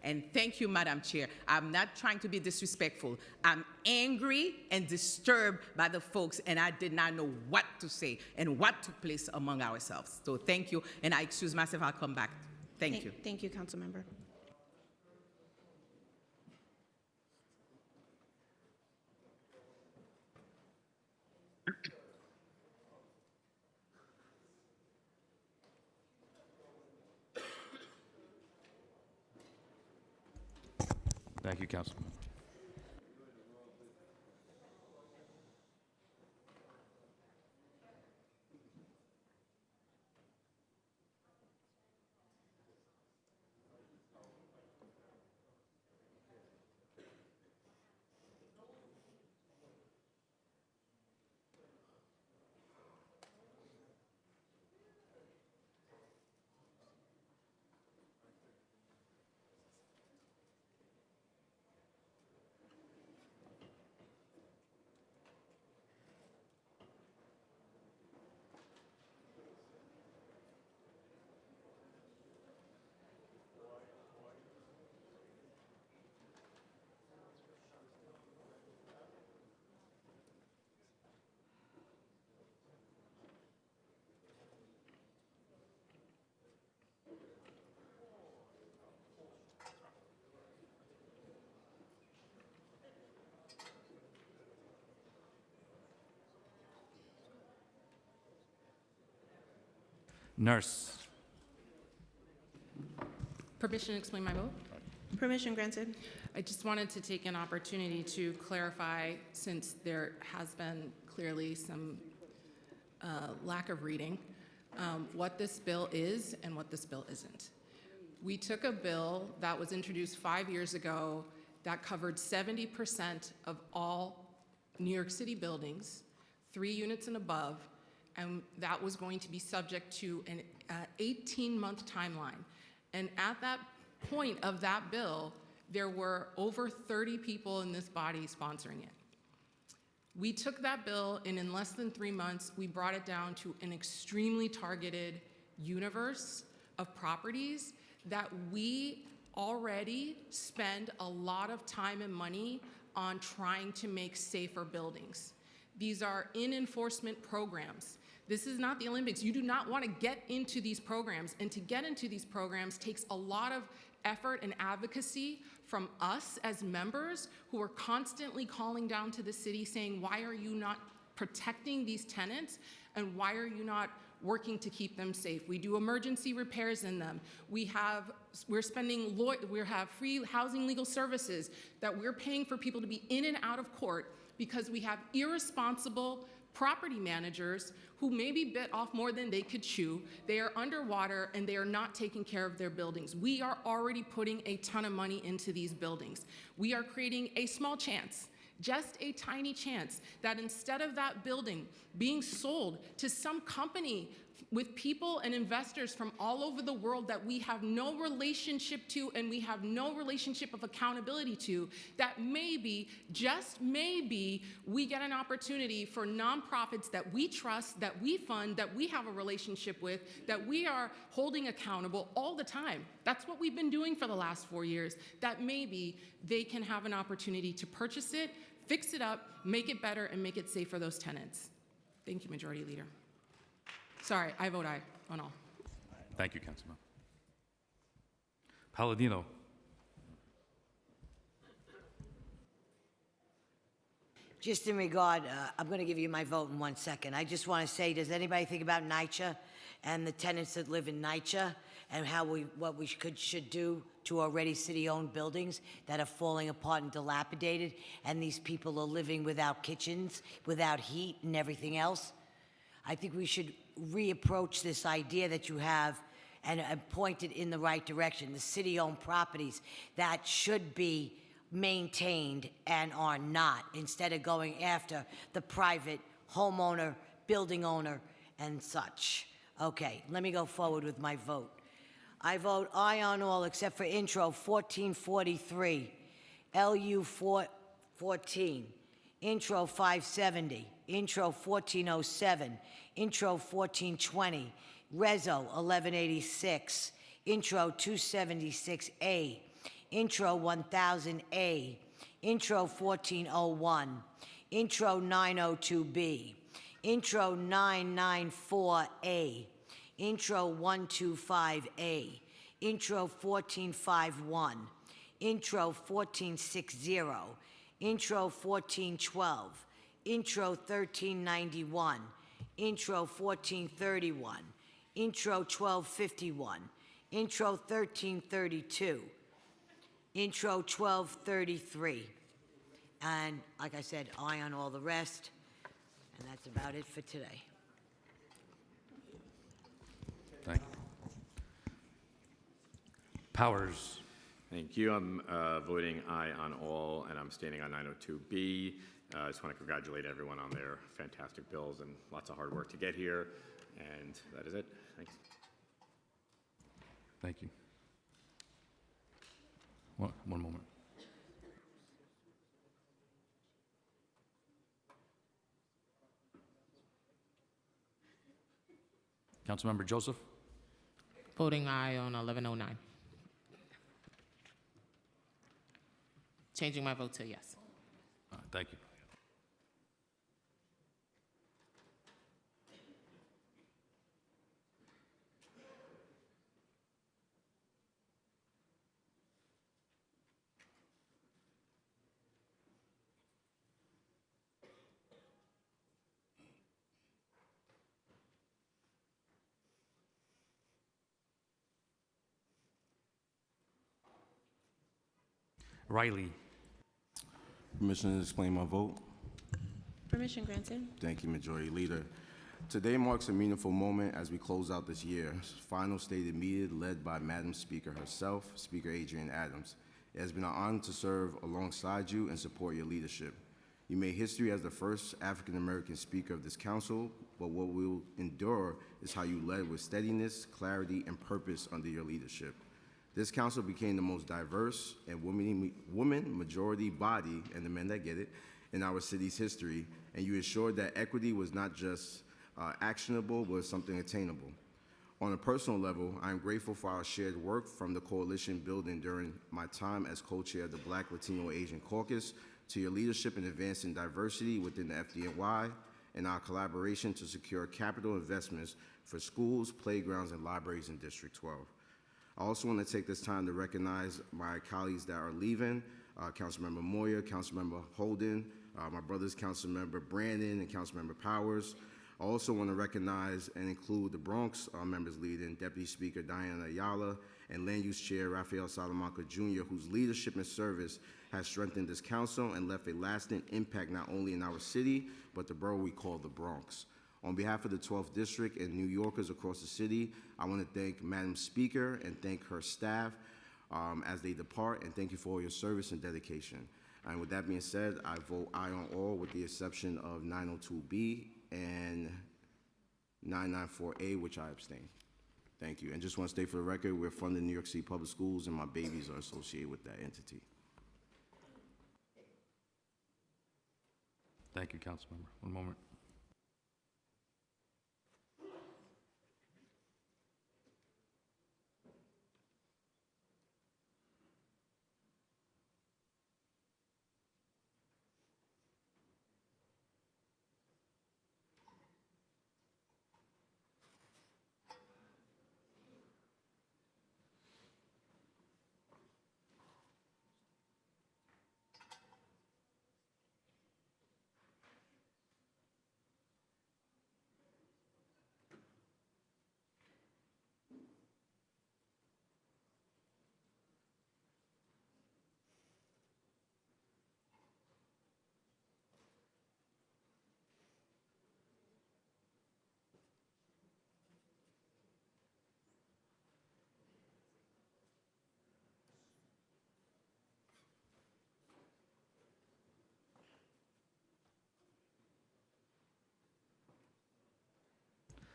And thank you, Madam Chair. I'm not trying to be disrespectful. I'm angry and disturbed by the folks, and I did not know what to say and what took place among ourselves. So thank you, and I excuse myself. I'll come back. Thank you. Thank you, Councilmember. Thank you, Councilman. Nurse. Permission to explain my vote? Permission granted. I just wanted to take an opportunity to clarify, since there has been clearly some lack of reading, what this bill is and what this bill isn't. We took a bill that was introduced 5 years ago that covered 70% of all New York City buildings, 3 units and above, and that was going to be subject to an 18-month timeline. And at that point of that bill, there were over 30 people in this body sponsoring it. We took that bill, and in less than 3 months, we brought it down to an extremely targeted universe of properties that we already spend a lot of time and money on trying to make safer buildings. These are in-enforcement programs. This is not the Olympics. You do not want to get into these programs, and to get into these programs takes a lot of effort and advocacy from us as members who are constantly calling down to the city saying, why are you not protecting these tenants, and why are you not working to keep them safe? We do emergency repairs in them. We have free housing legal services that we're paying for people to be in and out of court because we have irresponsible property managers who maybe bit off more than they could chew. They are underwater and they are not taking care of their buildings. We are already putting a ton of money into these buildings. We are creating a small chance, just a tiny chance, that instead of that building being sold to some company with people and investors from all over the world that we have no relationship to and we have no relationship of accountability to, that maybe, just maybe, we get an opportunity for nonprofits that we trust, that we fund, that we have a relationship with, that we are holding accountable all the time. That's what we've been doing for the last 4 years, that maybe they can have an opportunity to purchase it, fix it up, make it better, and make it safe for those tenants. Thank you, Majority Leader. Sorry, I vote aye on all. Thank you, Councilman. Palladino. Just in regard, I'm going to give you my vote in 1 second. I just want to say, does anybody think about NYCHA and the tenants that live in NYCHA and what we should do to already city-owned buildings that are falling apart and dilapidated, and these people are living without kitchens, without heat and everything else? I think we should reapproach this idea that you have and point it in the right direction. The city-owned properties that should be maintained and are not, instead of going after the private homeowner, building owner, and such. Okay, let me go forward with my vote. I vote aye on all except for intro 1443, LU 414, intro 570, intro 1407, intro 1420, Reso 1186, intro 276A, intro 1000A, intro 1401, intro 902B, intro 994A, intro 125A, intro 1451, intro 1460, intro 1412, intro 1391, intro 1431, intro 1251, intro 1332, intro 1233, and like I said, aye on all the rest, and that's about it for today. Thank you. Powers. Thank you. I'm voting aye on all, and I'm standing on 902B. I just want to congratulate everyone on their fantastic bills and lots of hard work to get here, and that is it. Thanks. Thank you. One moment. Councilmember Joseph. Voting aye on 1109. Changing my vote to yes. Thank you. Riley. Permission to explain my vote. Permission granted. Thank you, Majority Leader. Today marks a meaningful moment as we close out this year's final stated meeting led by Madam Speaker herself, Speaker Adrienne Adams. It has been an honor to serve alongside you and support your leadership. You made history as the first African-American Speaker of this Council, but what we'll endure is how you led with steadiness, clarity, and purpose under your leadership. This council became the most diverse and woman majority body, and the men that get it, in our city's history, and you ensured that equity was not just actionable, but something attainable. On a personal level, I am grateful for our shared work from the coalition building during my time as co-chair of the Black, Latino, Asian Caucus, to your leadership in advancing diversity within the FDNY, and our collaboration to secure capital investments for schools, playgrounds, and libraries in District 12. I also want to take this time to recognize my colleagues that are leaving, Councilmember Moyer, Councilmember Holden, my brothers, Councilmember Brandon and Councilmember Powers. I also want to recognize and include the Bronx members leading, Deputy Speaker Diana Ayala and Land Use Chair Rafael Salamanca Jr., whose leadership and service has strengthened this council and left a lasting impact not only in our city, but the borough we call the Bronx. On behalf of the 12th District and New Yorkers across the city, I want to thank Madam Speaker and thank her staff as they depart, and thank you for all your service and dedication. And with that being said, I vote aye on all with the exception of 902B and 994A, which I abstain. Thank you. And just want to state for the record, we're funding New York City Public Schools, and my babies are associated with that entity. Thank you, Councilmember. One moment.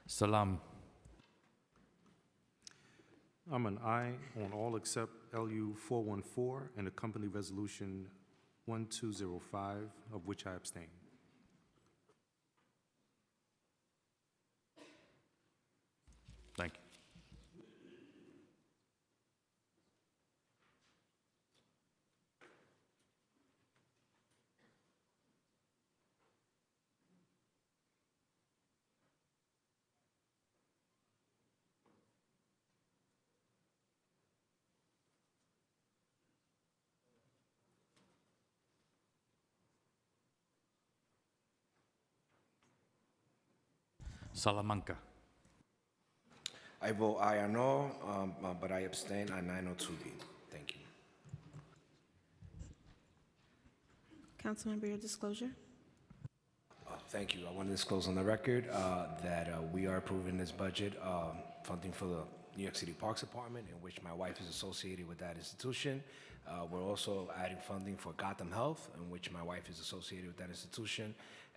Salam. I'm an aye on all except LU 414 and the company resolution 1205, of which I abstain. Thank you. Salamanca. I vote aye on all, but I abstain on 902B. Thank you. Councilmember, your disclosure. Thank you. I want to disclose on the record that we are approving this budget funding for the New York City Parks Department, in which my wife is associated with that institution. We're also adding funding for Gotham Health, in which my wife is associated with that institution,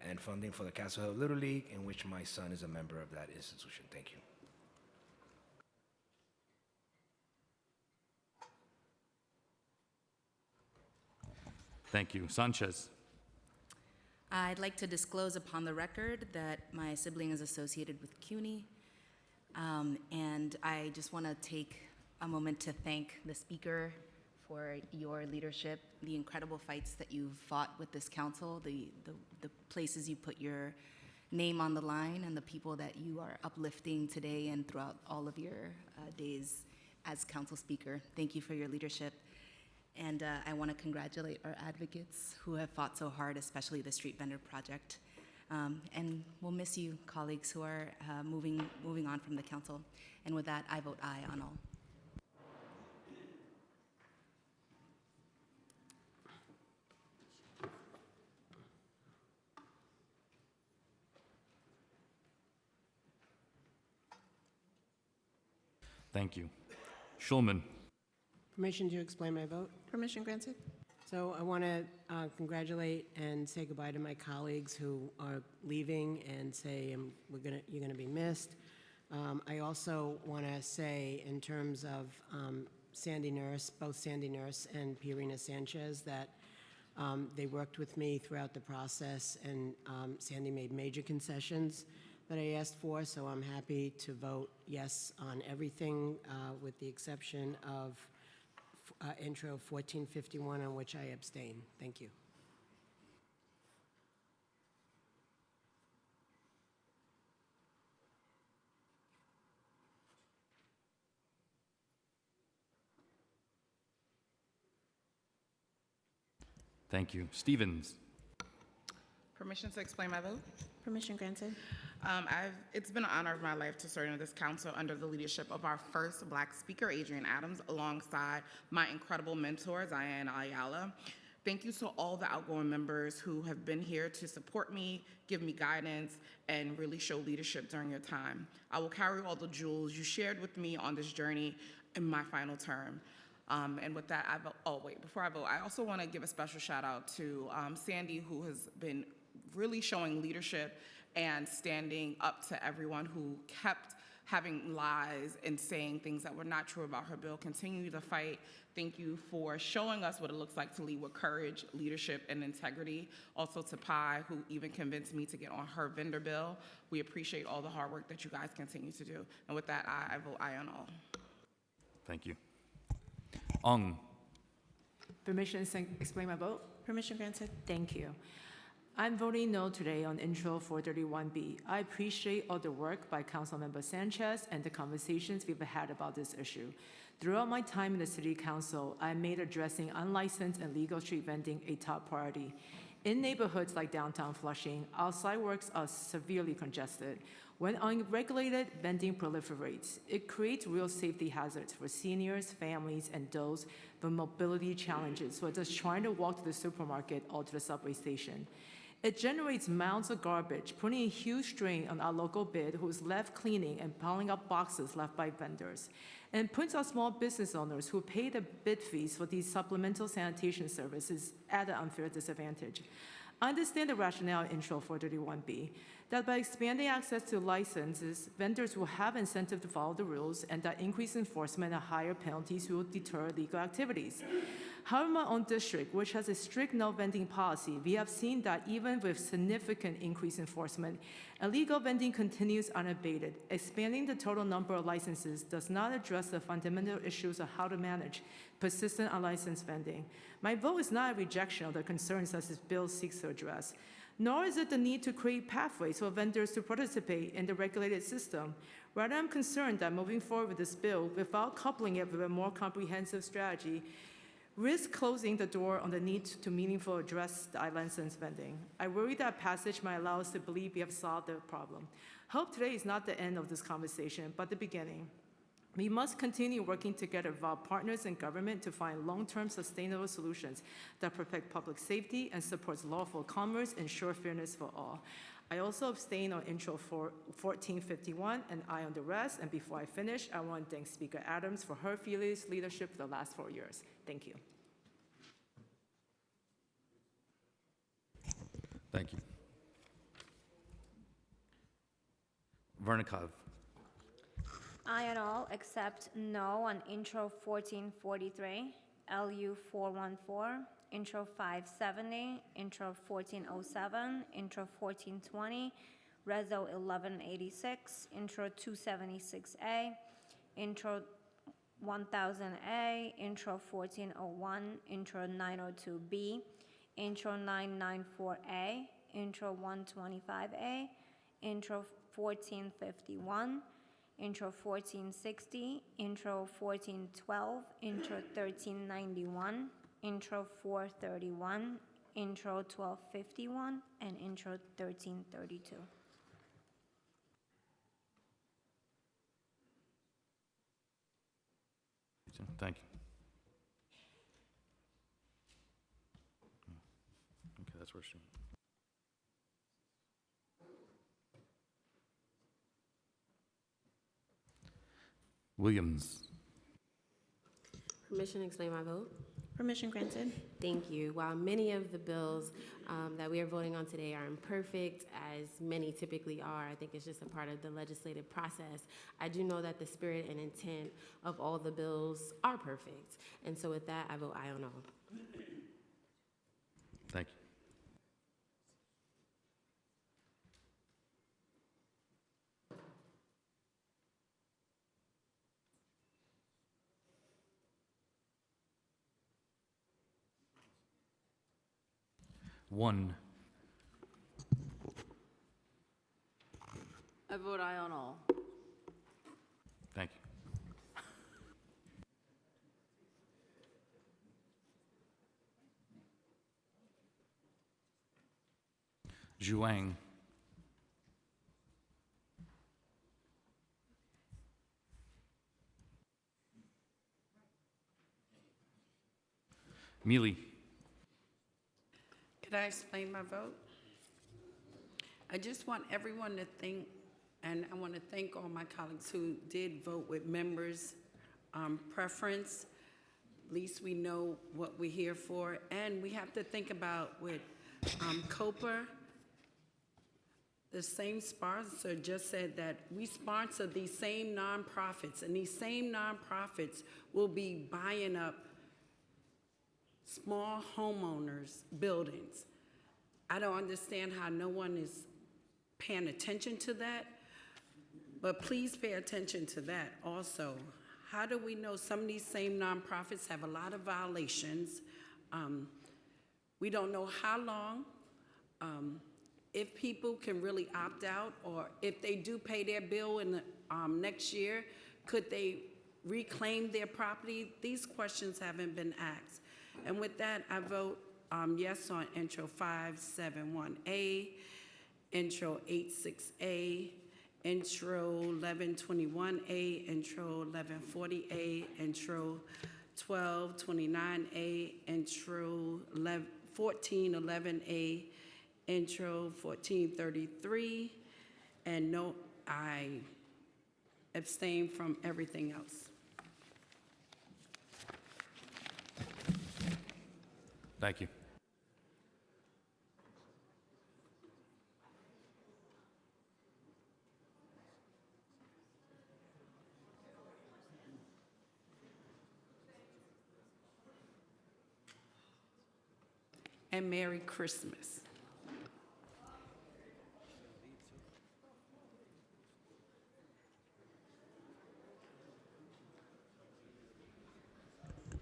and funding for the Castle Hill Little League, in which my son is a member of that institution. Thank you. Thank you. Sanchez. I'd like to disclose upon the record that my sibling is associated with CUNY, and I just want to take a moment to thank the speaker for your leadership, the incredible fights that you've fought with this council, the places you put your name on the line, and the people that you are uplifting today and throughout all of your days as council speaker. Thank you for your leadership. And I want to congratulate our advocates who have fought so hard, especially the Street Vendor Project. And we'll miss you, colleagues who are moving on from the council. And with that, I vote aye on all. Thank you. Schulman. Permission to explain my vote? Permission granted. So I want to congratulate and say goodbye to my colleagues who are leaving and say you're going to be missed. I also want to say in terms of Sandy Nurse, both Sandy Nurse and Pierina Sanchez, that they worked with me throughout the process, and Sandy made major concessions that I asked for, so I'm happy to vote yes on everything with the exception of intro 1451, on which I abstain. Thank you. Thank you. Stevens. Permission to explain my vote? Permission granted. It's been an honor of my life to serve in this council under the leadership of our first Black speaker, Adrian Adams, alongside my incredible mentor, Diana Ayala. Thank you to all the outgoing members who have been here to support me, give me guidance, and really show leadership during your time. I will carry all the jewels you shared with me on this journey in my final term. And with that, before I vote, I also want to give a special shout out to Sandy, who has been really showing leadership and standing up to everyone who kept having lies and saying things that were not true about her bill. Continue to fight. Thank you for showing us what it looks like to lead with courage, leadership, and integrity. Also to Pi, who even convinced me to get on her vendor bill. We appreciate all the hard work that you guys continue to do. And with that, I vote aye on all. Thank you. Ong. Permission to explain my vote? Permission granted. Thank you. I'm voting no today on Intro 431B. I appreciate all the work by Councilmember Sanchez and the conversations we've had about this issue. Throughout my time in the City Council, I made addressing unlicensed and illegal street vending a top priority. In neighborhoods like downtown Flushing, our sidewalks are severely congested. When unregulated vending proliferates, it creates real safety hazards for seniors, families, and those with mobility challenges, whether it's trying to walk to the supermarket or to the subway station. It generates mounds of garbage, putting a huge strain on our local bid who's left cleaning and piling up boxes left by vendors, and puts our small business owners who pay the bid fees for these supplemental sanitation services at an unfair disadvantage. I understand the rationale in Intro 431B, that by expanding access to licenses, vendors will have incentive to follow the rules, and that increased enforcement and higher penalties will deter illegal activities. However, in my own district, which has a strict no vending policy, we have seen that even with significant increased enforcement, illegal vending continues unabated. Expanding the total number of licenses does not address the fundamental issues of how to manage persistent unlicensed vending. My vote is not a rejection of the concerns that this bill seeks to address, nor is it the need to create pathways for vendors to participate in the regulated system. Rather, I'm concerned that moving forward with this bill without coupling it with a more comprehensive strategy risk closing the door on the need to meaningfully address the unlicensed vending. I worry that passage might allow us to believe we have solved the problem. Hope today is not the end of this conversation, but the beginning. We must continue working together with our partners in government to find long-term sustainable solutions that protect public safety and supports lawful commerce and ensure fairness for all. I also abstain on Intro 1451 and aye on the rest. And before I finish, I want to thank Speaker Adams for her fearless leadership for the last 4 years. Thank you. Thank you. Vernikov. Aye on all except no on Intro 1443, LU 414, Intro 570, Intro 1407, Intro 1420, Reso 1186, Intro 276A, Intro 1000A, Intro 1401, Intro 902B, Intro 994A, Intro 125A, Intro 1451, Intro 1460, Intro 1412, Intro 1391, Intro 431, Intro 1251, and Intro 1332. Thank you. Okay, that's where she. Williams. Permission to explain my vote? Permission granted. Thank you. While many of the bills that we are voting on today are imperfect, as many typically are, I think it's just a part of the legislative process, I do know that the spirit and intent of all the bills are perfect. And so with that, I vote aye on all. Thank you. One. I vote aye on all. Thank you. Zhuang. Mealy. Could I explain my vote? I just want everyone to think, and I want to thank all my colleagues who did vote with members' preference. At least we know what we're here for. And we have to think about with COPA, the same sponsor just said that we sponsor these same nonprofits, and these same nonprofits will be buying up small homeowners' buildings. I don't understand how no one is paying attention to that, but please pay attention to that also. How do we know some of these same nonprofits have a lot of violations? We don't know how long, if people can really opt out, or if they do pay their bill in the next year, could they reclaim their property? These questions haven't been asked. And with that, I vote yes on Intro 571A, Intro 86A, Intro 1121A, Intro 1140A, Intro 1229A, Intro 1411A, Intro 1433, and no, I abstain from everything else. Thank you. And Merry Christmas.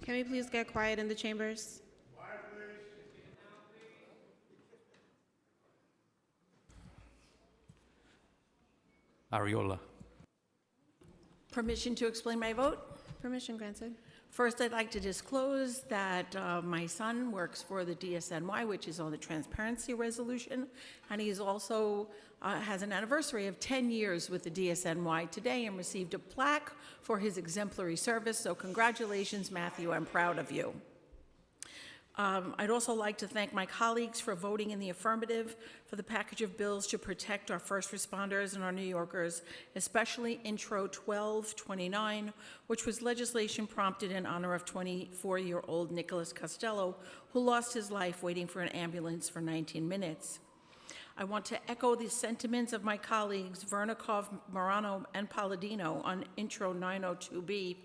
Can we please get quiet in the chambers? Ariola. Permission to explain my vote? Permission granted. First, I'd like to disclose that my son works for the DSNY, which is on the transparency resolution, and he is also has an anniversary of 10 years with the DSNY today and received a plaque for his exemplary service. So congratulations, Matthew. I'm proud of you. I'd also like to thank my colleagues for voting in the affirmative for the package of bills to protect our first responders and our New Yorkers, especially Intro 1229, which was legislation prompted in honor of 24-year-old Nicholas Costello, who lost his life waiting for an ambulance for 19 minutes. I want to echo the sentiments of my colleagues Vernikov, Morano, and Palladino on Intro 902B,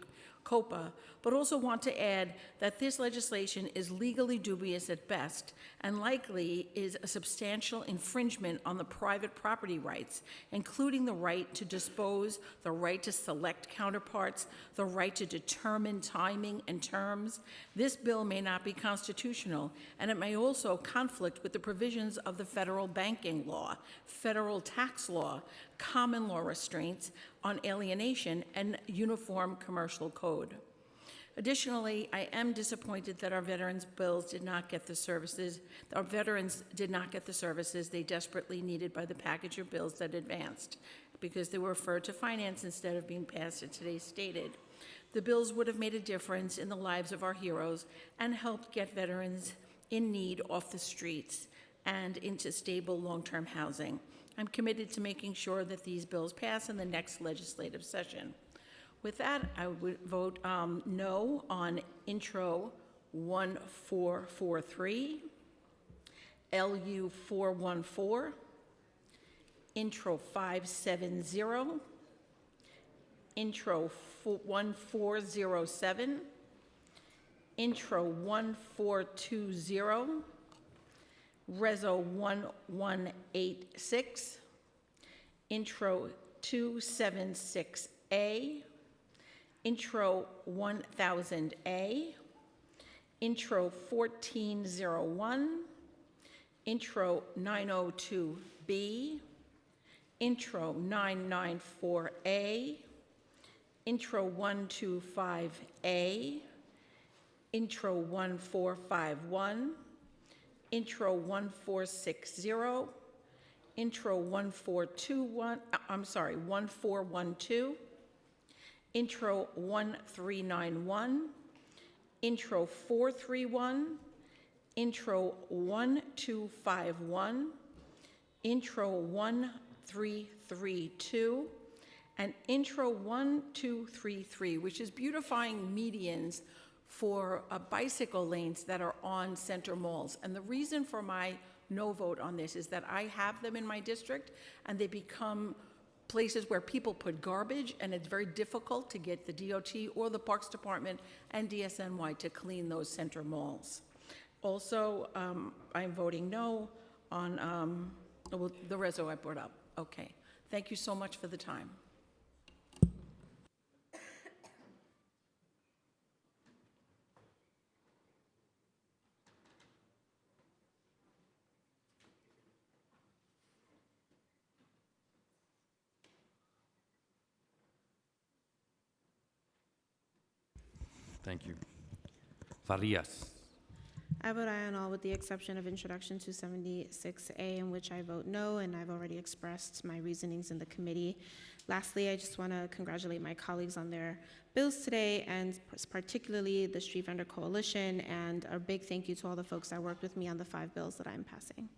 COPA, but also want to add that this legislation is legally dubious at best and likely is a substantial infringement on the private property rights, including the right to dispose, the right to select counterparts, the right to determine timing and terms. This bill may not be constitutional, and it may also conflict with the provisions of the federal banking law, federal tax law, common law restraints on alienation, and uniform commercial code. Additionally, I am disappointed that our veterans' bills did not get the services, our veterans did not get the services they desperately needed by the package of bills that advanced, because they were referred to finance instead of being passed as today stated. The bills would have made a difference in the lives of our heroes and helped get veterans in need off the streets and into stable long-term housing. I'm committed to making sure that these bills pass in the next legislative session. With that, I would vote no on Intro 1443, LU 414, Intro 570, Intro 1407, Intro 1420, Reso 1186, Intro 276A, Intro 1000A, Intro 1401, Intro 902B, Intro 994A, Intro 125A, Intro 1451, Intro 1460, Intro 1412, Intro 1391, Intro 431, Intro 1251, Intro 1332, and Intro 1233, which is beautifying medians for bicycle lanes that are on center malls. And the reason for my no vote on this is that I have them in my district, and they become places where people put garbage, and it's very difficult to get the DOT or the Parks Department and DSNY to clean those center malls. Also, I'm voting no on the reso I brought up. Okay. Thank you so much for the time. Thank you. Farias. I vote aye on all with the exception of introduction to 76A, in which I vote no, and I've already expressed my reasonings in the committee. Lastly, I just want to congratulate my colleagues on their bills today, and particularly the Street Vendor Coalition, and a big thank you to all the folks that worked with me on the 5 bills that I'm passing.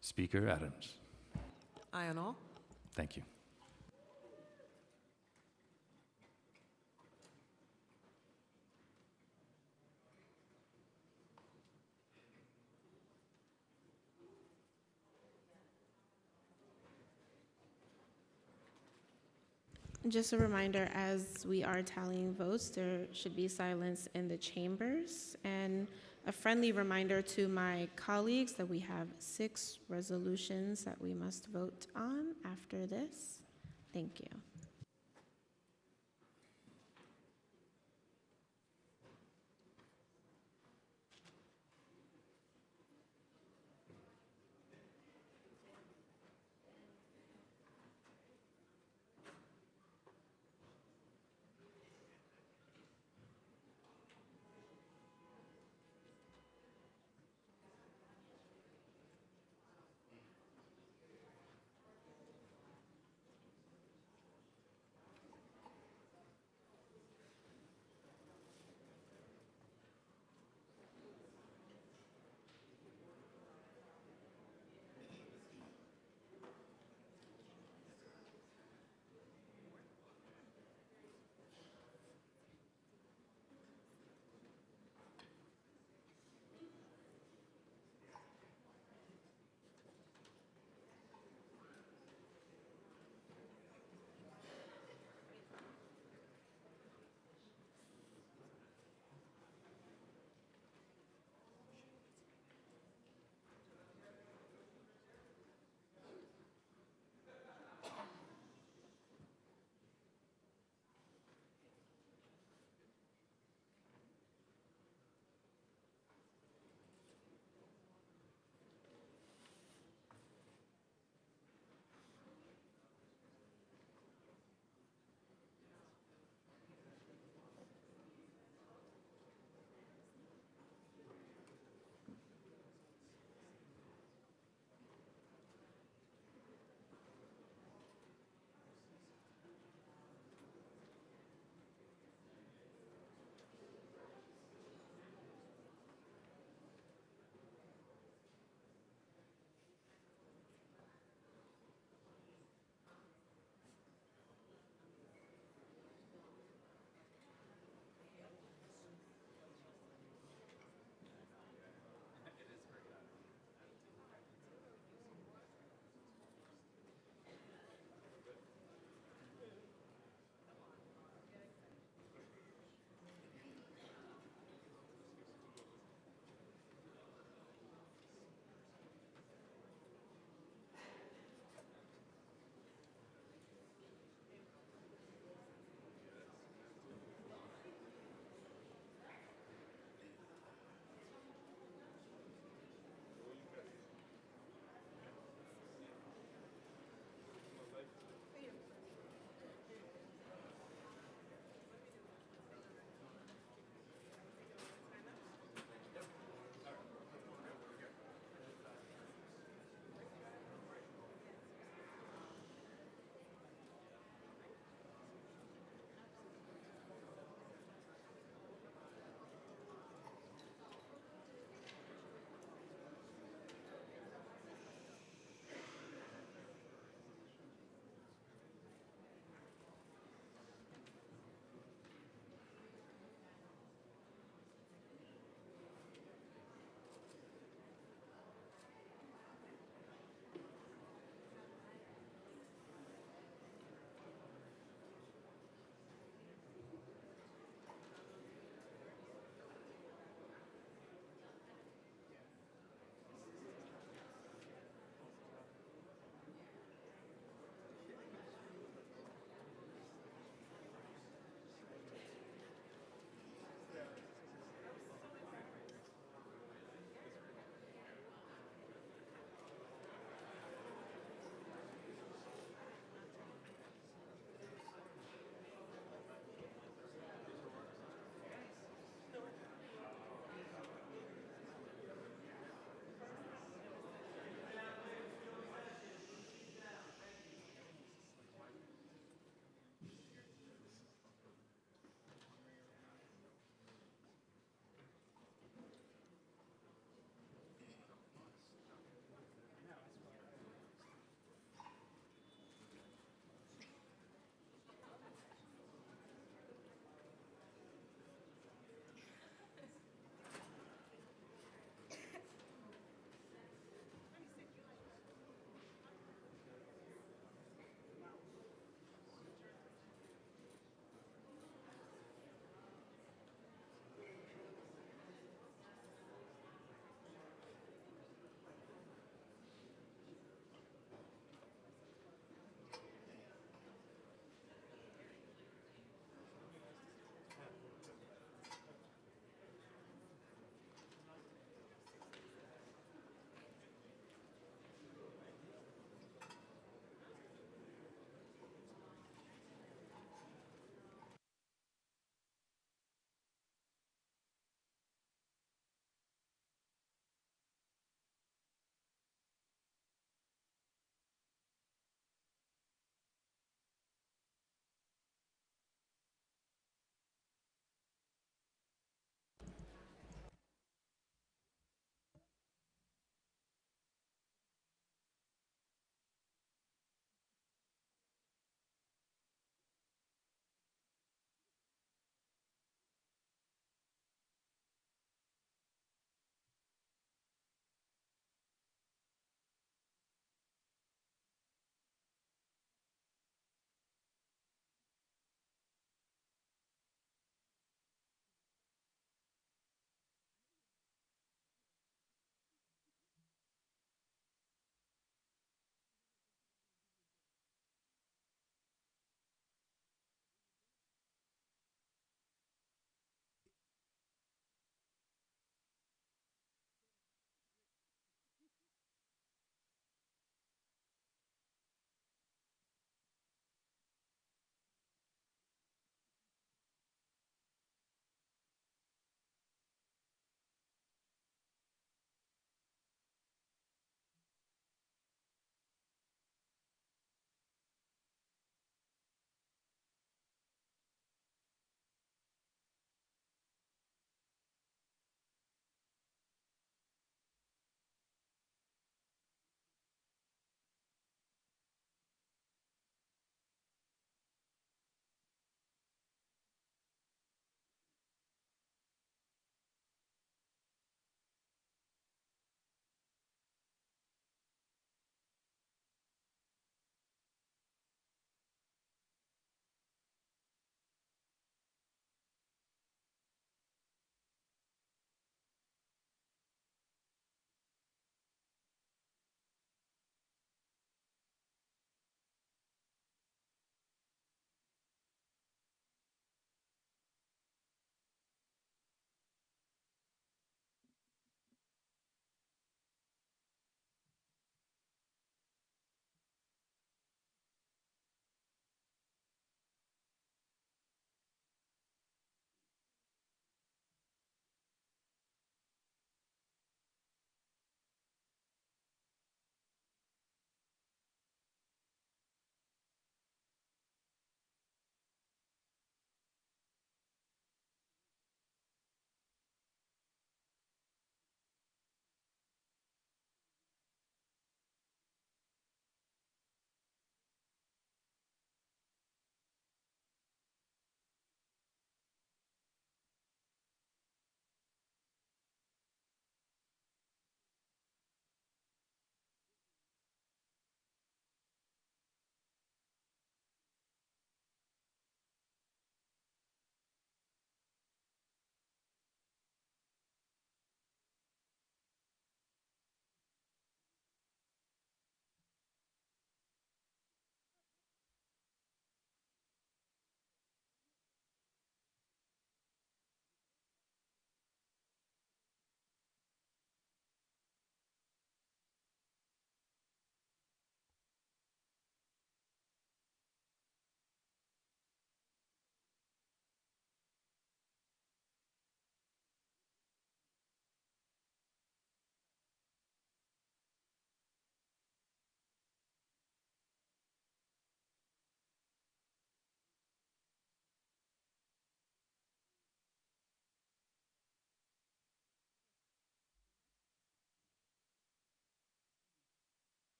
Speaker Adams. Aye on all. Thank you. Just a reminder, as we are tallying votes, there should be silence in the chambers. And a friendly reminder to my colleagues that we have 6 resolutions that we must vote on after this. Thank you.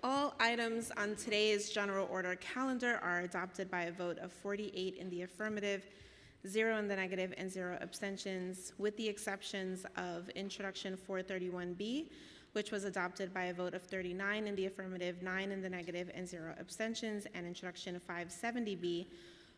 All items on today's general order calendar are adopted by a vote of 48 in the affirmative, 0 in the negative, and 0 abstentions, with the exceptions of Introduction 431B, which was adopted by a vote of 39 in the affirmative, 9 in the negative, and 0 abstentions, and Introduction 570B,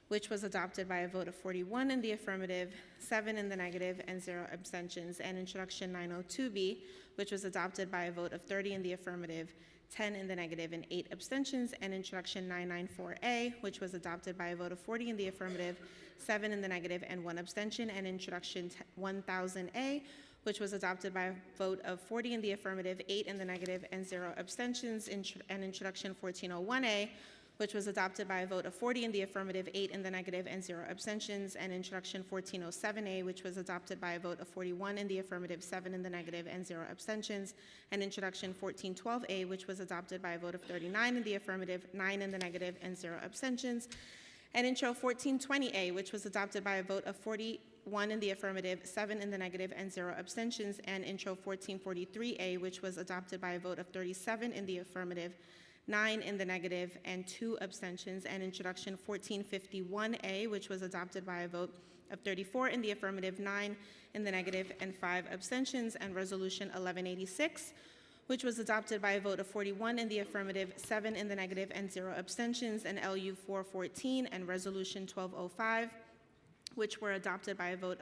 which was adopted by a vote of 41 in the affirmative, 7 in the negative, and 0 abstentions, and Introduction 902B, which was adopted by a vote of 30 in the affirmative, 10 in the negative, and 8 abstentions, and Introduction 994A, which was adopted by a vote of 40 in the affirmative, 7 in the negative, and 1 abstention, and Introduction 1000A, which was adopted by a vote of 40 in the affirmative, 8 in the negative, and 0 abstentions, and Introduction 1401A, which was adopted by a vote of 40 in the affirmative, 8 in the negative, and 0 abstentions, and Introduction 1407A, which was adopted by a vote of 41 in the affirmative, 7 in the negative, and 0 abstentions, and Introduction 1412A, which was adopted by a vote of 39 in the affirmative, 9 in the negative, and 0 abstentions, and Intro 1420A, which was adopted by a vote of 41 in the affirmative, 7 in the negative, and 0 abstentions, and Intro 1443A, which was adopted by a vote of 37 in the affirmative, 9 in the negative, and 2 abstentions, and Introduction 1451A, which was adopted by a vote of 34 in the affirmative, 9 in the negative, and 5 abstentions, and Resolution 1186, which was adopted by a vote of 41 in the affirmative, 7 in the negative, and 0 abstentions, and LU 414 and Resolution 1205, which were adopted by a vote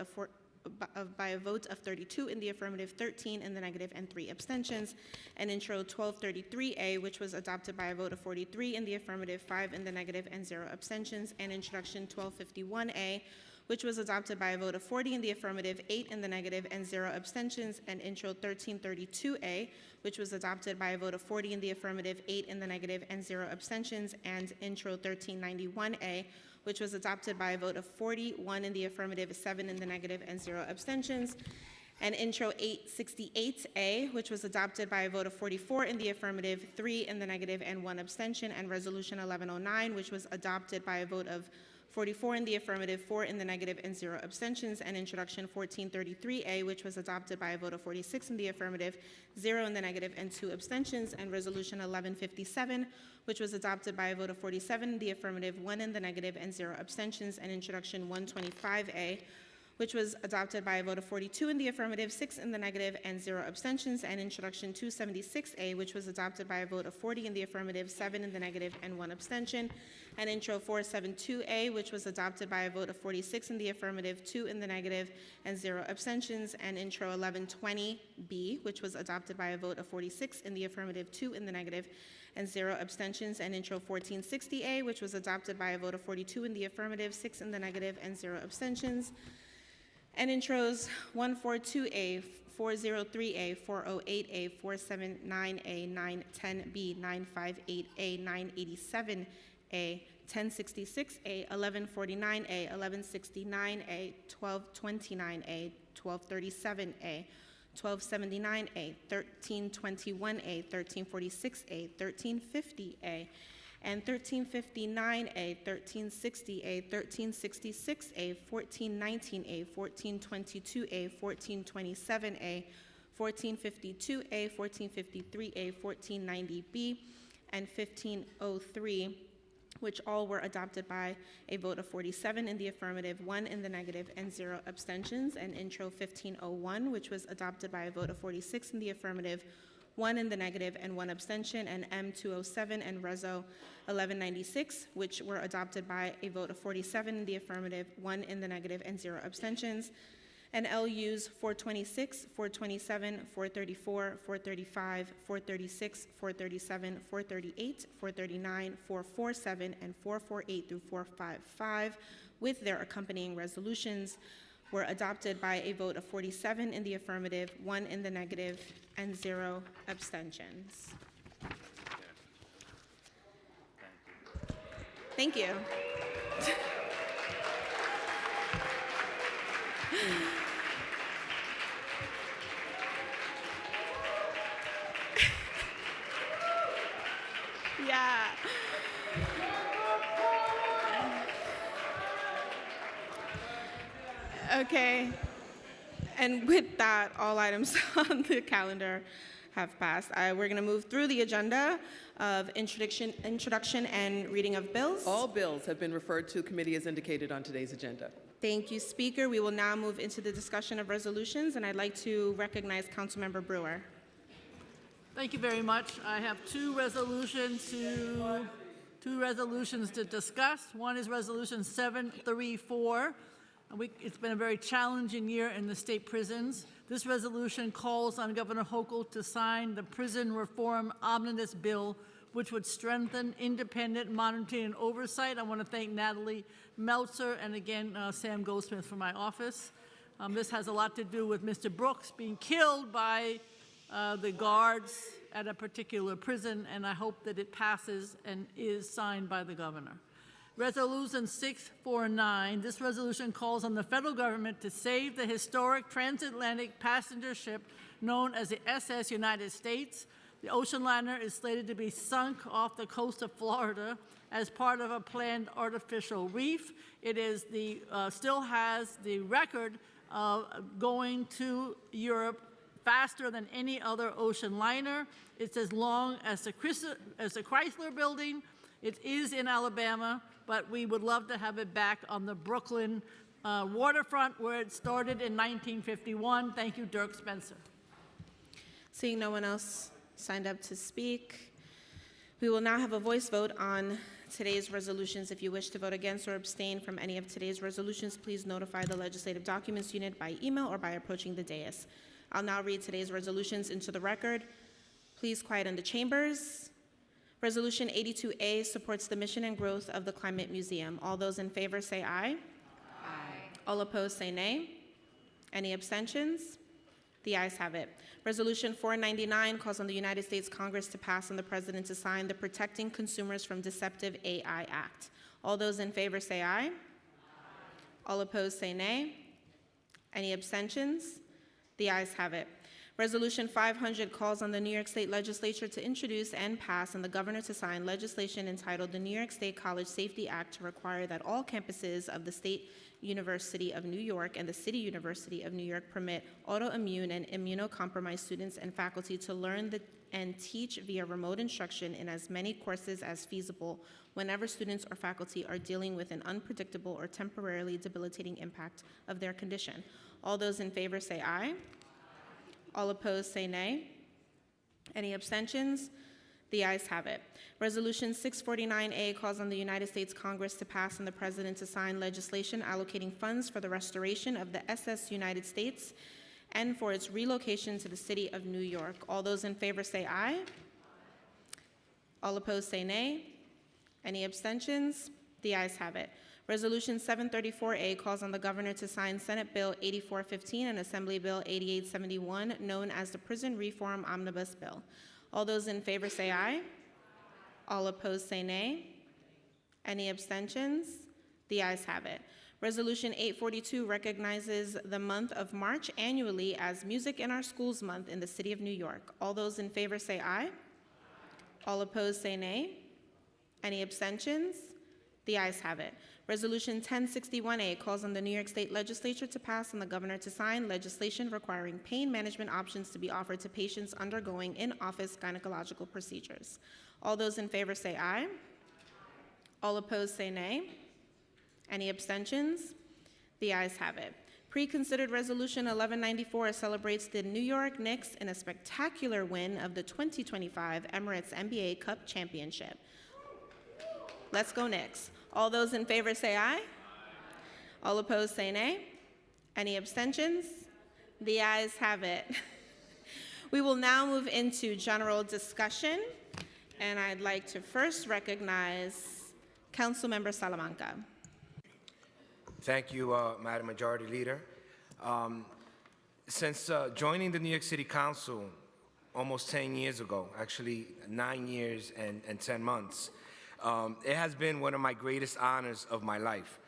of 32 in the affirmative, 13 in the negative, and 3 abstentions, and Intro 1233A, which was adopted by a vote of 43 in the affirmative, 5 in the negative, and 0 abstentions, and Introduction 1251A, which was adopted by a vote of 40 in the affirmative, 8 in the negative, and 0 abstentions, and Intro 1332A, which was adopted by a vote of 40 in the affirmative, 8 in the negative, and 0 abstentions, and Intro 1391A, which was adopted by a vote of 41 in the affirmative, 7 in the negative, and 0 abstentions, and Intro 868A, which was adopted by a vote of 44 in the affirmative, 3 in the negative, and 1 abstention, and Resolution 1109, which was adopted by a vote of 44 in the affirmative, 4 in the negative, and 0 abstentions, and Introduction 1433A, which was adopted by a vote of 46 in the affirmative, 0 in the negative, and 2 abstentions, and Resolution 1157, which was adopted by a vote of 47 in the affirmative, 1 in the negative, and 0 abstentions, and Introduction 125A, which was adopted by a vote of 42 in the affirmative, 6 in the negative, and 0 abstentions, and Introduction 276A, which was adopted by a vote of 40 in the affirmative, 7 in the negative, and 1 abstention, and Intro 472A, which was adopted by a vote of 46 in the affirmative, 2 in the negative, and 0 abstentions, and Intro 1120B, which was adopted by a vote of 46 in the affirmative, 2 in the negative, and 0 abstentions, and Intro 1460A, which was adopted by a vote of 42 in the affirmative, 6 in the negative, and 0 abstentions, and Intros 142A, 403A, 408A, 479A, 910B, 958A, 987A, 1066A, 1149A, 1169A, 1229A, 1237A, 1279A, 1321A, 1346A, 1350A, and 1359A, 1360A, 1366A, 1419A, 1422A, 1427A, 1452A, 1453A, 1490B, and 1503, which all were adopted by a vote of 47 in the affirmative, 1 in the negative, and 0 abstentions, and Intro 1501, which was adopted by a vote of 46 in the affirmative, 1 in the negative, and 1 abstention, and M207 and Reso 1196, which were adopted by a vote of 47 in the affirmative, 1 in the negative, and 0 abstentions, and LUs 426, 427, 434, 435, 436, 437, 438, 439, 447, and 448 through 455, with their accompanying resolutions, were adopted by a vote of 47 in the affirmative, 1 in the negative, and 0 abstentions. Thank you. Yeah. Okay. And with that, all items on the calendar have passed. We're going to move through the agenda of introduction and reading of bills. All bills have been referred to committee as indicated on today's agenda. Thank you, Speaker. We will now move into the discussion of resolutions, and I'd like to recognize Councilmember Brewer. Thank you very much. I have two resolutions to discuss. One is Resolution 734. It's been a very challenging year in the state prisons. This resolution calls on Governor Hochul to sign the Prison Reform Omnibus Bill, which would strengthen independent monitoring and oversight. I want to thank Natalie Meltzer and again Sam Goldsmith from my office. This has a lot to do with Mr. Brooks being killed by the guards at a particular prison, and I hope that it passes and is signed by the governor. Resolution 649, this resolution calls on the federal government to save the historic transatlantic passenger ship known as the SS United States. The ocean liner is slated to be sunk off the coast of Florida as part of a planned artificial reef. It is still has the record of going to Europe faster than any other ocean liner. It's as long as the Chrysler Building. It is in Alabama, but we would love to have it back on the Brooklyn waterfront where it started in 1951. Thank you, Dirk Spencer. Seeing no one else signed up to speak, we will now have a voice vote on today's resolutions. If you wish to vote against or abstain from any of today's resolutions, please notify the Legislative Documents Unit by email or by approaching the dais. I'll now read today's resolutions into the record. Please quiet in the chambers. Resolution 82A supports the mission and growth of the Climate Museum. All those in favor say aye. Aye. All opposed say nay. Any abstentions? The ayes have it. Resolution 499 calls on the United States Congress to pass and the President to sign the Protecting Consumers from Deceptive AI Act. All those in favor say aye. Aye. All opposed say nay. Any abstentions? The ayes have it. Resolution 500 calls on the New York State Legislature to introduce and pass and the governor to sign legislation entitled the New York State College Safety Act to require that all campuses of the State University of New York and the City University of New York permit autoimmune and immunocompromised students and faculty to learn and teach via remote instruction in as many courses as feasible whenever students or faculty are dealing with an unpredictable or temporarily debilitating impact of their condition. All those in favor say aye. All opposed say nay. Any abstentions? The ayes have it. Resolution 649A calls on the United States Congress to pass and the President to sign legislation allocating funds for the restoration of the SS United States and for its relocation to the city of New York. All those in favor say aye. All opposed say nay. Any abstentions? The ayes have it. Resolution 734A calls on the governor to sign Senate Bill 8415 and Assembly Bill 8871, known as the Prison Reform Omnibus Bill. All those in favor say aye. All opposed say nay. Any abstentions? The ayes have it. Resolution 842 recognizes the month of March annually as Music in Our Schools Month in the city of New York. All those in favor say aye. All opposed say nay. Any abstentions? The ayes have it. Resolution 1061A calls on the New York State Legislature to pass and the governor to sign legislation requiring pain management options to be offered to patients undergoing in-office gynecological procedures. All those in favor say aye. All opposed say nay. Any abstentions? The ayes have it. Pre-considered Resolution 1194 celebrates the New York Knicks in a spectacular win of the 2025 Emirates NBA Cup Championship. Let's go Knicks. All those in favor say aye. All opposed say nay. Any abstentions? The ayes have it. We will now move into general discussion, and I'd like to first recognize Councilmember Salamanca. Thank you, Madam Majority Leader. Since joining the New York City Council almost 10 years ago, actually 9 years and 10 months, it has been one of my greatest honors of my life.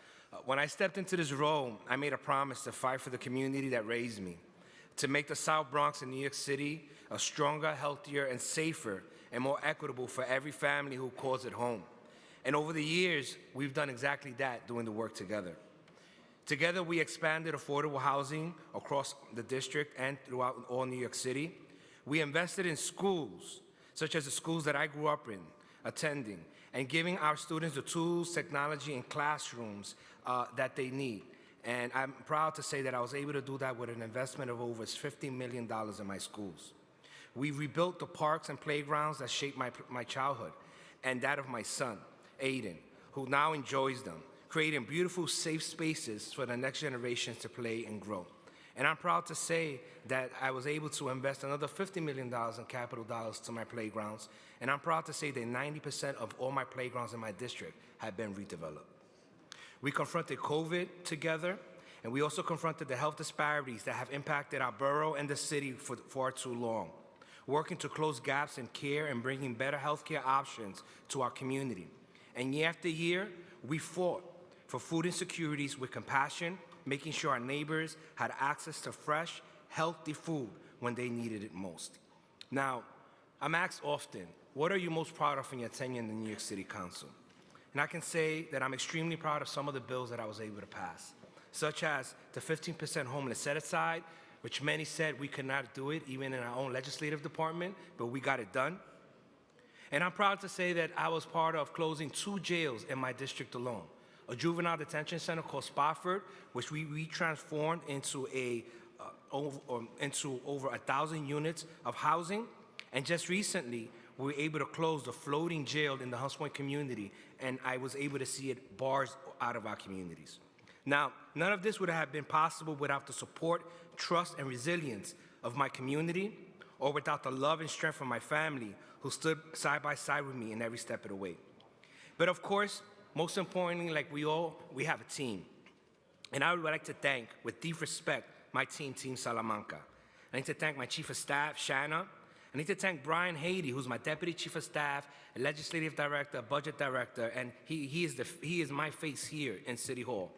When I stepped into this role, I made a promise to fight for the community that raised me, to make the South Bronx and New York City a stronger, healthier, and safer and more equitable for every family who calls it home. And over the years, we've done exactly that, doing the work together. Together, we expanded affordable housing across the district and throughout all New York City. We invested in schools, such as the schools that I grew up in, attending, and giving our students the tools, technology, and classrooms that they need. And I'm proud to say that I was able to do that with an investment of over $50 million in my schools. We rebuilt the parks and playgrounds that shaped my childhood and that of my son, Aiden, who now enjoys them, creating beautiful, safe spaces for the next generations to play and grow. And I'm proud to say that I was able to invest another $50 million in capital dollars to my playgrounds, and I'm proud to say that 90% of all my playgrounds in my district have been redeveloped. We confronted COVID together, and we also confronted the health disparities that have impacted our borough and the city for far too long, working to close gaps in care and bringing better healthcare options to our community. And year after year, we fought for food insecurities with compassion, making sure our neighbors had access to fresh, healthy food when they needed it most. Now, I'm asked often, what are you most proud of in your tenure in the New York City Council? And I can say that I'm extremely proud of some of the bills that I was able to pass, such as the 15% homeless set-aside, which many said we could not do it even in our own legislative department, but we got it done. And I'm proud to say that I was part of closing 2 jails in my district alone. A juvenile detention center called Spofford, which we transformed into over 1,000 units of housing. And just recently, we were able to close the floating jail in the Hunts Point community, and I was able to see it bars out of our communities. Now, none of this would have been possible without the support, trust, and resilience of my community, or without the love and strength of my family, who stood side by side with me in every step of the way. But of course, most importantly, like we have a team. And I would like to thank, with deep respect, my team, Team Salamanca. I need to thank my Chief of Staff, Shanna. I need to thank Brian Haiti, who's my Deputy Chief of Staff, Legislative Director, Budget Director, and he is my face here in City Hall.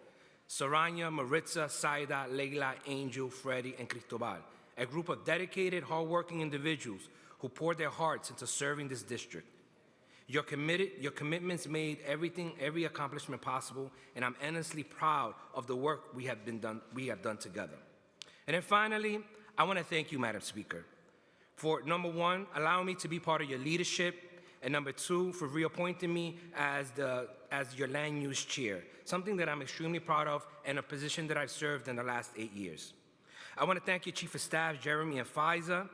Saranya, Maritza, Saida, Leila, Angel, Freddie, and Cristobal, a group of dedicated, hardworking individuals who poured their hearts into serving this district. Your commitments made every accomplishment possible, and I'm endlessly proud of the work we have done together. And then finally, I want to thank you, Madam Speaker, for number 1, allowing me to be part of your leadership, and number 2, for reappointing me as your land use chair, something that I'm extremely proud of and a position that I've served in the last 8 years. I want to thank your Chief of Staff, Jeremy and Faiza.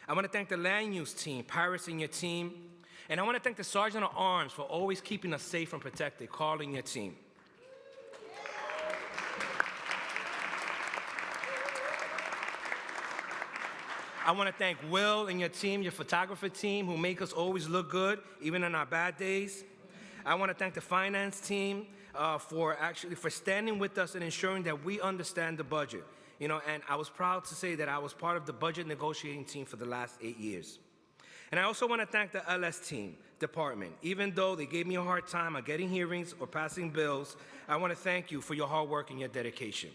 I want to thank the land use team, Paris and your team. And I want to thank the Sergeant at Arms for always keeping us safe and protected, Carl and your team. I want to thank Will and your team, your photographer team, who make us always look good, even on our bad days. I want to thank the finance team for standing with us and ensuring that we understand the budget. And I was proud to say that I was part of the budget negotiating team for the last 8 years. And I also want to thank the LS team department. Even though they gave me a hard time on getting hearings or passing bills, I want to thank you for your hard work and your dedication.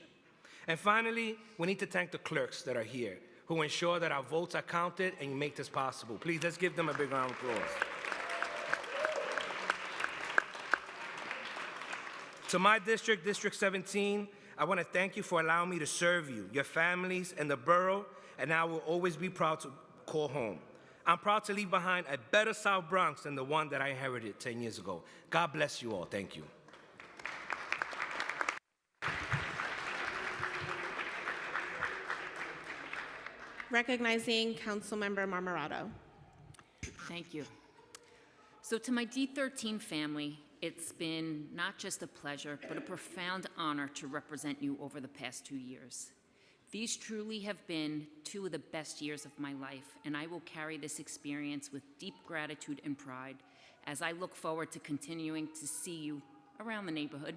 And finally, we need to thank the clerks that are here, who ensure that our votes are counted and make this possible. Please, let's give them a big round of applause. To my district, District 17, I want to thank you for allowing me to serve you, your families, and the borough, and I will always be proud to call home. I'm proud to leave behind a better South Bronx than the one that I inherited 10 years ago. God bless you all. Thank you. Recognizing Councilmember Marmorato. Thank you. So to my D13 family, it's been not just a pleasure, but a profound honor to represent you over the past 2 years. These truly have been 2 of the best years of my life, and I will carry this experience with deep gratitude and pride as I look forward to continuing to see you around the neighborhood.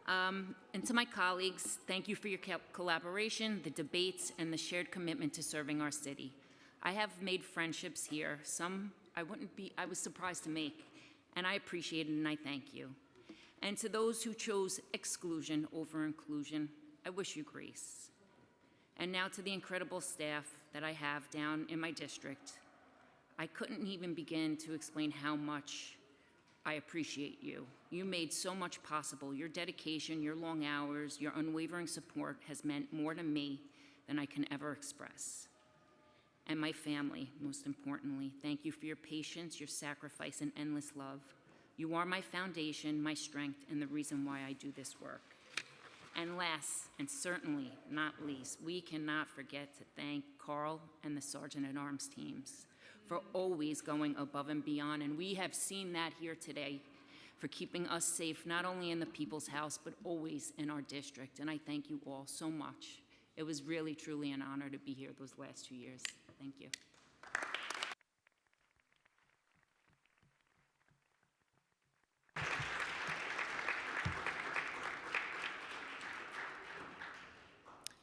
And to my colleagues, thank you for your collaboration, the debates, and the shared commitment to serving our city. I have made friendships here, some I was surprised to make, and I appreciate it and I thank you. And to those who chose exclusion over inclusion, I wish you grace. And now to the incredible staff that I have down in my district, I couldn't even begin to explain how much I appreciate you. You made so much possible. Your dedication, your long hours, your unwavering support has meant more to me than I can ever express. and my family, most importantly. Thank you for your patience, your sacrifice, and endless love. You are my foundation, my strength, and the reason why I do this work. And last, and certainly not least, we cannot forget to thank Carl and the Sergeant-at-Arms teams for always going above and beyond, and we have seen that here today, for keeping us safe, not only in the People's House, but always in our district. And I thank you all so much. It was really, truly an honor to be here those last 2 years. Thank you.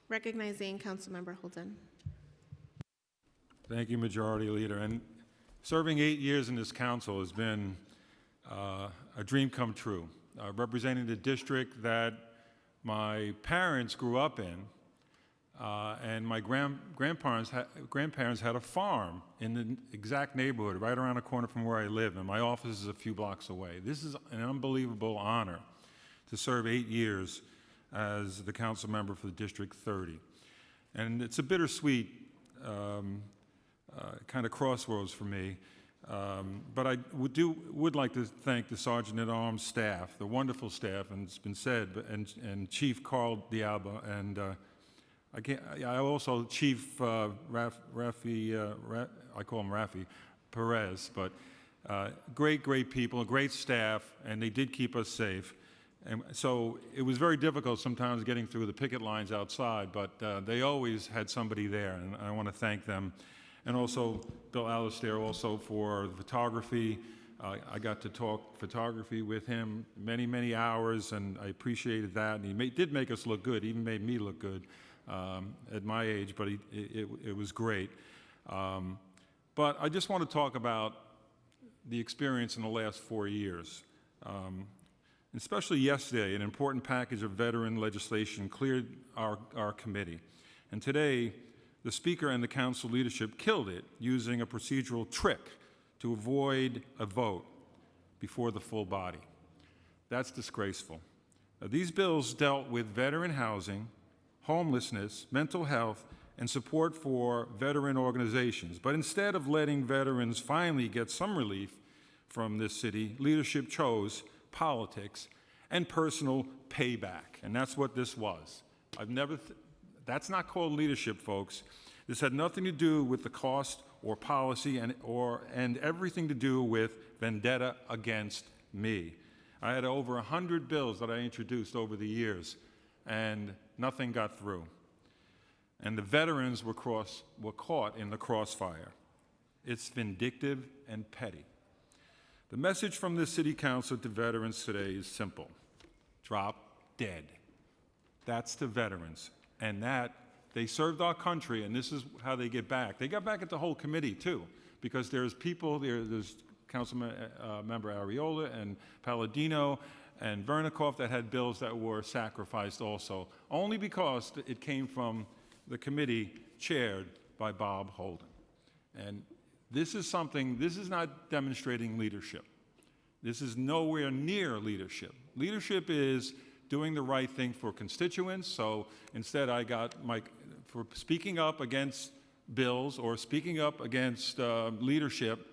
Recognizing Councilmember Holden. Thank you, Majority Leader. And serving 8 years in this council has been a dream come true. Representing the district that my parents grew up in, and my grandparents had a farm in the exact neighborhood, right around the corner from where I live, and my office is a few blocks away. This is an unbelievable honor to serve 8 years as the council member for the District 30. And it's a bittersweet kind of crossroads for me. But I would like to thank the Sergeant-at-Arms staff, the wonderful staff, and it's been said, and Chief Carl D'Alba, and I also Chief Rafi, I call him Rafi Perez, but great people, great staff, and they did keep us safe. And so it was very difficult sometimes getting through the picket lines outside, but they always had somebody there, and I want to thank them. And also Bill Alistair also for the photography. I got to talk photography with him many hours, and I appreciated that. And he did make us look good, even made me look good at my age, but it was great. But I just want to talk about the experience in the last 4 years. Especially yesterday, an important package of veteran legislation cleared our committee. And today, the Speaker and the Council leadership killed it using a procedural trick to avoid a vote before the full body. That's disgraceful. These bills dealt with veteran housing, homelessness, mental health, and support for veteran organizations. But instead of letting veterans finally get some relief from this city, leadership chose politics and personal payback. And that's what this was. That's not called leadership, folks. This had nothing to do with the cost or policy and everything to do with vendetta against me. I had over 100 bills that I introduced over the years, and nothing got through. And the veterans were caught in the crossfire. It's vindictive and petty. The message from the City Council to veterans today is simple. Drop dead. That's to veterans. And that, they served our country, and this is how they get back. They got back at the whole committee, too, because there's people, there's Councilmember Ariola and Palladino and Vernikoff that had bills that were sacrificed also, only because it came from the committee chaired by Bob Holden. And this is not demonstrating leadership. This is nowhere near leadership. Leadership is doing the right thing for constituents, so instead I got for speaking up against bills or speaking up against leadership,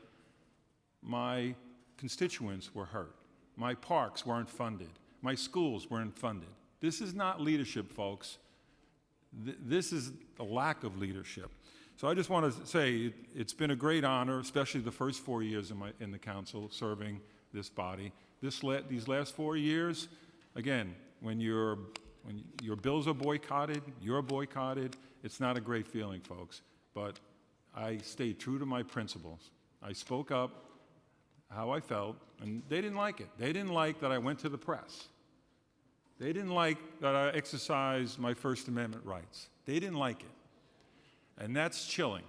my constituents were hurt. My parks weren't funded. My schools weren't funded. This is not leadership, folks. This is a lack of leadership. So I just want to say it's been a great honor, especially the first 4 years in the council serving this body. These last 4 years, again, when your bills are boycotted, you're boycotted, it's not a great feeling, folks. But I stayed true to my principles. I spoke up how I felt, and they didn't like it. They didn't like that I went to the press. They didn't like that I exercised my First Amendment rights. They didn't like it. And that's chilling.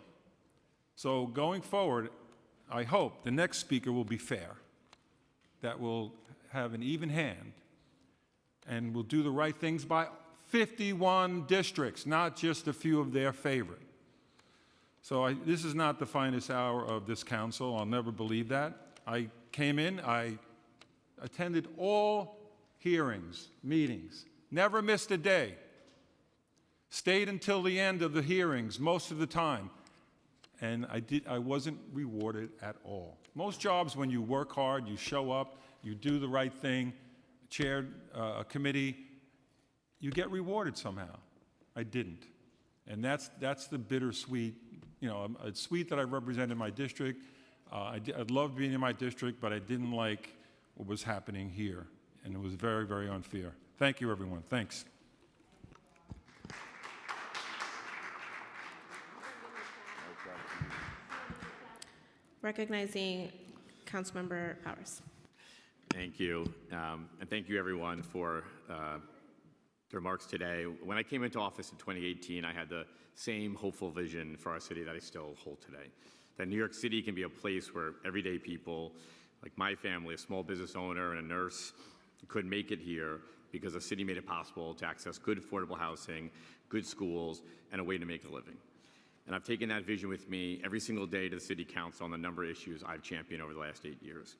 So going forward, I hope the next speaker will be fair, that will have an even hand, and will do the right things by 51 districts, not just a few of their favorite. So this is not the finest hour of this council. I'll never believe that. I came in, I attended all hearings, meetings, never missed a day. Stayed until the end of the hearings most of the time. and I wasn't rewarded at all. Most jobs, when you work hard, you show up, you do the right thing, chair a committee, you get rewarded somehow. I didn't. And that's the bittersweet, you know, it's sweet that I represented my district. I loved being in my district, but I didn't like what was happening here. And it was very, very unfair. Thank you, everyone. Thanks. Recognizing Councilmember Powers. Thank you. And thank you, everyone, for the remarks today. When I came into office in 2018, I had the same hopeful vision for our city that I still hold today. That New York City can be a place where everyday people, like my family, a small business owner and a nurse, could make it here because the city made it possible to access good affordable housing, good schools, and a way to make a living. And I've taken that vision with me every single day to the City Council on the number of issues I've championed over the last 8 years.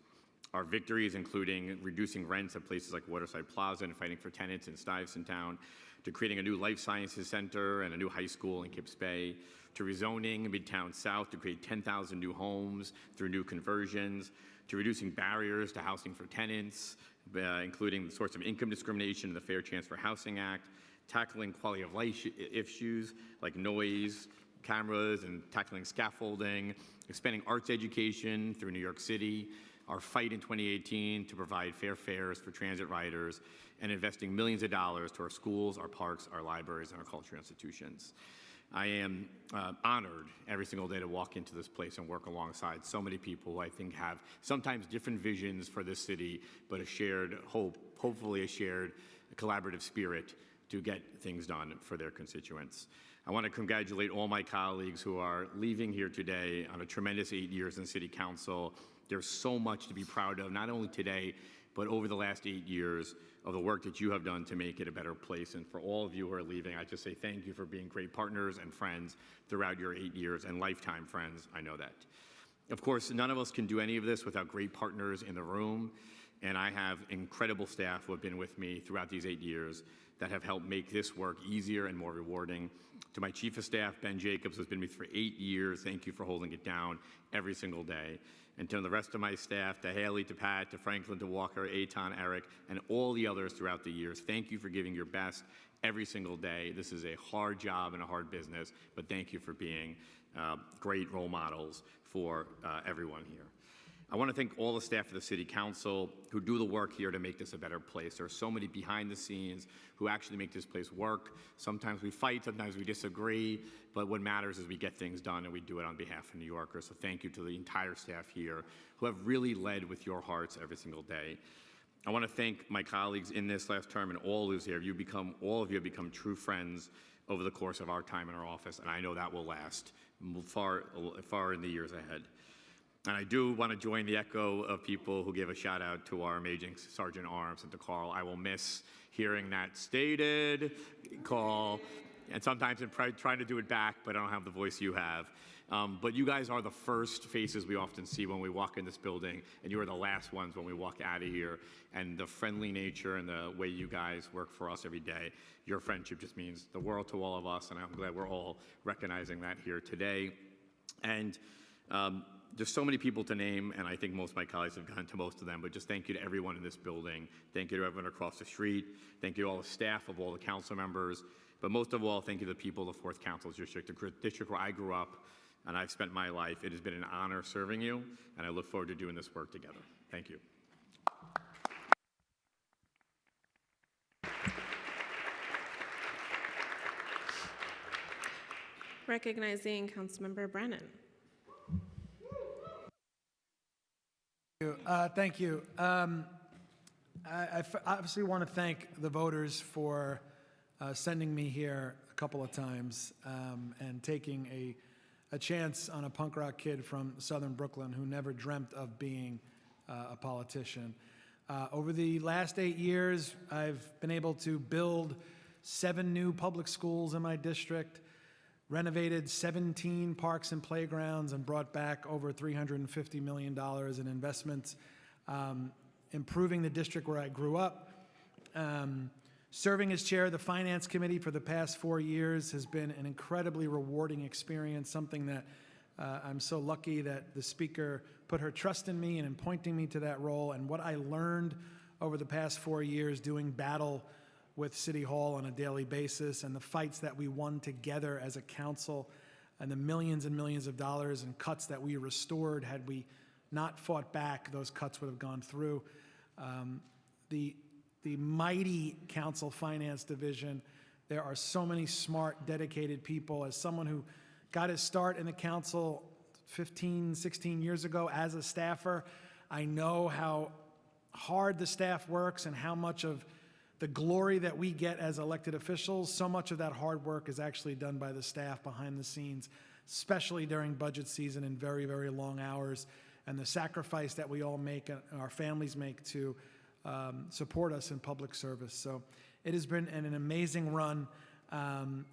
Our victories, including reducing rents at places like Waterside Plaza and fighting for tenants in Stuyvesant Town, to creating a new life sciences center and a new high school in Kips Bay, to rezoning Midtown South to create 10,000 new homes through new conversions, to reducing barriers to housing for tenants, including the sorts of income discrimination in the Fair Chance for Housing Act, tackling quality of life issues like noise, cameras, and tackling scaffolding, expanding arts education through New York City, our fight in 2018 to provide fair fares for transit riders, and investing millions of dollars to our schools, our parks, our libraries, and our cultural institutions. I am honored every single day to walk into this place and work alongside so many people who I think have sometimes different visions for this city, but a shared hope, hopefully a shared collaborative spirit to get things done for their constituents. I want to congratulate all my colleagues who are leaving here today on a tremendous 8 years in City Council. There's so much to be proud of, not only today, but over the last 8 years of the work that you have done to make it a better place. And for all of you who are leaving, I just say thank you for being great partners and friends throughout your 8 years, and lifetime friends, I know that. Of course, none of us can do any of this without great partners in the room, and I have incredible staff who have been with me throughout these 8 years that have helped make this work easier and more rewarding. To my Chief of Staff, Ben Jacobs, who's been with me for 8 years, thank you for holding it down every single day. And to the rest of my staff, to Haley, to Pat, to Franklin, to Walker, Eitan, Eric, and all the others throughout the years, thank you for giving your best every single day. This is a hard job and a hard business, but thank you for being great role models for everyone here. I want to thank all the staff of the City Council who do the work here to make this a better place. There are so many behind the scenes who actually make this place work. Sometimes we fight, sometimes we disagree, but what matters is we get things done and we do it on behalf of New Yorkers. So thank you to the entire staff here who have really led with your hearts every single day. I want to thank my colleagues in this last term and all who's here. All of you have become true friends over the course of our time in our office, and I know that will last far, far in the years ahead. And I do want to join the echo of people who give a shout out to our amazing Sergeant Arms and to Carl. I will miss hearing that stated call, and sometimes I'm trying to do it back, but I don't have the voice you have. But you guys are the first faces we often see when we walk in this building, and you are the last ones when we walk out of here. And the friendly nature and the way you guys work for us every day, your friendship just means the world to all of us, and I'm glad we're all recognizing that here today. And there's so many people to name, and I think most of my colleagues have gotten to most of them, but just thank you to everyone in this building. Thank you to everyone across the street. Thank you to all the staff of all the council members. But most of all, thank you to the people of the 4th Council District, the district where I grew up and I've spent my life. It has been an honor serving you, and I look forward to doing this work together. Thank you. Recognizing Councilmember Brennan. Thank you. I obviously want to thank the voters for sending me here a couple of times and taking a chance on a punk rock kid from southern Brooklyn who never dreamt of being a politician. Over the last 8 years, I've been able to build 7 new public schools in my district, renovated 17 parks and playgrounds, and brought back over $350 million in investments, improving the district where I grew up. Serving as chair of the Finance Committee for the past 4 years has been an incredibly rewarding experience, something that I'm so lucky that the Speaker put her trust in me and in appointing me to that role, and what I learned over the past 4 years doing battle with City Hall on a daily basis, and the fights that we won together as a council, and the millions and millions of dollars and cuts that we restored. Had we not fought back, those cuts would have gone through. The mighty Council Finance Division, there are so many smart, dedicated people. As someone who got his start in the council 15, 16 years ago as a staffer, I know how hard the staff works and how much of the glory that we get as elected officials, so much of that hard work is actually done by the staff behind the scenes, especially during budget season and very, very long hours, and the sacrifice that we all make and our families make to support us in public service. So it has been an amazing run.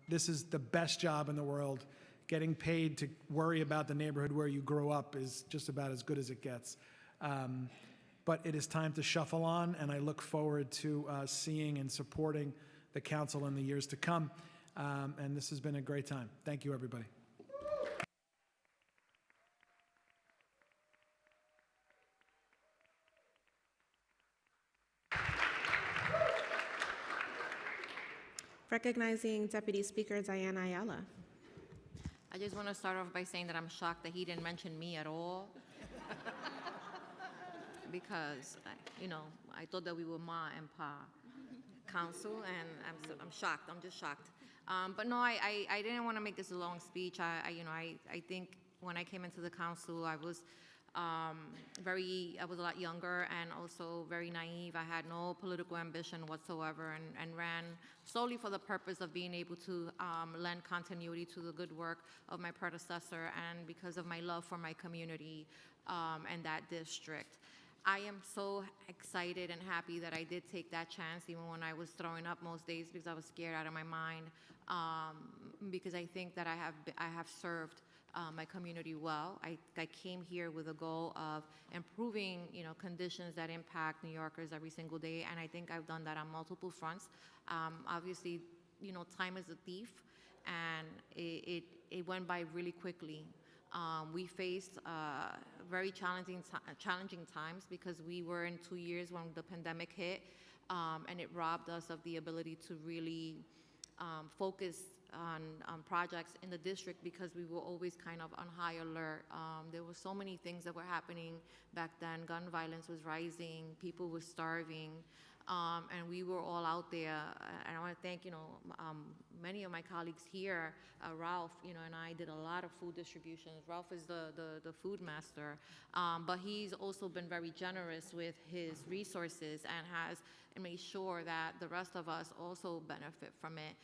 This is the best job in the world. Getting paid to worry about the neighborhood where you grew up is just about as good as it gets. But it is time to shuffle on, and I look forward to seeing and supporting the council in the years to come. And this has been a great time. Thank you, everybody. Recognizing Deputy Speaker Diana Ayala. I just want to start off by saying that I'm shocked that he didn't mention me at all. Because, I thought that we were Ma and Pa Council, and I'm shocked. I'm just shocked. But no, I didn't want to make this a long speech. I think when I came into the council, I was I was a lot younger and also very naive. I had no political ambition whatsoever, and ran solely for the purpose of being able to lend continuity to the good work of my predecessor, and because of my love for my community and that district. I am so excited and happy that I did take that chance, even when I was throwing up most days because I was scared out of my mind, because I think that I have served my community well. I came here with a goal of improving, conditions that impact New Yorkers every single day, and I think I've done that on multiple fronts. Obviously, time is a thief, and it went by really quickly. We faced very challenging times because we were in 2 years when the pandemic hit, and it robbed us of the ability to really focus on projects in the district because we were always kind of on high alert. There were so many things that were happening back then. Gun violence was rising, people were starving, and we were all out there. And I want to thank, many of my colleagues here. Ralph, and I did a lot of food distributions. Ralph is the food master, but he's also been very generous with his resources and has made sure that the rest of us also benefit from it.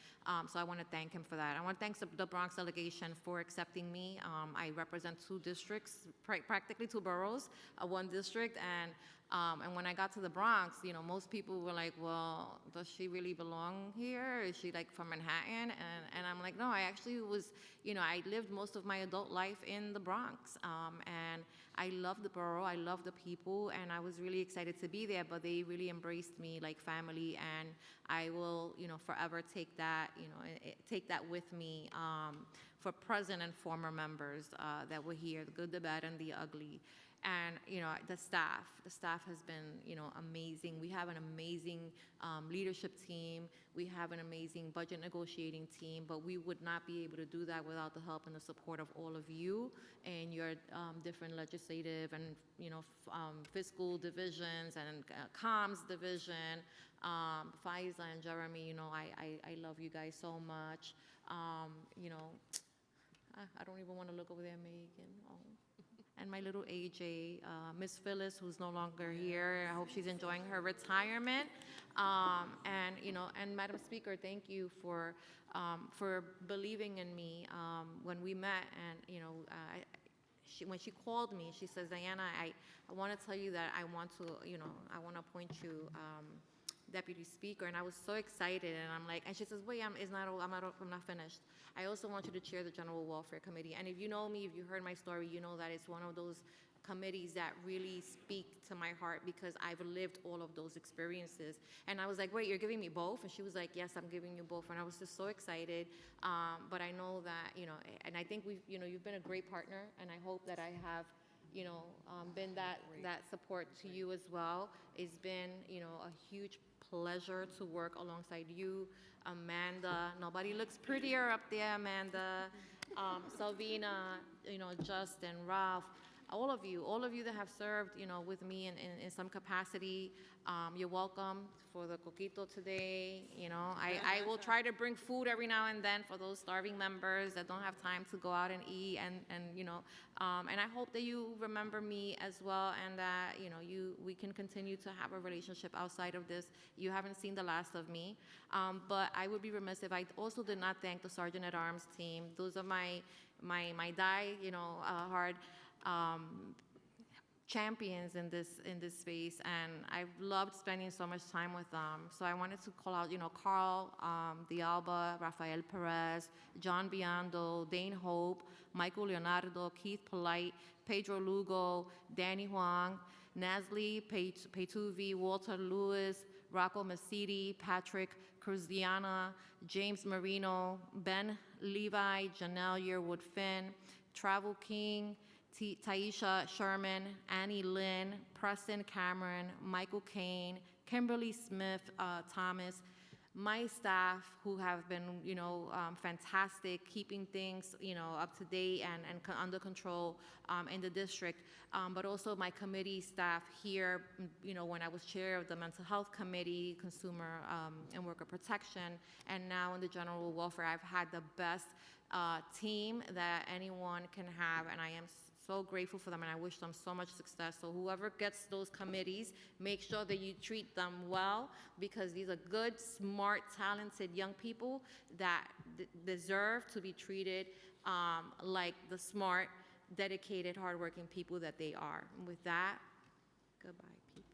So I want to thank him for that. I want to thank the Bronx delegation for accepting me. I represent 2 districts, practically 2 boroughs, 1 district, and when I got to the Bronx, most people were like, well, does she really belong here? Is she like from Manhattan? And I'm like, no, I actually was, I lived most of my adult life in the Bronx. And I love the borough, I love the people, and I was really excited to be there, but they really embraced me like family, and I will, forever take that, take that with me for present and former members that were here, the good, the bad, and the ugly. And, the staff has been, amazing. We have an amazing leadership team. We have an amazing budget negotiating team, but we would not be able to do that without the help and the support of all of you and your different legislative and, fiscal divisions and comms division. Faiza and Jeremy, I love you guys so much. I don't even want to look over there, Megan. Oh. And my little AJ, Miss Phyllis, who's no longer here. I hope she's enjoying her retirement. And Madam Speaker, thank you for believing in me when we met. And when she called me, she says, Diana, I want to tell you that I want to appoint you Deputy Speaker, and I was so excited, and I'm like, and she says, wait, I'm not finished. I also want you to chair the General Welfare Committee, and if you know me, if you heard my story, you know that it's one of those committees that really speak to my heart because I've lived all of those experiences. And I was like, wait, you're giving me both? And she was like, yes, I'm giving you both. And I was just so excited. But I know that, and I think you've been a great partner, and I hope that I have, been that support to you as well. It's been, a huge pleasure to work alongside you, Amanda. Nobody looks prettier up there, Amanda. Salvina, Justin, Ralph, all of you that have served, with me in some capacity. You're welcome for the coquito today. I will try to bring food every now and then for those starving members that don't have time to go out and eat, and I hope that you remember me as well, and that we can continue to have a relationship outside of this. You haven't seen the last of me, but I would be remiss if I also did not thank the Sergeant at Arms team. Those are my hard champions in this space, and I've loved spending so much time with them. So I wanted to call out, Carl D'Alba, Rafael Perez, John Biondo, Dane Hope, Michael Leonardo, Keith Polite, Pedro Lugo, Danny Huang, Nasli Petuvi, Walter Lewis, Rocco Masidi, Patrick Cruziana, James Marino, Ben Levi, Janelle Yearwood Finn, Travel King, Taisha Sherman, Annie Lynn, Preston Cameron, Michael Kane, Kimberly Smith Thomas, my staff who have been, fantastic, keeping things, up to date and under control in the district, but also my committee staff here, when I was chair of the Mental Health Committee, Consumer and Worker Protection, and now in the General Welfare. I've had the best team that anyone can have, and I am so grateful for them, and I wish them so much success. So whoever gets those committees, make sure that you treat them well, because these are good, smart, talented young people that deserve to be treated like the smart, dedicated, hardworking people that they are. And with that, goodbye, people.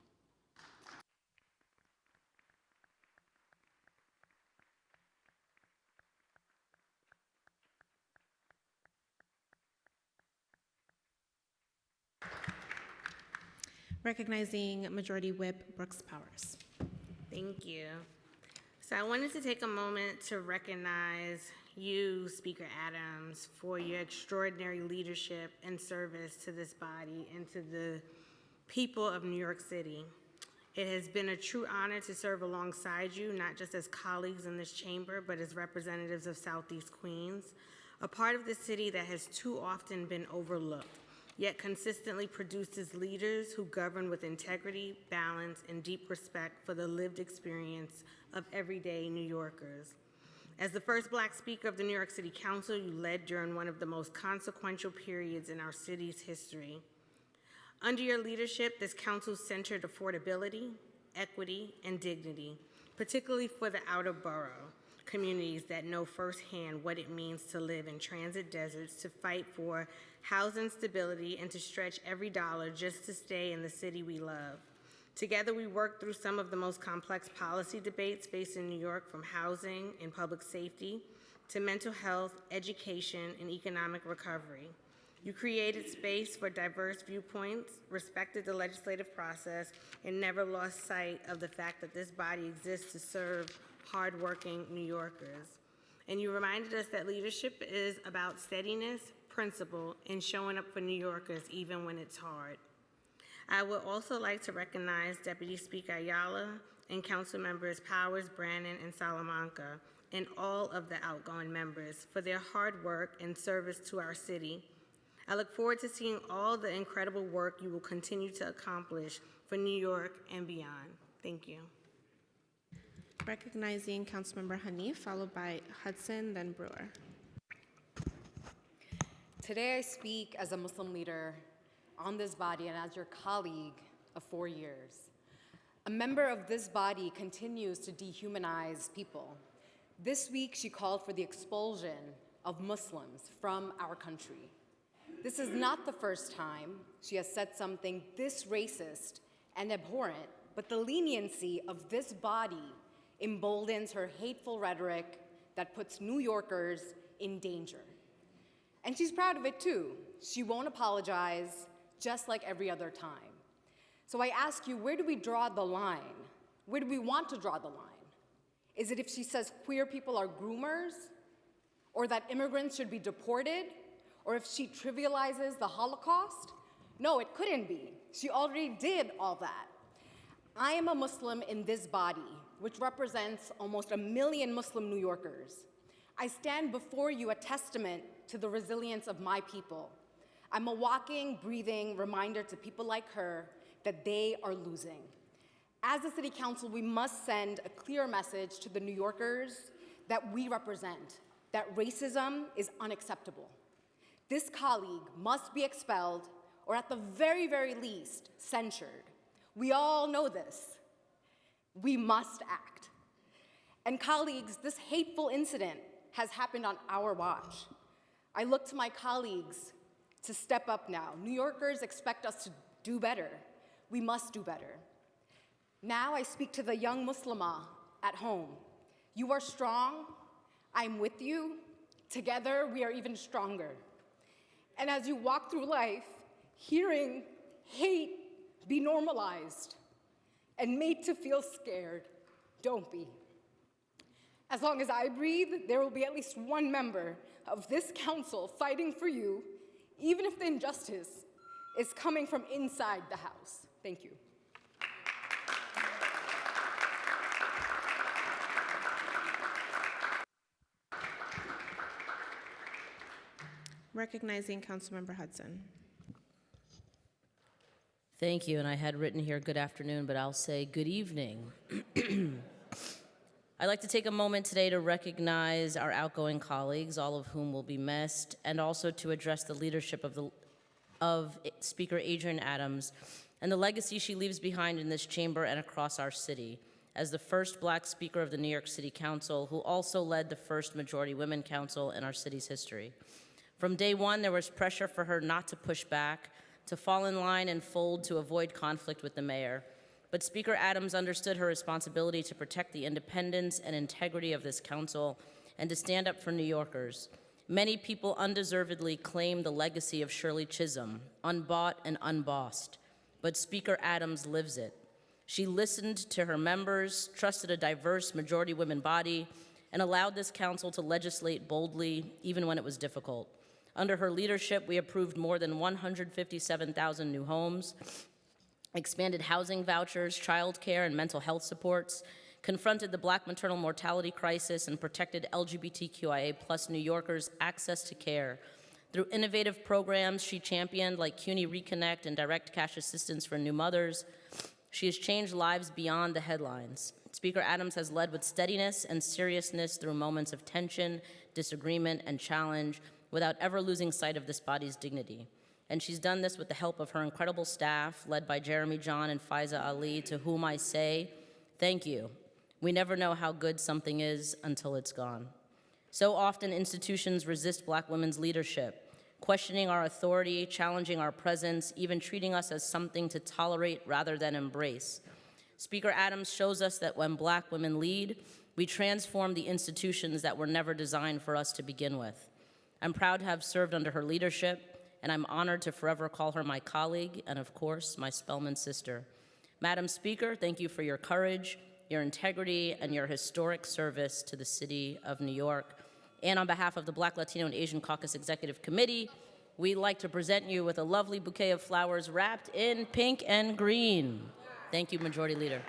Recognizing Majority Whip Brooks Powers. Thank you. So I wanted to take a moment to recognize you, Speaker Adams, for your extraordinary leadership and service to this body and to the people of New York City. It has been a true honor to serve alongside you, not just as colleagues in this chamber, but as representatives of Southeast Queens, a part of the city that has too often been overlooked, yet consistently produces leaders who govern with integrity, balance, and deep respect for the lived experience of everyday New Yorkers. As the first Black Speaker of the New York City Council, you led during one of the most consequential periods in our city's history. Under your leadership, this council centered affordability, equity, and dignity, particularly for the outer borough communities that know firsthand what it means to live in transit deserts, to fight for housing stability, and to stretch every dollar just to stay in the city we love. Together, we worked through some of the most complex policy debates facing New York, from housing and public safety to mental health, education, and economic recovery. You created space for diverse viewpoints, respected the legislative process, and never lost sight of the fact that this body exists to serve hardworking New Yorkers. And you reminded us that leadership is about steadiness, principle, and showing up for New Yorkers even when it's hard. I would also like to recognize Deputy Speaker Ayala and Council Members Powers, Brannon, and Salamanca, and all of the outgoing members for their hard work and service to our city. I look forward to seeing all the incredible work you will continue to accomplish for New York and beyond. Thank you. Recognizing Councilmember Hanif, followed by Hudson, then Brewer. Today I speak as a Muslim leader on this body and as your colleague of 4 years. A member of this body continues to dehumanize people. This week she called for the expulsion of Muslims from our country. This is not the first time she has said something this racist and abhorrent, but the leniency of this body emboldens her hateful rhetoric that puts New Yorkers in danger. And she's proud of it too. She won't apologize just like every other time. So I ask you, where do we draw the line? Where do we want to draw the line? Is it if she says queer people are groomers? Or that immigrants should be deported? Or if she trivializes the Holocaust? No, it couldn't be. She already did all that. I am a Muslim in this body, which represents almost 1 million Muslim New Yorkers. I stand before you a testament to the resilience of my people. I'm a walking, breathing reminder to people like her that they are losing. As a city council, we must send a clear message to the New Yorkers that we represent, that racism is unacceptable. This colleague must be expelled, or at the very, very least, censured. We all know this. We must act. And colleagues, this hateful incident has happened on our watch. I look to my colleagues to step up now. New Yorkers expect us to do better. We must do better. Now I speak to the young Muslimah at home. You are strong. I'm with you. Together, we are even stronger. And as you walk through life, hearing hate be normalized and made to feel scared, don't be. As long as I breathe, there will be at least one member of this council fighting for you, even if the injustice is coming from inside the House. Thank you. Recognizing Councilmember Hudson. Thank you, and I had written here good afternoon, but I'll say good evening. I'd like to take a moment today to recognize our outgoing colleagues, all of whom will be missed, and also to address the leadership of Speaker Adrienne Adams and the legacy she leaves behind in this chamber and across our city as the first Black Speaker of the New York City Council, who also led the first Majority Women Council in our city's history. From day one, there was pressure for her not to push back, to fall in line and fold to avoid conflict with the mayor. But Speaker Adams understood her responsibility to protect the independence and integrity of this council and to stand up for New Yorkers. Many people undeservedly claim the legacy of Shirley Chisholm, unbought and unbossed. But Speaker Adams lives it. She listened to her members, trusted a diverse majority women body, and allowed this council to legislate boldly, even when it was difficult. Under her leadership, we approved more than 157,000 new homes, expanded housing vouchers, childcare, and mental health supports, confronted the Black maternal mortality crisis, and protected LGBTQIA+ New Yorkers' access to care. Through innovative programs she championed, like CUNY Reconnect and direct cash assistance for new mothers, she has changed lives beyond the headlines. Speaker Adams has led with steadiness and seriousness through moments of tension, disagreement, and challenge, without ever losing sight of this body's dignity. And she's done this with the help of her incredible staff, led by Jeremy John and Faiza Ali, to whom I say, thank you. We never know how good something is until it's gone. So often institutions resist Black women's leadership, questioning our authority, challenging our presence, even treating us as something to tolerate rather than embrace. Speaker Adams shows us that when Black women lead, we transform the institutions that were never designed for us to begin with. I'm proud to have served under her leadership, and I'm honored to forever call her my colleague and, of course, my Spelman sister. Madam Speaker, thank you for your courage, your integrity, and your historic service to the city of New York. And on behalf of the Black, Latino, and Asian Caucus Executive Committee, we'd like to present you with a lovely bouquet of flowers wrapped in pink and green. Thank you, Majority Leader.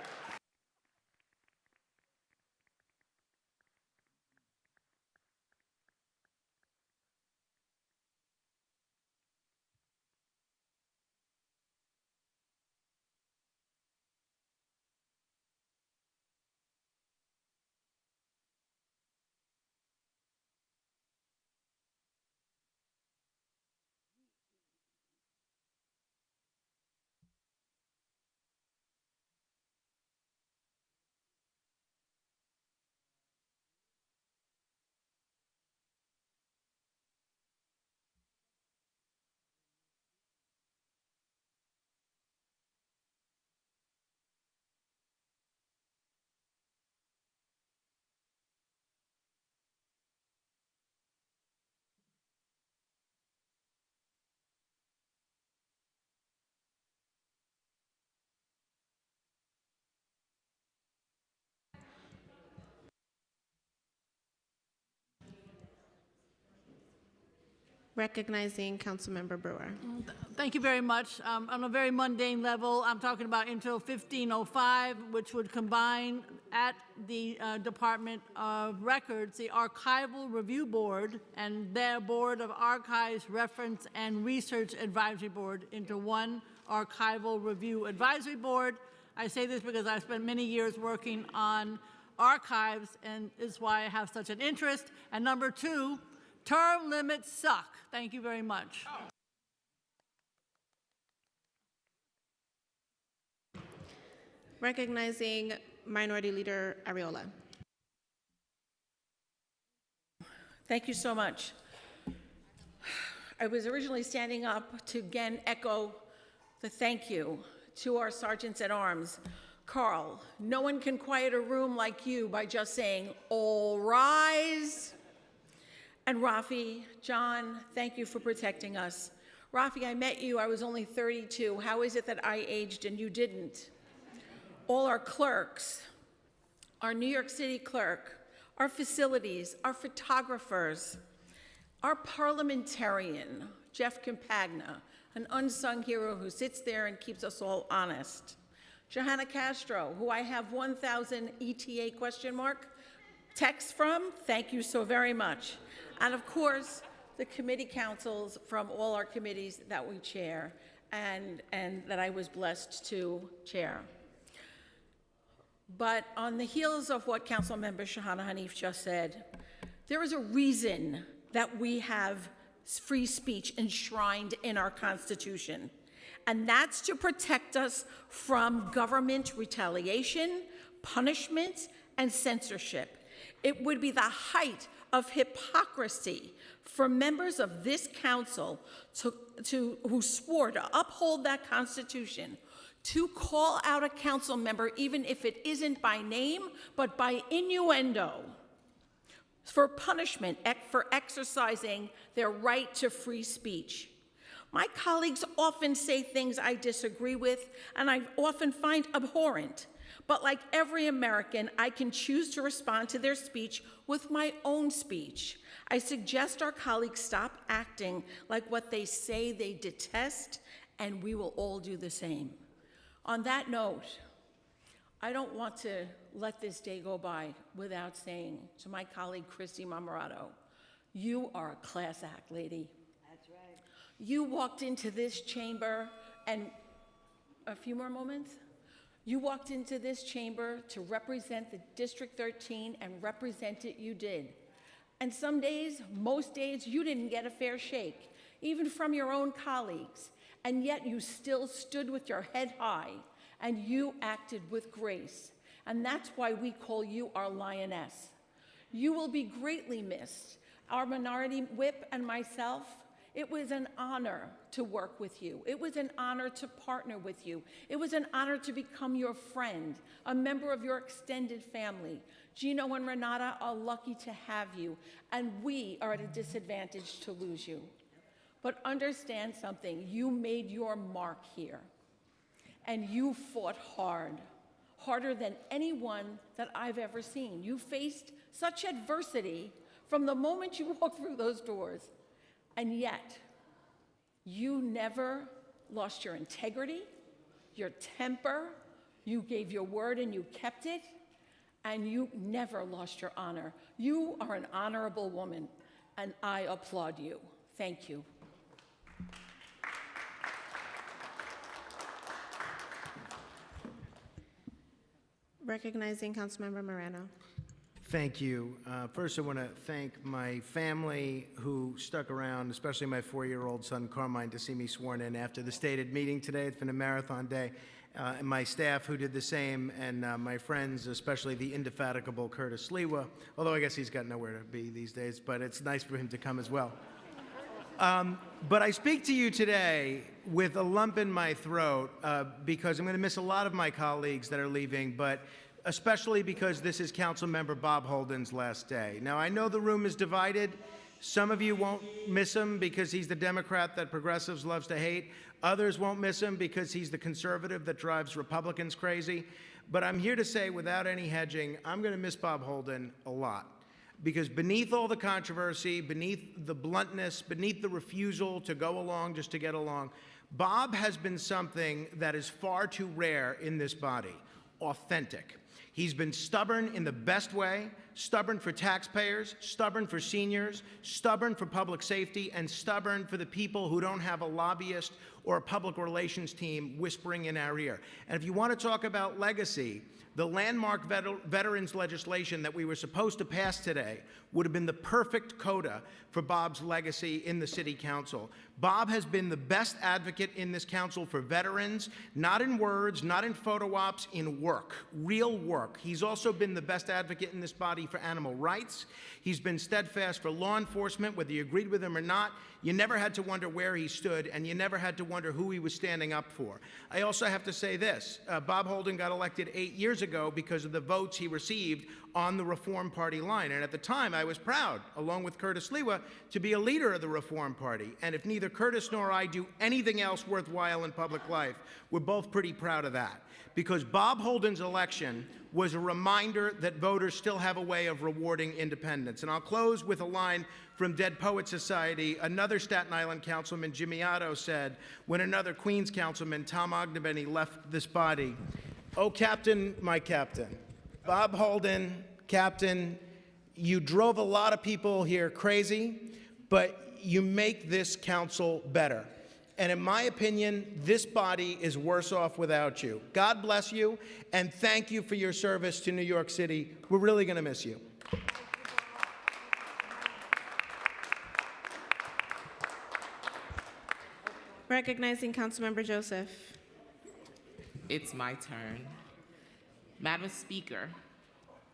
Recognizing Councilmember Brewer. Thank you very much. On a very mundane level, I'm talking about Intro 1505, which would combine at the Department of Records, the Archival Review Board and their Board of Archives, Reference, and Research Advisory Board into one Archival Review Advisory Board. I say this because I've spent many years working on archives, and is why I have such an interest. And number two, term limits suck. Thank you very much. Recognizing Minority Leader Arriola. Thank you so much. I was originally standing up to again echo the thank you to our sergeants at arms. Carl, no one can quiet a room like you by just saying, all rise. And Rafi, John, thank you for protecting us. Rafi, I met you, I was only 32. How is it that I aged and you didn't? All our clerks, our New York City clerk, our facilities, our photographers, our parliamentarian, Jeff Campagna, an unsung hero who sits there and keeps us all honest. Johanna Castro, who I have 1,000 ETA question mark texts from, thank you so very much. And of course, the committee councils from all our committees that we chair and that I was blessed to chair. But on the heels of what Councilmember Shahana Hanif just said, there is a reason that we have free speech enshrined in our Constitution, and that's to protect us from government retaliation, punishment, and censorship. It would be the height of hypocrisy for members of this council who swore to uphold that Constitution to call out a council member, even if it isn't by name, but by innuendo, for punishment for exercising their right to free speech. My colleagues often say things I disagree with, and I often find abhorrent. But like every American, I can choose to respond to their speech with my own speech. I suggest our colleagues stop acting like what they say they detest, and we will all do the same. On that note, I don't want to let this day go by without saying to my colleague, Christy Marmorato, you are a class act, lady. That's right. You walked into this chamber, and a few more moments? You walked into this chamber to represent the District 13, and represent it you did. And some days, most days, you didn't get a fair shake, even from your own colleagues. And yet you still stood with your head high, and you acted with grace. And that's why we call you our lioness. You will be greatly missed. Our minority whip and myself, it was an honor to work with you. It was an honor to partner with you. It was an honor to become your friend, a member of your extended family. Gino and Renata are lucky to have you, and we are at a disadvantage to lose you. But understand something, you made your mark here, and you fought hard, harder than anyone that I've ever seen. You faced such adversity from the moment you walked through those doors, and yet you never lost your integrity, your temper, you gave your word and you kept it, and you never lost your honor. You are an honorable woman, and I applaud you. Thank you. Recognizing Councilmember Moreno. Thank you. First, I want to thank my family who stuck around, especially my 4-year-old son, Carmine, to see me sworn in after the stated meeting today. It's been a marathon day. And my staff who did the same, and my friends, especially the indefatigable Curtis Sliwa, although I guess he's got nowhere to be these days, but it's nice for him to come as well. But I speak to you today with a lump in my throat because I'm going to miss a lot of my colleagues that are leaving, but especially because this is Councilmember Bob Holden's last day. Now, I know the room is divided. Some of you won't miss him because he's the Democrat that progressives loves to hate. Others won't miss him because he's the conservative that drives Republicans crazy. But I'm here to say, without any hedging, I'm going to miss Bob Holden a lot, because beneath all the controversy, beneath the bluntness, beneath the refusal to go along just to get along, Bob has been something that is far too rare in this body: authentic. He's been stubborn in the best way, stubborn for taxpayers, stubborn for seniors, stubborn for public safety, and stubborn for the people who don't have a lobbyist or a public relations team whispering in our ear. And if you want to talk about legacy, the landmark veterans legislation that we were supposed to pass today would have been the perfect coda for Bob's legacy in the City Council. Bob has been the best advocate in this council for veterans, not in words, not in photo ops, in work, real work. He's also been the best advocate in this body for animal rights. He's been steadfast for law enforcement, whether you agreed with him or not. You never had to wonder where he stood, and you never had to wonder who he was standing up for. I also have to say this. Bob Holden got elected 8 years ago because of the votes he received on the Reform Party line. And at the time, I was proud, along with Curtis Lewa, to be a leader of the Reform Party. And if neither Curtis nor I do anything else worthwhile in public life, we're both pretty proud of that. Because Bob Holden's election was a reminder that voters still have a way of rewarding independence. And I'll close with a line from Dead Poets Society. Another Staten Island councilman, Jimmy Otto, said, when another Queens councilman, Tom Ogdenbenny, left this body, "Oh, Captain, my Captain, Bob Holden, Captain, you drove a lot of people here crazy, but you make this council better. And in my opinion, this body is worse off without you. God bless you, and thank you for your service to New York City. We're really going to miss you." Recognizing Councilmember Joseph. It's my turn. Madam Speaker,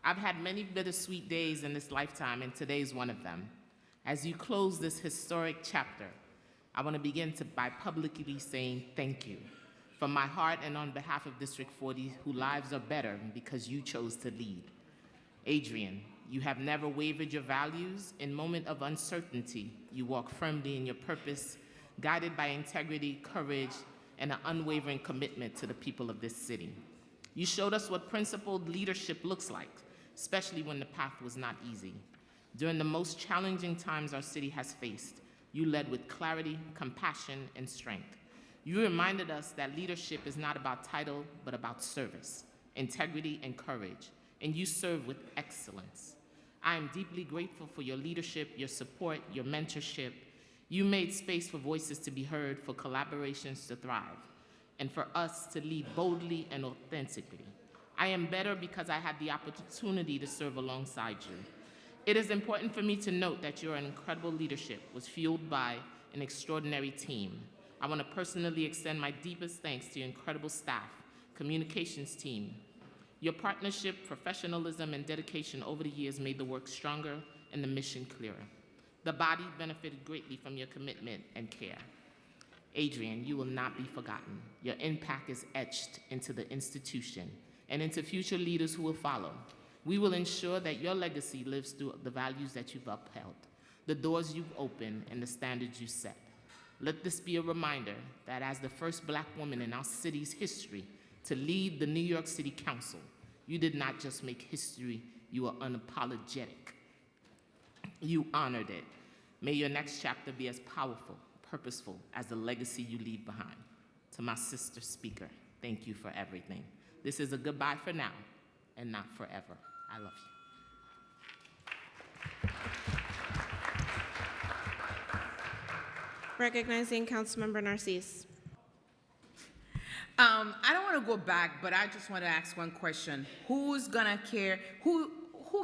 I've had many bittersweet days in this lifetime, and today's one of them. As you close this historic chapter, I want to begin by publicly saying thank you from my heart and on behalf of District 40, whose lives are better because you chose to lead. Adrian, you have never wavered your values. In moment of uncertainty, you walk firmly in your purpose, guided by integrity, courage, and an unwavering commitment to the people of this city. You showed us what principled leadership looks like, especially when the path was not easy. During the most challenging times our city has faced, you led with clarity, compassion, and strength. You reminded us that leadership is not about title, but about service, integrity, and courage, and you serve with excellence. I am deeply grateful for your leadership, your support, your mentorship. You made space for voices to be heard, for collaborations to thrive, and for us to lead boldly and authentically. I am better because I had the opportunity to serve alongside you. It is important for me to note that your incredible leadership was fueled by an extraordinary team. I want to personally extend my deepest thanks to your incredible staff, communications team. Your partnership, professionalism, and dedication over the years made the work stronger and the mission clearer. The body benefited greatly from your commitment and care. Adrian, you will not be forgotten. Your impact is etched into the institution and into future leaders who will follow. We will ensure that your legacy lives through the values that you've upheld, the doors you've opened, and the standards you set. Let this be a reminder that as the first Black woman in our city's history to lead the New York City Council, you did not just make history, you were unapologetic. You honored it. May your next chapter be as powerful, purposeful as the legacy you leave behind. To my sister speaker, thank you for everything. This is a goodbye for now and not forever. I love you. Recognizing Councilmember Narcisse. I don't want to go back, but I just want to ask one question. Who's gonna care? Who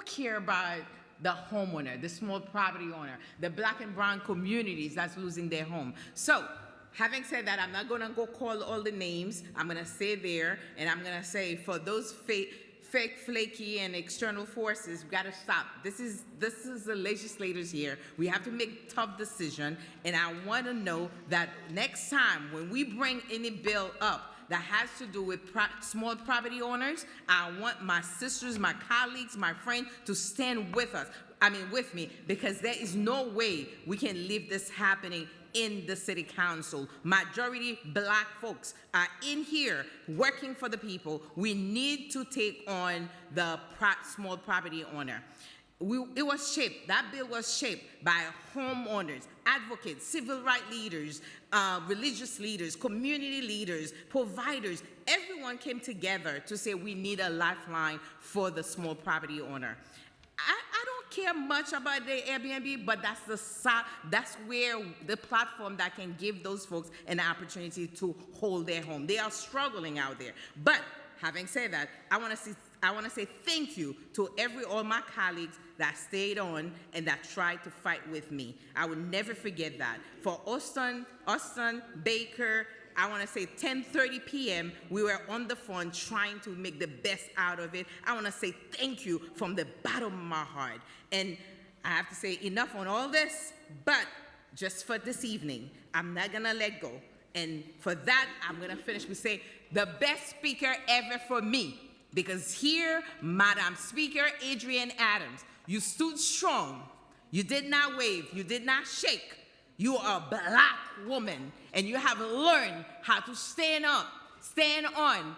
care about the homeowner, the small property owner, the Black and brown communities that's losing their home? So, having said that, I'm not gonna go call all the names. I'm gonna stay there, and I'm gonna say for those fake, flaky, and external forces, we gotta stop. This is the legislators here. We have to make tough decisions, and I wanna know that next time when we bring any bill up that has to do with small property owners, I want my sisters, my colleagues, my friends to stand with me, because there is no way we can leave this happening in the city council. Majority Black folks are in here working for the people. We need to take on the small property owner. It was shaped, that bill was shaped by homeowners, advocates, civil rights leaders, religious leaders, community leaders, providers. Everyone came together to say we need a lifeline for the small property owner. I don't care much about the Airbnb, but that's where the platform that can give those folks an opportunity to hold their home. They are struggling out there. But having said that, I want to say thank you to all my colleagues that stayed on and that tried to fight with me. I will never forget that. For Austin, Baker, I want to say 10:30 p.m., we were on the phone trying to make the best out of it. I want to say thank you from the bottom of my heart. And I have to say enough on all this, but just for this evening, I'm not going to let go. And for that, I'm going to finish with say the best speaker ever for me. Because here, Madam Speaker Adrienne Adams, you stood strong. You did not wave. You did not shake. You are a black woman, and you have learned how to stand up, stand on,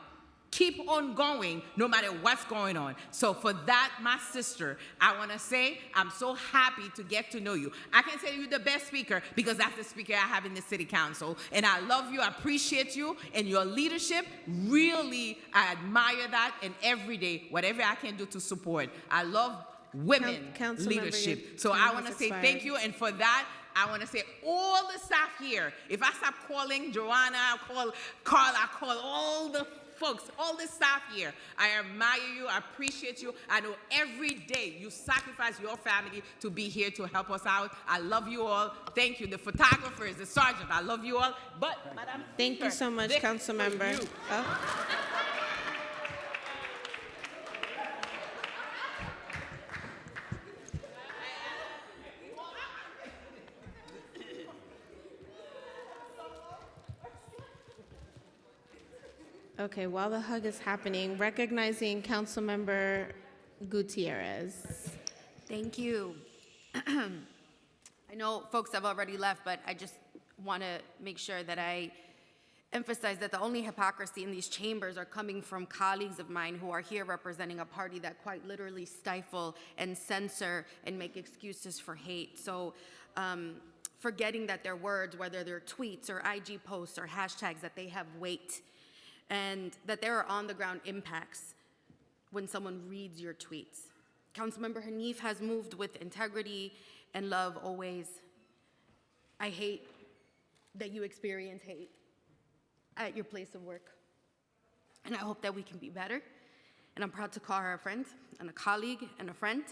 keep on going, no matter what's going on. So for that, my sister, I want to say I'm so happy to get to know you. I can say you're the best speaker because that's the speaker I have in the city council. And I love you, I appreciate you, and your leadership, really, I admire that. And every day, whatever I can do to support, I love women leadership. So I want to say thank you, and for that, I want to say all the staff here, if I stop calling Joanna, I call Carl, I call all the folks, all the staff here. I admire you, I appreciate you. I know every day you sacrifice your family to be here to help us out. I love you all. Thank you. The photographers, the sergeant, I love you all. But, Madam Thank you so much, Council Member. Okay, while the hug is happening, recognizing Councilmember Gutierrez. Thank you. I know folks have already left, but I just want to make sure that I emphasize that the only hypocrisy in these chambers are coming from colleagues of mine who are here representing a party that quite literally stifle and censor and make excuses for hate. So forgetting that their words, whether they're tweets or IG posts or hashtags, that they have weight, and that there are on-the-ground impacts when someone reads your tweets. Councilmember Hanif has moved with integrity and love always. I hate that you experience hate at your place of work, and I hope that we can be better. And I'm proud to call her a friend and a colleague and a friend.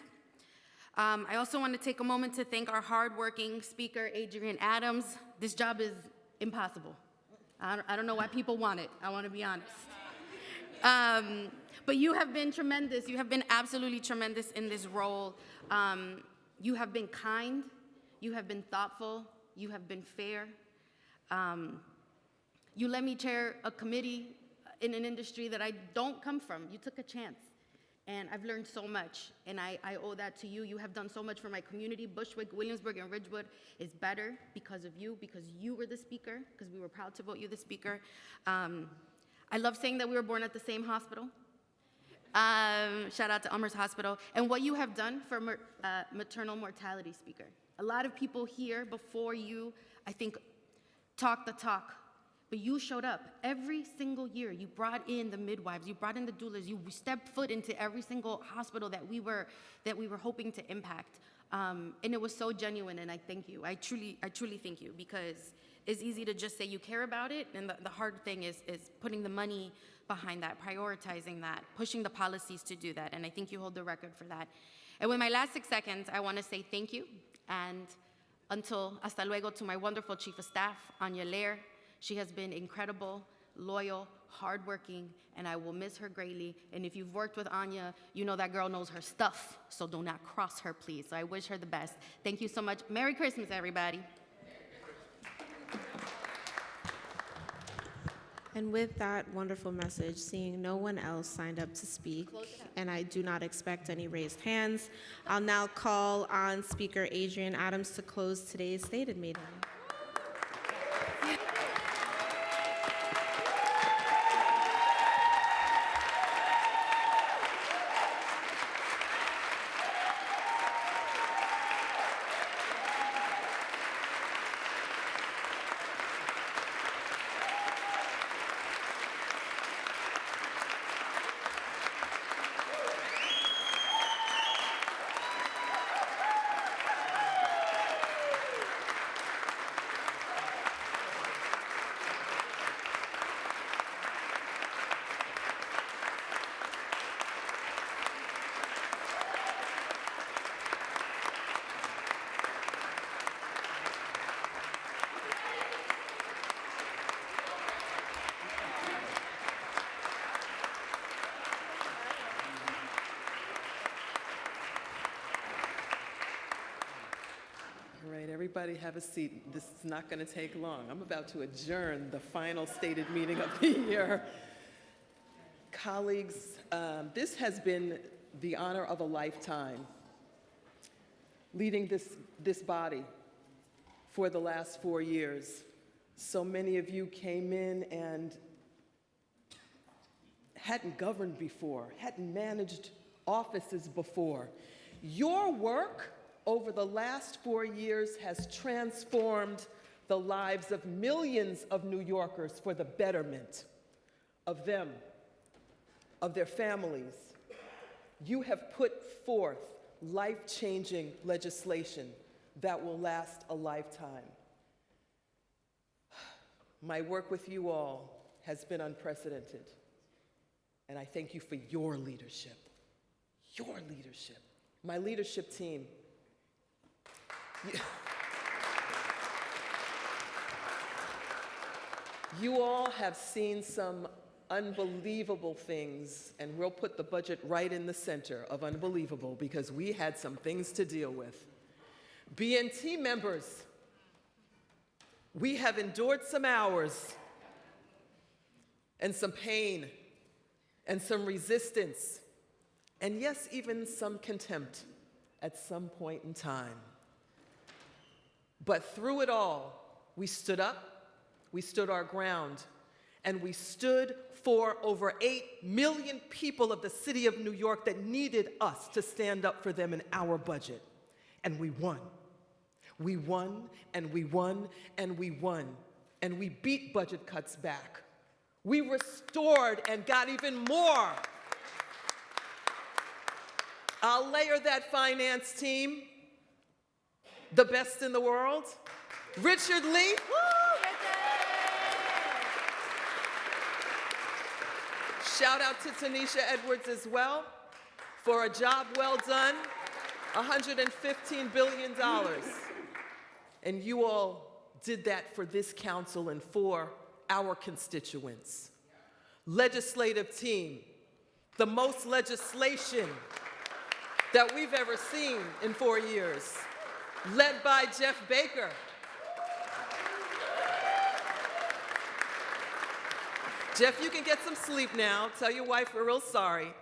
I also want to take a moment to thank our hardworking speaker, Adrienne Adams. This job is impossible. I don't know why people want it. I want to be honest. But you have been tremendous. You have been absolutely tremendous in this role. You have been kind. You have been thoughtful. You have been fair. You let me chair a committee in an industry that I don't come from. You took a chance. And I've learned so much, and I owe that to you. You have done so much for my community. Bushwick, Williamsburg, and Ridgewood is better because of you, because you were the speaker, because we were proud to vote you the speaker. I love saying that we were born at the same hospital. Shout out to Elmhurst Hospital. And what you have done for maternal mortality, speaker. A lot of people here before you, I think, talk the talk. But you showed up every single year. You brought in the midwives, you brought in the doulas, you stepped foot into every single hospital that we were hoping to impact. And it was so genuine, and I thank you. I truly thank you, because it's easy to just say you care about it, and the hard thing is putting the money behind that, prioritizing that, pushing the policies to do that, and I think you hold the record for that. And with my last 6 seconds, I want to say thank you, and hasta luego to my wonderful Chief of Staff, Anya Lair. She has been incredible, loyal, hardworking, and I will miss her greatly. And if you've worked with Anya, you know that girl knows her stuff, so do not cross her, please. So I wish her the best. Thank you so much. Merry Christmas, everybody. And with that wonderful message, seeing no one else signed up to speak, and I do not expect any raised hands, I'll now call on Speaker Adrienne Adams to close today's stated meeting. everybody have a seat. This is not going to take long. I'm about to adjourn the final stated meeting of the year. Colleagues, this has been the honor of a lifetime, leading this body for the last 4 years. So many of you came in and hadn't governed before, hadn't managed offices before. Your work over the last 4 years has transformed the lives of millions of New Yorkers for the betterment of them, of their families. You have put forth life-changing legislation that will last a lifetime. My work with you all has been unprecedented, and I thank you for your leadership. Your leadership. My leadership team. You all have seen some unbelievable things, and we'll put the budget right in the center of unbelievable because we had some things to deal with. BNT members, we have endured some hours and some pain and some resistance, and yes, even some contempt at some point in time. But through it all, we stood up, we stood our ground, and we stood for over 8 million people of the city of New York that needed us to stand up for them in our budget. And we won. We won, and we won, and we won. And we beat budget cuts back. We restored and got even more. I'll layer that finance team, the best in the world. Richard Lee. Shout out to Tanisha Edwards as well for a job well done, $115 billion. And you all did that for this council and for our constituents. Legislative team, the most legislation that we've ever seen in 4 years, led by Jeff Baker. Jeff, you can get some sleep now. Tell your wife we're real sorry,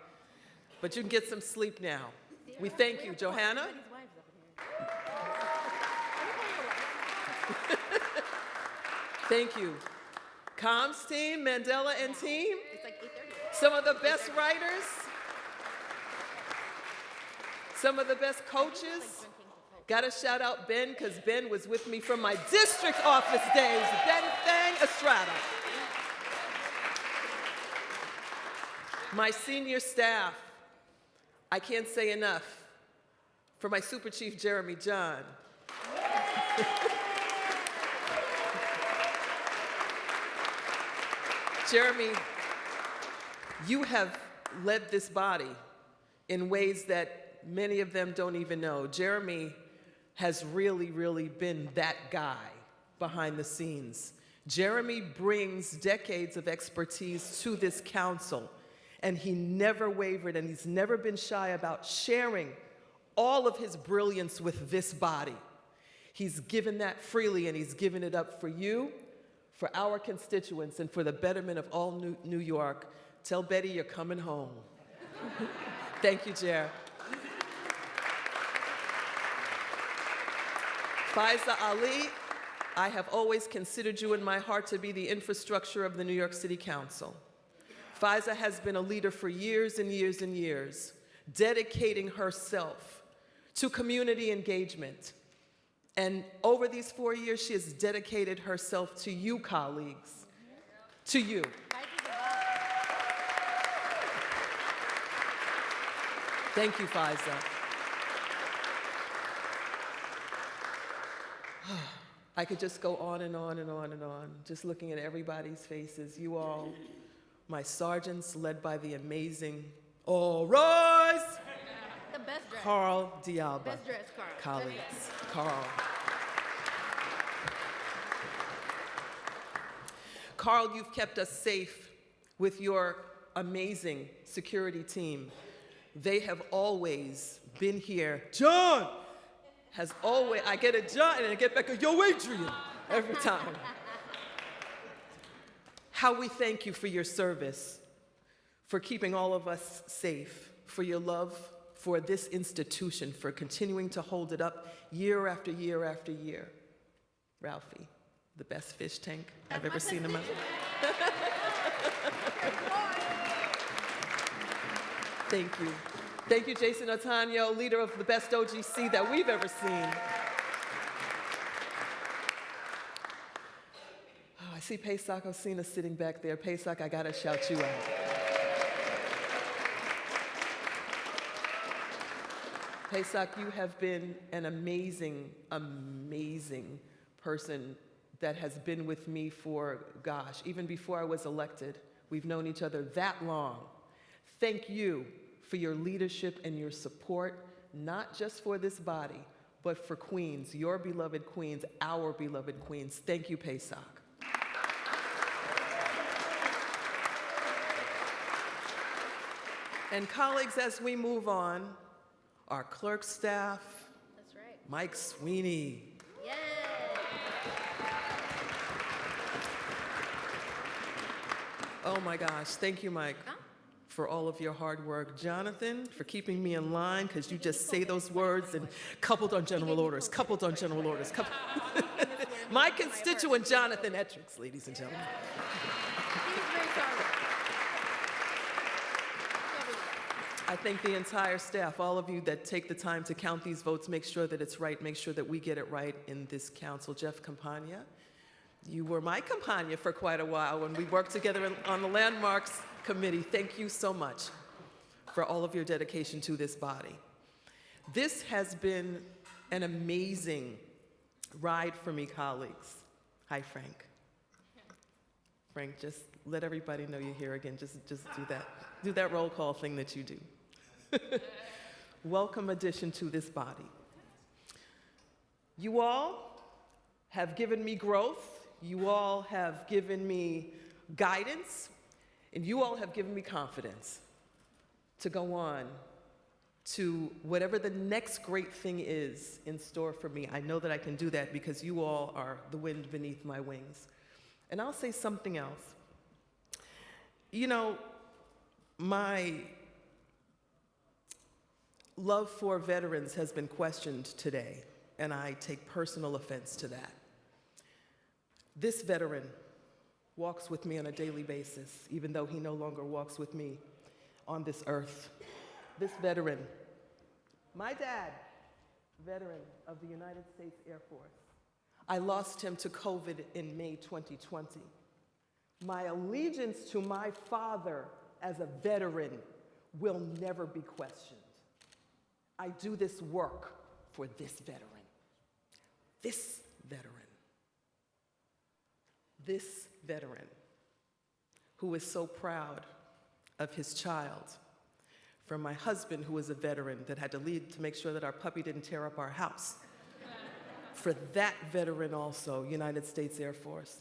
but you can get some sleep now. We thank you. Johanna? Thank you. Comms team, Mandela and team, some of the best writers, some of the best coaches. Gotta shout out Ben, because Ben was with me from my district office days. Ben Thang Estrada. My senior staff, I can't say enough. For my Super Chief Jeremy John. Jeremy, you have led this body in ways that many of them don't even know. Jeremy has really, really been that guy behind the scenes. Jeremy brings decades of expertise to this council, and he never wavered, and he's never been shy about sharing all of his brilliance with this body. He's given that freely, and he's given it up for you, for our constituents, and for the betterment of all New York. Tell Betty you're coming home. Thank you, Jer. Faiza Ali, I have always considered you in my heart to be the infrastructure of the New York City Council. Faiza has been a leader for years and years and years, dedicating herself to community engagement. And over these 4 years, she has dedicated herself to you, colleagues, to you. Thank you, Faiza. I could just go on and on and on and on, just looking at everybody's faces. You all, my sergeants, led by the amazing, all rise! The best dress. Carl Dialba. Best dress, Carl. Colleagues, Carl. Carl, you've kept us safe with your amazing security team. They have always been here. John! has always, I get a John and I get back a yo, Adrian, every time. How we thank you for your service, for keeping all of us safe, for your love for this institution, for continuing to hold it up year after year after year. Ralphie, the best fish tank I've ever seen in my life. Thank you. Thank you, Jason Otanyo, leader of the best OGC that we've ever seen. Oh, I see Pesach Osina sitting back there. Pesach, I gotta shout you out. Pesach, you have been an amazing, amazing person that has been with me for, gosh, even before I was elected. We've known each other that long. Thank you for your leadership and your support, not just for this body, but for Queens, your beloved Queens, our beloved Queens. Thank you, Pesach. And colleagues, as we move on, our clerk staff, That's right. Mike Sweeney. Yay! Oh my gosh, thank you, Mike, for all of your hard work. Jonathan, for keeping me in line, because you just say those words and coupled on general orders, coupled on general orders. My constituent, Jonathan Etrix, ladies and gentlemen. I thank the entire staff, all of you that take the time to count these votes, make sure that it's right, make sure that we get it right in this council. Jeff Campagna, you were my Campagna for quite a while when we worked together on the Landmarks Committee. Thank you so much for all of your dedication to this body. This has been an amazing ride for me, colleagues. Hi, Frank. Frank, just let everybody know you're here again. Just do that. Do that roll call thing that you do. Welcome addition to this body. You all have given me growth. You all have given me guidance. And you all have given me confidence to go on to whatever the next great thing is in store for me. I know that I can do that because you all are the wind beneath my wings. And I'll say something else. You know, my love for veterans has been questioned today, and I take personal offense to that. This veteran walks with me on a daily basis, even though he no longer walks with me on this earth. This veteran, my dad, veteran of the United States Air Force. I lost him to COVID in May 2020. My allegiance to my father as a veteran will never be questioned. I do this work for this veteran. This veteran. This veteran who is so proud of his child. From my husband, who is a veteran that had to lead to make sure that our puppy didn't tear up our house. For that veteran also, United States Air Force.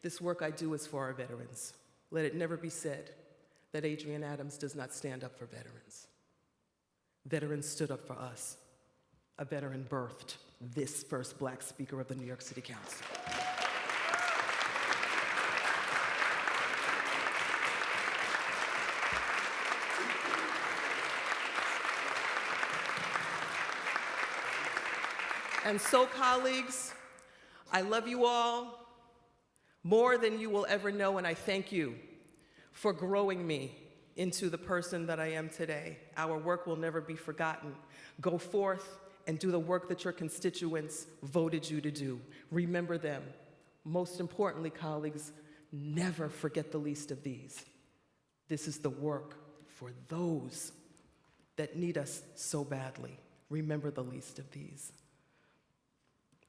This work I do is for our veterans. Let it never be said that Adrienne Adams does not stand up for veterans. Veterans stood up for us. A veteran birthed this first Black Speaker of the New York City Council. And so, colleagues, I love you all more than you will ever know, and I thank you for growing me into the person that I am today. Our work will never be forgotten. Go forth and do the work that your constituents voted you to do. Remember them. Most importantly, colleagues, never forget the least of these. This is the work for those that need us so badly. Remember the least of these.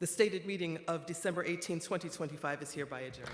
The stated meeting of December 18, 2025 is hereby adjourned.